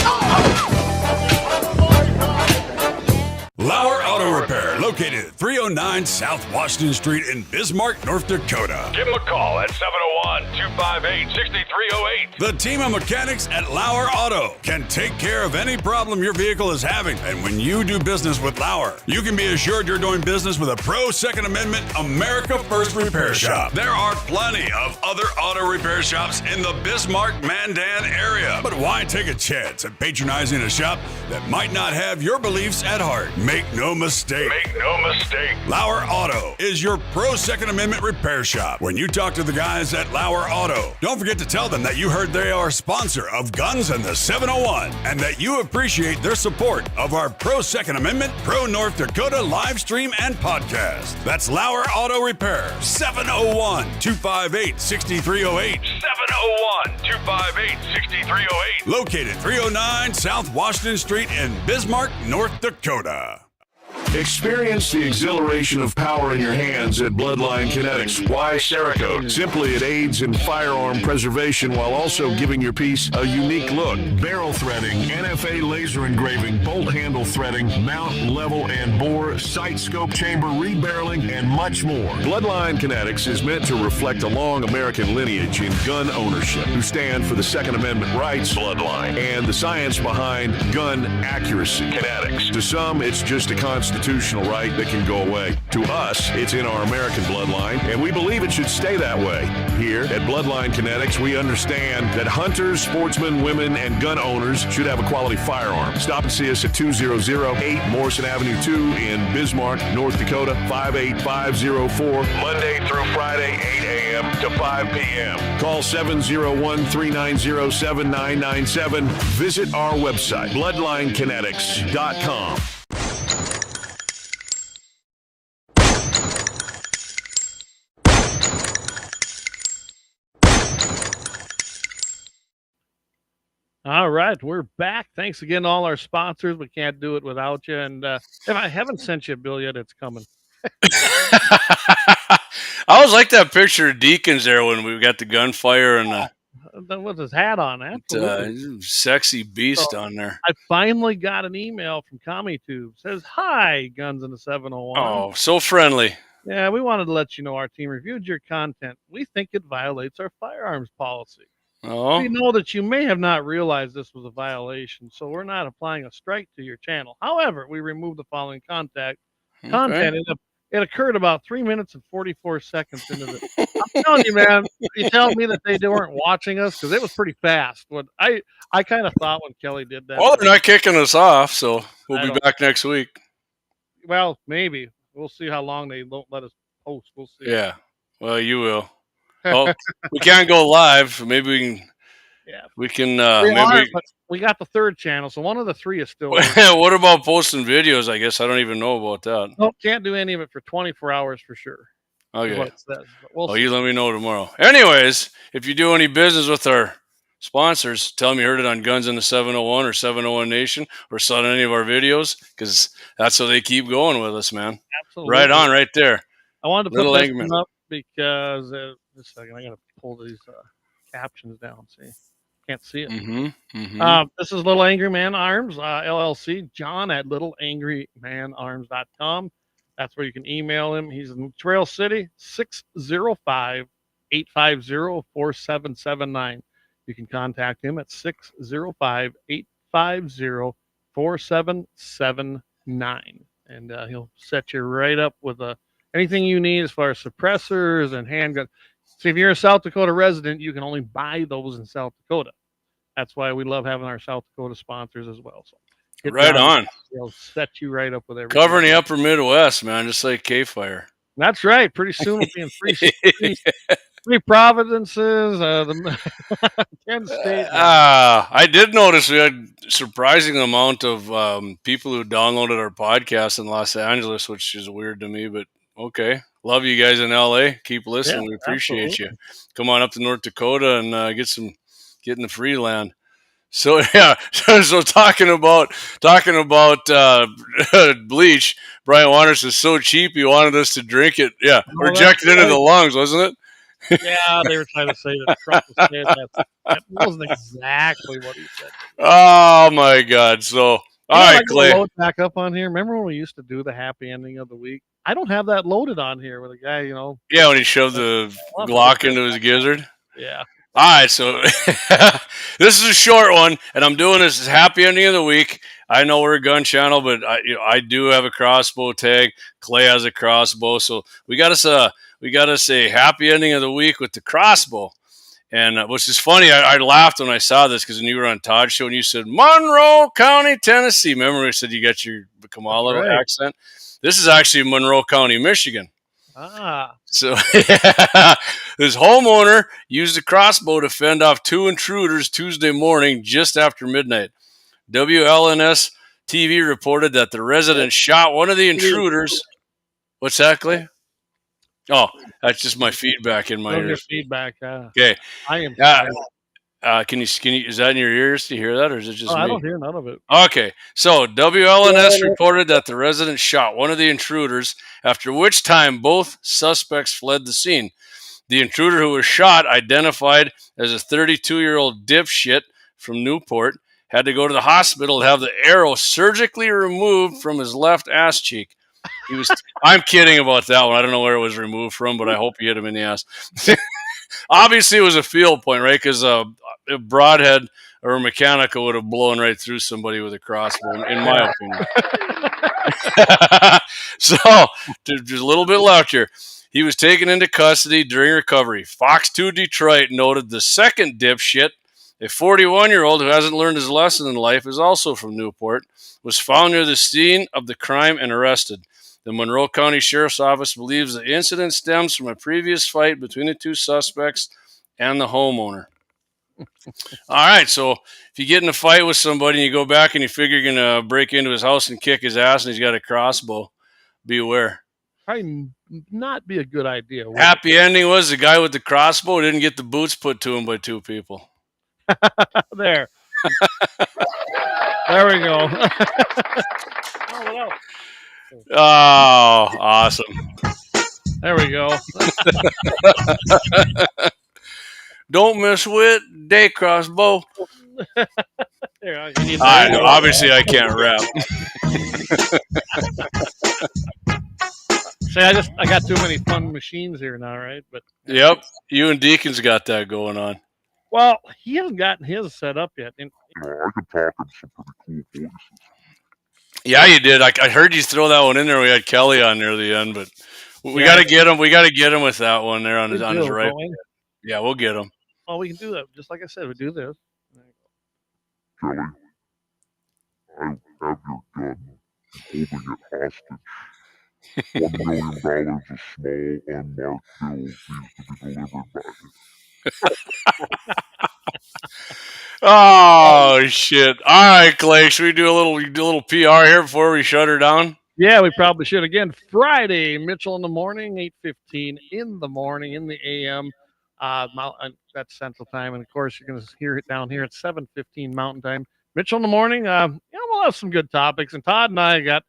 [SPEAKER 7] Lauer Auto Repair, located at 309 South Washington Street in Bismarck, North Dakota.
[SPEAKER 8] Give them a call at 701-258-6308.
[SPEAKER 7] The team of mechanics at Lauer Auto can take care of any problem your vehicle is having. And when you do business with Lauer, you can be assured you're doing business with a pro Second Amendment America First repair shop. There are plenty of other auto repair shops in the Bismarck-Mandan area. But why take a chance at patronizing a shop that might not have your beliefs at heart? Make no mistake. Lauer Auto is your pro Second Amendment repair shop. When you talk to the guys at Lauer Auto, don't forget to tell them that you heard they are a sponsor of Guns and the 701 and that you appreciate their support of our pro Second Amendment, pro North Dakota live stream and podcast. That's Lauer Auto Repair, 701-258-6308.
[SPEAKER 8] 701-258-6308.
[SPEAKER 7] Located 309 South Washington Street in Bismarck, North Dakota.
[SPEAKER 8] Experience the exhilaration of power in your hands at Bloodline Kinetics. Why Cerakote? Simply, it aids in firearm preservation while also giving your piece a unique look. Barrel threading, NFA laser engraving, bolt handle threading, mount, level, and bore, sight scope chamber rebarreling, and much more. Bloodline Kinetics is meant to reflect a long American lineage in gun ownership, who stand for the Second Amendment rights, Bloodline, and the science behind gun accuracy. Kinetics. To some, it's just a constitutional right that can go away. To us, it's in our American bloodline, and we believe it should stay that way. Here at Bloodline Kinetics, we understand that hunters, sportsmen, women, and gun owners should have a quality firearm. Stop and see us at 2008 Morrison Avenue 2 in Bismarck, North Dakota, 58504, Monday through Friday, 8 a.m. to 5 p.m. Call 701-390-7997. Visit our website, bloodlinekinetics.com.
[SPEAKER 1] All right, we're back. Thanks again to all our sponsors. We can't do it without you. And if I haven't sent you a bill yet, it's coming.
[SPEAKER 3] I always like that picture of Deacons there when we got the gunfire and
[SPEAKER 1] with his hat on.
[SPEAKER 3] Sexy beast on there.
[SPEAKER 1] I finally got an email from CommieTube. Says, "Hi, Guns in the 701."
[SPEAKER 3] Oh, so friendly.
[SPEAKER 1] Yeah, we wanted to let you know our team reviewed your content. We think it violates our firearms policy.
[SPEAKER 3] Oh.
[SPEAKER 1] We know that you may have not realized this was a violation, so we're not applying a strike to your channel. However, we removed the following content in It occurred about 3 minutes and 44 seconds into the. I'm telling you, man. You telling me that they weren't watching us because it was pretty fast. What I kind of thought when Kelly did that.
[SPEAKER 3] Well, they're not kicking us off, so we'll be back next week.
[SPEAKER 1] Well, maybe we'll see how long they don't let us post. We'll see.
[SPEAKER 3] Yeah. Well, you will. Oh, we can't go live. So maybe we can.
[SPEAKER 1] Yeah.
[SPEAKER 3] We can.
[SPEAKER 1] But we got the third channel, so one of the three is still.
[SPEAKER 3] What about posting videos? I guess I don't even know about that.
[SPEAKER 1] Nope, can't do any of it for 24 hours for sure.
[SPEAKER 3] Okay.
[SPEAKER 1] What it says.
[SPEAKER 3] We'll you let me know tomorrow. Anyways, if you do any business with our sponsors, tell them you heard it on Guns in the 701 or 701 Nation or saw it in any of our videos, because that's how they keep going with us, man.
[SPEAKER 1] Absolutely.
[SPEAKER 3] Right on, right there.
[SPEAKER 1] I wanted to put this one up because just a second, I got to pull these captions down. See, can't see it. This is Little Angry Man Arms LLC. John at littleangrymanarms.com. That's where you can email him. He's in Trail City, 605-850-4779. You can contact him at 605-850-4779. And he'll set you right up with anything you need as far as suppressors and handguns. See, if you're a South Dakota resident, you can only buy those in South Dakota. That's why we love having our South Dakota sponsors as well. So
[SPEAKER 3] right on.
[SPEAKER 1] They'll set you right up with everything.
[SPEAKER 3] Covering the upper Midwest, man, just like KFYR.
[SPEAKER 1] That's right. Pretty soon we'll be in three provinces, the 10 states.
[SPEAKER 3] I did notice we had a surprising amount of people who downloaded our podcast in Los Angeles, which is weird to me, but okay. Love you guys in LA. Keep listening. We appreciate you. Come on up to North Dakota and get in the free land. So yeah, so talking about bleach, Brian Waters is so cheap he wanted us to drink it. Yeah, rejected into the lungs, wasn't it?
[SPEAKER 1] Yeah, they were trying to say that Trump was saying that wasn't exactly what he said.
[SPEAKER 3] Oh my God! So all right, Clay.
[SPEAKER 1] Load back up on here. Remember when we used to do the happy ending of the week? I don't have that loaded on here with a guy,
[SPEAKER 3] Yeah, when he shoved the Glock into his gizzard.
[SPEAKER 1] Yeah.
[SPEAKER 3] All right, so this is a short one, and I'm doing this as happy ending of the week. I know we're a gun channel, but I do have a crossbow tag. Clay has a crossbow, so we got us a happy ending of the week with the crossbow. And which is funny, I laughed when I saw this because when you were on Todd's show and you said Monroe County, Tennessee. Remember, I said you got your Kamala accent. This is actually Monroe County, Michigan. So this homeowner used a crossbow to fend off two intruders Tuesday morning just after midnight. WLNS TV reported that the resident shot one of the intruders. What's that, Clay? Oh, that's just my feedback in my ears.
[SPEAKER 1] Feedback.
[SPEAKER 3] Okay.
[SPEAKER 1] I am.
[SPEAKER 3] Can you? Is that in your ears to hear that, or is it just me?
[SPEAKER 1] I don't hear none of it.
[SPEAKER 3] Okay. So WLNS reported that the resident shot one of the intruders, after which time both suspects fled the scene. The intruder who was shot, identified as a 32-year-old dipshit from Newport, had to go to the hospital to have the arrow surgically removed from his left ass cheek. I'm kidding about that one. I don't know where it was removed from, but I hope you hit him in the ass. Obviously, it was a field point, right? Because a broadhead or a mechanical would have blown right through somebody with a crossbow, in my opinion. So, there's a little bit left here. He was taken into custody during recovery. Fox 2 Detroit noted the second dipshit, a 41-year-old who hasn't learned his lesson in life, is also from Newport, was found near the scene of the crime and arrested. The Monroe County Sheriff's Office believes the incident stems from a previous fight between the two suspects and the homeowner. All right, so if you get in a fight with somebody and you go back and you figure you're going to break into his house and kick his ass and he's got a crossbow, beware.
[SPEAKER 1] Probably not be a good idea.
[SPEAKER 3] Happy ending was the guy with the crossbow didn't get the boots put to him by two people.
[SPEAKER 1] There. There we go.
[SPEAKER 3] Oh, awesome.
[SPEAKER 1] There we go.
[SPEAKER 3] Don't miss with day crossbow. I know, obviously I can't rap.
[SPEAKER 1] See, I got too many fun machines here now, right? But
[SPEAKER 3] yep, you and Deacon's got that going on.
[SPEAKER 1] Well, he hasn't gotten his set up yet.
[SPEAKER 13] I can talk in some pretty cool voices.
[SPEAKER 3] Yeah, you did. I heard you throw that one in there. We had Kelly on near the end, but we got to get him. We got to get him with that one there on his right. Yeah, we'll get him.
[SPEAKER 1] Oh, we can do that. Just like I said, we do this.
[SPEAKER 13] Kelly, I have your gun. I'm holding it hostage. $1 million of small unmarked bills needs to be delivered by you.
[SPEAKER 3] Oh shit! All right, Clay. Should we do a little PR here before we shut her down?
[SPEAKER 1] Yeah, we probably should. Again, Friday, Mitchell in the morning, 8:15 in the morning in the AM. That's Central Time, and of course you're going to hear it down here at 7:15 Mountain Time. Mitchell in the morning. We'll have some good topics, and Todd and I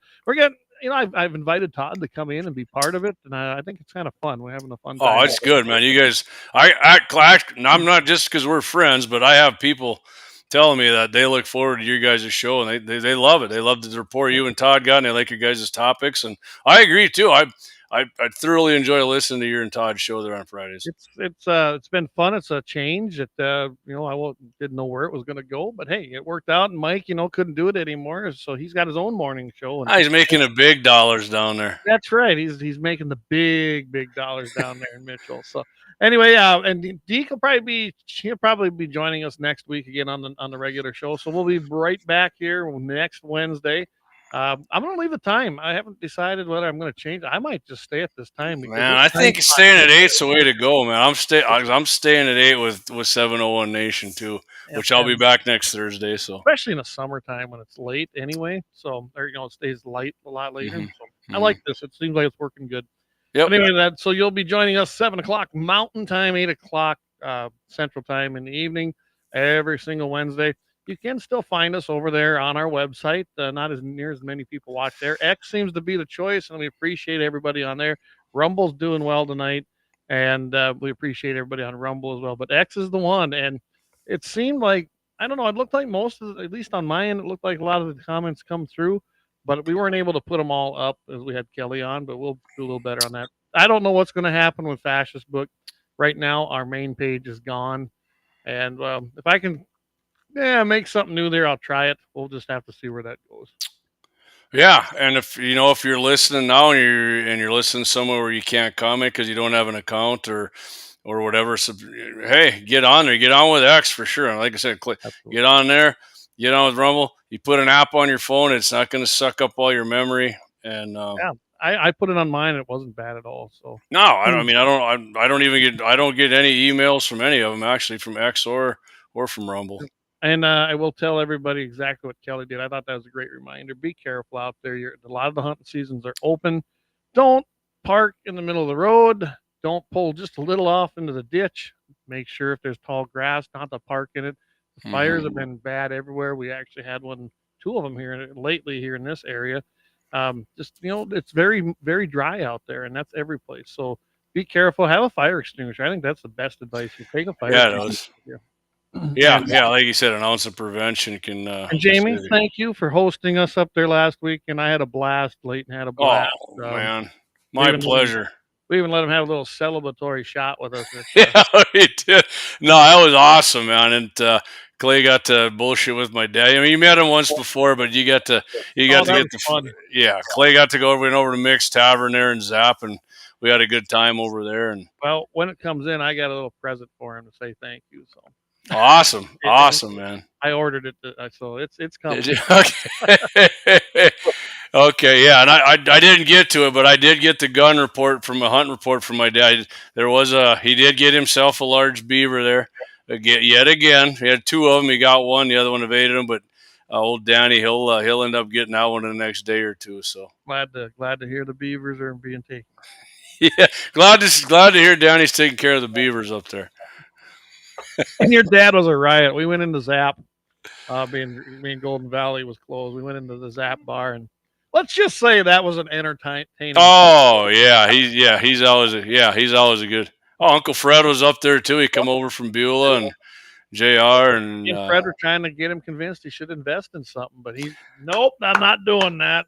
[SPEAKER 1] I've invited Todd to come in and be part of it, and I think it's kind of fun. We're having a fun time.
[SPEAKER 3] Oh, it's good, man. You guys, I'm not just because we're friends, but I have people telling me that they look forward to your guys' show and they love it. They love the report you and Todd got, and they like your guys' topics. And I agree too. I thoroughly enjoy listening to your and Todd's show there on Fridays.
[SPEAKER 1] It's been fun. It's a change. I didn't know where it was going to go, but hey, it worked out. And Mike, couldn't do it anymore, so he's got his own morning show. And
[SPEAKER 3] he's making the big dollars down there.
[SPEAKER 1] That's right. He's making the big dollars down there in Mitchell. So anyway, and Deke will probably be joining us next week again on the regular show. So we'll be right back here next Wednesday. I'm going to leave the time. I haven't decided whether I'm going to change. I might just stay at this time.
[SPEAKER 3] Man, I think staying at 8's the way to go, man. I'm staying at 8 with 701 Nation too, which I'll be back next Thursday. So
[SPEAKER 1] especially in the summertime when it's late anyway. So it stays light a lot later.
[SPEAKER 3] Mm-hmm.
[SPEAKER 1] So I like this. It seems like it's working good.
[SPEAKER 3] Yep.
[SPEAKER 1] Anyway, so you'll be joining us 7:00 Mountain Time, 8:00 Central Time in the evening every single Wednesday. You can still find us over there on our website. Not as near as many people watch there. X seems to be the choice, and we appreciate everybody on there. Rumble's doing well tonight, and we appreciate everybody on Rumble as well. But X is the one, and it seemed like, I don't know, it looked like at least on my end, it looked like a lot of the comments come through, but we weren't able to put them all up as we had Kelly on, but we'll do a little better on that. I don't know what's going to happen with Fascist Book. Right now, our main page is gone, and if I can make something new there, I'll try it. We'll just have to see where that goes.
[SPEAKER 3] Yeah, and if you're listening now and you're listening somewhere where you can't comment because you don't have an account or whatever, so hey, get on there, get on with X for sure. Like I said, get on there, get on with Rumble. You put an app on your phone, it's not going to suck up all your memory. And
[SPEAKER 1] I put it on mine. It wasn't bad at all. So
[SPEAKER 3] no, I don't get any emails from any of them actually, from X or from Rumble.
[SPEAKER 1] And I will tell everybody exactly what Kelly did. I thought that was a great reminder. Be careful out there. A lot of the hunting seasons are open. Don't park in the middle of the road. Don't pull just a little off into the ditch. Make sure if there's tall grass, not to park in it. The fires have been bad everywhere. We actually had two of them here lately here in this area. It's very, very dry out there, and that's every place. So be careful. Have a fire extinguisher. I think that's the best advice. You take a fire extinguisher.
[SPEAKER 3] Yeah, like you said, an ounce of prevention can.
[SPEAKER 1] And Jamie, thank you for hosting us up there last week, and I had a blast. Leighton had a blast.
[SPEAKER 3] Oh man, my pleasure.
[SPEAKER 1] We even let him have a little celebratory shot with us.
[SPEAKER 3] Yeah, we did. No, that was awesome, man. And Clay got to bullshit with my dad. I mean, you met him once before, but you got to get the fun. Yeah, Clay got to go over to Mick's Tavern there and Zap, and we had a good time over there. And
[SPEAKER 1] well, when it comes in, I got a little present for him to say thank you. So.
[SPEAKER 3] Awesome, man.
[SPEAKER 1] I ordered it, so it's coming.
[SPEAKER 3] Okay, yeah, and I didn't get to it, but I did get the hunt report from my dad. He did get himself a large beaver there. Yet again, he had two of them. He got one, the other one evaded him, but old Danny, he'll end up getting that one in the next day or two. So
[SPEAKER 1] glad to hear the beavers are being taken.
[SPEAKER 3] Yeah, glad to hear Danny's taking care of the beavers up there.
[SPEAKER 1] And your dad was a riot. We went into Zap, being Golden Valley was closed. We went into the Zap bar, and let's just say that was an entertaining.
[SPEAKER 3] Oh yeah, he's always a good. Oh, Uncle Fred was up there too. He come over from Beulah and JR and
[SPEAKER 1] Fred were trying to get him convinced he should invest in something, but nope, I'm not doing that.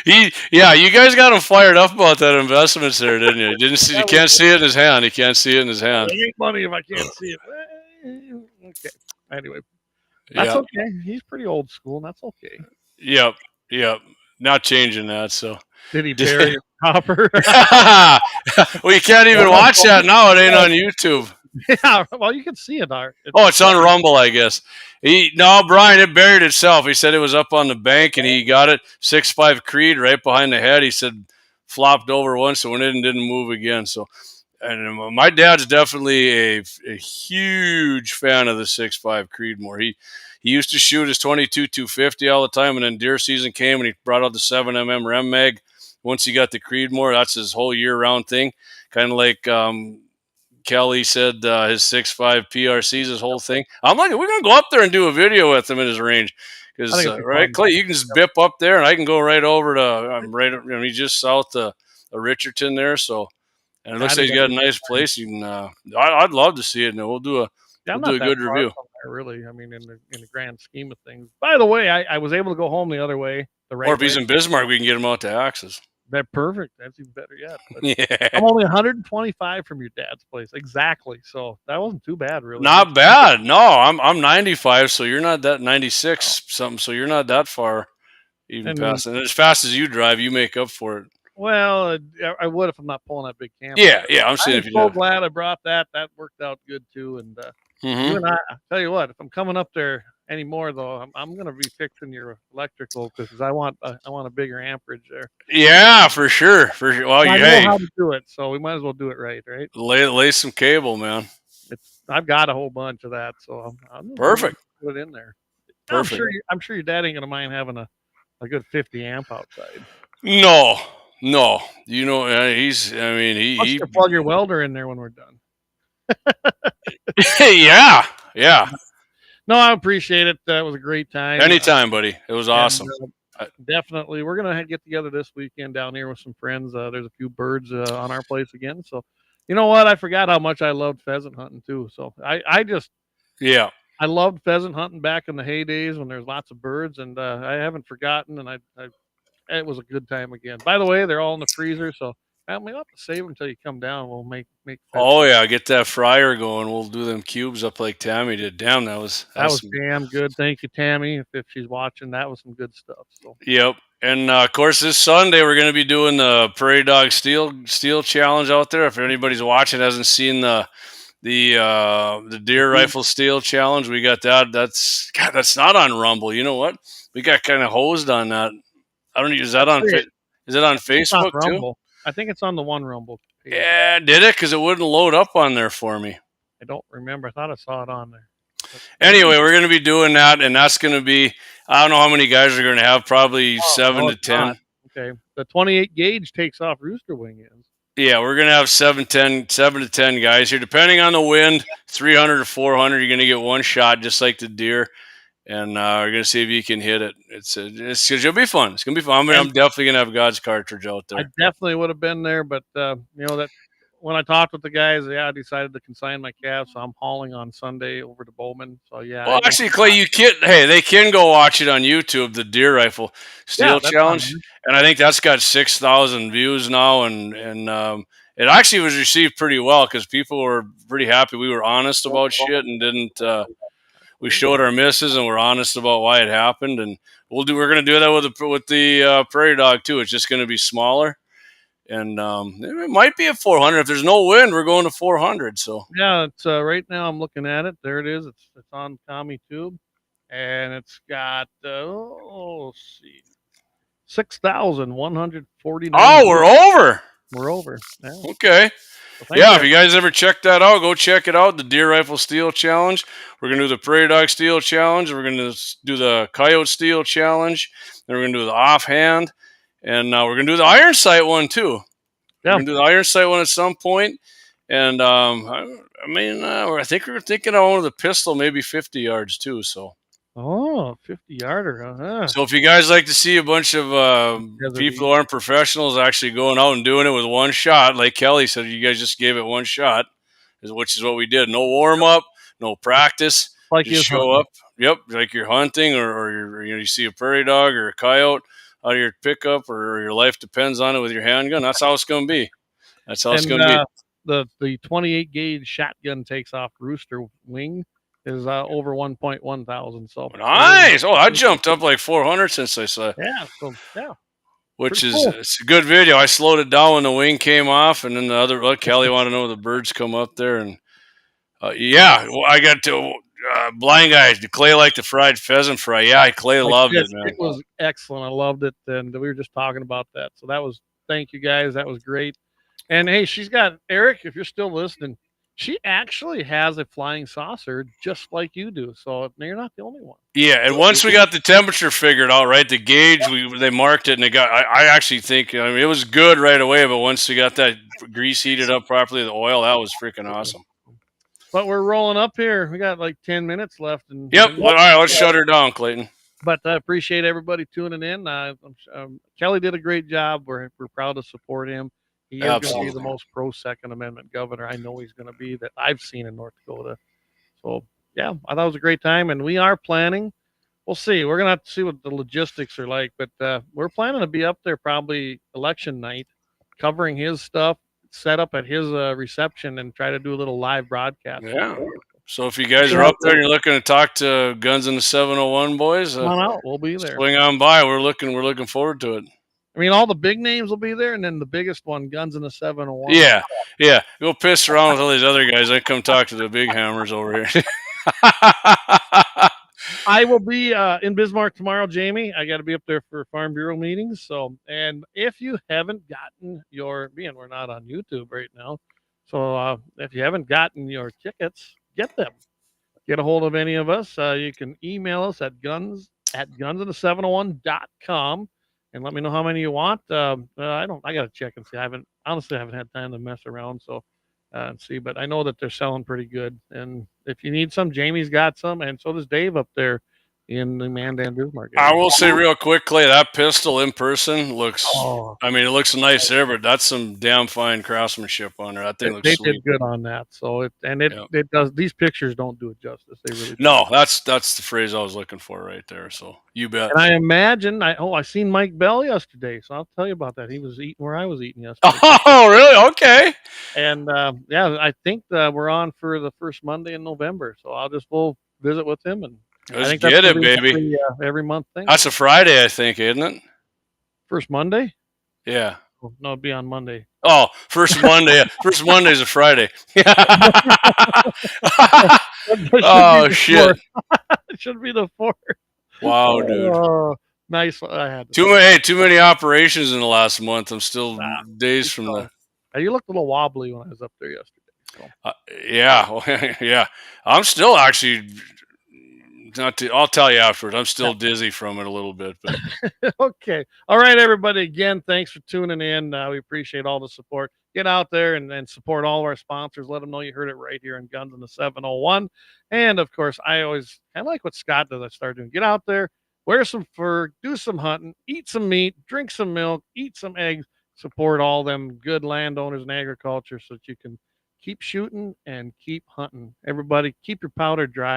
[SPEAKER 3] You guys got him fired up about that investments there, didn't you? You can't see it in his hand. He can't see it in his hand.
[SPEAKER 1] It ain't money if I can't see it. Okay. Anyway, That's
[SPEAKER 3] Yeah.
[SPEAKER 1] okay. He's pretty old school, and that's okay.
[SPEAKER 3] Yep. Yep. Not changing that. So.
[SPEAKER 1] Did he bury his copper?
[SPEAKER 3] Well, you can't even watch that now. It ain't on YouTube.
[SPEAKER 1] Yeah, well, you can see it.
[SPEAKER 3] It's on Rumble, I guess. Brian, it buried itself. He said it was up on the bank, and he got it 6.5 Creed right behind the head. He said flopped over once, so went in and didn't move again. So, and my dad's definitely a huge fan of the 6.5 Creedmoor. He used to shoot his 22 250 all the time, and then deer season came, and he brought out the 7mm Rem Mag. Once he got the Creedmoor, that's his whole year-round thing. Kind of like Kelly said his 6.5 PRC's his whole thing. I'm like, we're going to go up there and do a video with him in his range. Because, right, Clay, you can just bip up there, and I can go right over to, he's just south of Richardson there. So, and it looks like he's got a nice place. You can, I'd love to see it, and we'll do a good review.
[SPEAKER 1] Really, I mean, in the grand scheme of things. By the way, I was able to go home the other way.
[SPEAKER 3] Or if he's in Bismarck, we can get him out to Axis.
[SPEAKER 1] That's perfect. That's even better yet.
[SPEAKER 3] Yeah.
[SPEAKER 1] I'm only 125 from your dad's place. Exactly. So that wasn't too bad, really.
[SPEAKER 3] Not bad. No, I'm 95, so you're not that 96 something, so you're not that far even past. And as fast as you drive, you make up for it.
[SPEAKER 1] Well, I would if I'm not pulling that big camper.
[SPEAKER 3] Yeah, I'm saying if you
[SPEAKER 1] so glad I brought that. That worked out good too. And you and I tell you what, if I'm coming up there anymore though, I'm going to be fixing your electrical because I want a bigger amperage there.
[SPEAKER 3] Yeah, for sure. Well,
[SPEAKER 1] I know how to do it, so we might as well do it right?
[SPEAKER 3] Lay some cable, man.
[SPEAKER 1] I've got a whole bunch of that, so I'm
[SPEAKER 3] perfect.
[SPEAKER 1] Put it in there.
[SPEAKER 3] Perfect.
[SPEAKER 1] I'm sure your dad ain't gonna mind having a good 50 amp outside.
[SPEAKER 3] No. You know, he
[SPEAKER 1] plug your welder in there when we're done.
[SPEAKER 3] Yeah.
[SPEAKER 1] No, I appreciate it. That was a great time.
[SPEAKER 3] Anytime, buddy. It was awesome.
[SPEAKER 1] Definitely. We're going to get together this weekend down here with some friends. There's a few birds on our place again. So, you know what? I forgot how much I loved pheasant hunting too. So I loved pheasant hunting back in the heydays when there's lots of birds, and I haven't forgotten, and it was a good time again. By the way, they're all in the freezer, so we'll have to save them until you come down. We'll make.
[SPEAKER 3] Oh yeah, get that fryer going. We'll do them cubes up like Tammy did. Damn, that was
[SPEAKER 1] damn good. Thank you, Tammy, if she's watching. That was some good stuff. So.
[SPEAKER 3] Yep, and of course this Sunday we're going to be doing the Prairie Dog Steel Challenge out there. If anybody's watching hasn't seen the deer rifle steel challenge, we got that. That's not on Rumble. You know what? We got kind of hosed on that. I don't know. Is that on? Is it on Facebook too?
[SPEAKER 1] I think it's on the one Rumble page.
[SPEAKER 3] Yeah, did it? Because it wouldn't load up on there for me.
[SPEAKER 1] I don't remember. I thought I saw it on there.
[SPEAKER 3] Anyway, we're going to be doing that, and that's going to be, I don't know how many guys are going to have, probably 7 to 10.
[SPEAKER 1] Not. Okay. The 28 gauge takes off rooster wing ends.
[SPEAKER 3] Yeah, we're going to have 7 to 10 guys here. Depending on the wind, 300 to 400, you're going to get one shot just like the deer. And we're going to see if you can hit it. It'll be fun. It's going to be fun. I'm definitely going to have God's cartridge out there.
[SPEAKER 1] I definitely would have been there, but that when I talked with the guys, I decided to consign my calves, so I'm hauling on Sunday over to Bowman. So yeah.
[SPEAKER 3] Well, actually, Clay, they can go watch it on YouTube, the deer rifle steel challenge, and I think that's got 6,000 views now, and it actually was received pretty well because people were pretty happy. We were honest about shit and didn't. We showed our misses and we're honest about why it happened, and we're going to do that with the Prairie Dog too. It's just going to be smaller, and it might be a 400. If there's no wind, we're going to 400. So
[SPEAKER 1] yeah, it's right now I'm looking at it. There it is. It's on Tommy Tube, and it's got 6,149.
[SPEAKER 3] Oh, we're over.
[SPEAKER 1] We're over. Yeah.
[SPEAKER 3] Okay. Well, if you guys ever check that out, go check it out. The Deer Rifle Steel Challenge. We're going to do the Prairie Dog Steel Challenge. We're going to do the Coyote Steel Challenge. Then we're going to do the Offhand. And we're going to do the Iron Sight one, too. Yeah. We're going to do the Iron Sight one at some point. And, I think we're thinking of one of the pistol, maybe 50 yards, too, so.
[SPEAKER 1] Oh, 50-yarder.
[SPEAKER 3] So if you guys like to see a bunch of people who aren't professionals actually going out and doing it with one shot, like Kelly said, you guys just gave it one shot, which is what we did. No warm-up, no practice.
[SPEAKER 1] Like
[SPEAKER 3] you show up. Yep, like you're hunting or you see a prairie dog or a coyote out of your pickup or your life depends on it with your handgun. That's how it's going to be. That's how it's going to be.
[SPEAKER 1] The 28 gauge shotgun takes off rooster wing. is over 1.1 thousand. So
[SPEAKER 3] nice. Oh, I jumped up like 400 since I saw.
[SPEAKER 1] Yeah. So yeah.
[SPEAKER 3] Which is
[SPEAKER 1] cool.
[SPEAKER 3] It's a good video. I slowed it down when the wing came off, and then the other Kelly wanted to know the birds come up there, and well, I got to blind guys. Clay liked the fried pheasant fry. Yeah, Clay loved it, man.
[SPEAKER 1] It was excellent. I loved it, and we were just talking about that. So that was thank you guys. That was great. And hey, she's got Eric. If you're still listening, she actually has a flying saucer just like you do. So you're not the only one.
[SPEAKER 3] Yeah, and once we got the temperature figured out, right, the gauge, they marked it, and I actually think, I mean, it was good right away, but once we got that grease heated up properly, the oil, that was freaking awesome.
[SPEAKER 1] But we're rolling up here. We got like 10 minutes left.
[SPEAKER 3] Yep. All right, let's shut her down, Clayton.
[SPEAKER 1] But I appreciate everybody tuning in. Kelly did a great job. We're proud to support him. He is going to be the most pro Second Amendment governor I know he's going to be that I've seen in North Dakota. So, yeah, I thought it was a great time. And we are planning. We'll see. We're going to have to see what the logistics are like. But we're planning to be up there probably election night, covering his stuff, set up at his reception, and try to do a little live broadcast.
[SPEAKER 3] Yeah. So if you guys are up there and you're looking to talk to Guns in the 701 boys,
[SPEAKER 1] come on out. We'll be there.
[SPEAKER 3] Swing on by. We're looking forward to it.
[SPEAKER 1] I mean, all the big names will be there, and then the biggest one, Guns in the 701.
[SPEAKER 3] Yeah. Go piss around with all these other guys. I come talk to the big hammers over here.
[SPEAKER 1] I will be in Bismarck tomorrow, Jamie. I got to be up there for Farm Bureau meetings. So, and if you haven't gotten we're not on YouTube right now. So if you haven't gotten your tickets, get them. Get a hold of any of us. You can email us at gunsinthe701.com and let me know how many you want. I got to check and see. I haven't had time to mess around. So, and see, but I know that they're selling pretty good. And if you need some, Jamie's got some, and so does Dave up there in the Mandan Bismarck area.
[SPEAKER 3] I will say real quick, Clay, that pistol in person looks, I mean, it looks nice there, but that's some damn fine craftsmanship on there. That thing looks sweet.
[SPEAKER 1] They did good on that. So it does, these pictures don't do it justice. They really do.
[SPEAKER 3] No, that's the phrase I was looking for right there. So you bet.
[SPEAKER 1] And I imagine, I seen Mike Bell yesterday, so I'll tell you about that. He was eating where I was eating yesterday.
[SPEAKER 3] Oh, really? Okay.
[SPEAKER 1] And I think we're on for the first Monday in November, so we'll visit with him, and I think
[SPEAKER 3] get it, baby.
[SPEAKER 1] Every month thing.
[SPEAKER 3] That's a Friday, I think, isn't it?
[SPEAKER 1] First Monday?
[SPEAKER 3] Yeah.
[SPEAKER 1] Oh, no, it'd be on Monday.
[SPEAKER 3] Oh, first Monday. First Monday is a Friday. Oh, shit.
[SPEAKER 1] It should be the 4th.
[SPEAKER 3] Wow, dude.
[SPEAKER 1] Nice. I had
[SPEAKER 3] too many operations in the last month. I'm still days from the.
[SPEAKER 1] You looked a little wobbly when I was up there yesterday. So.
[SPEAKER 3] Yeah. I'm still actually. I'll tell you afterwards. I'm still dizzy from it a little bit. But.
[SPEAKER 1] Okay. All right, everybody. Again, thanks for tuning in. We appreciate all the support. Get out there and support all of our sponsors. Let them know you heard it right here on Guns in the 701. And, of course, I like what Scott does. I started doing. Get out there, wear some fur, do some hunting, eat some meat, drink some milk, eat some eggs, support all them good landowners and agriculture so that you can keep shooting and keep hunting. Everybody, keep your powder dry.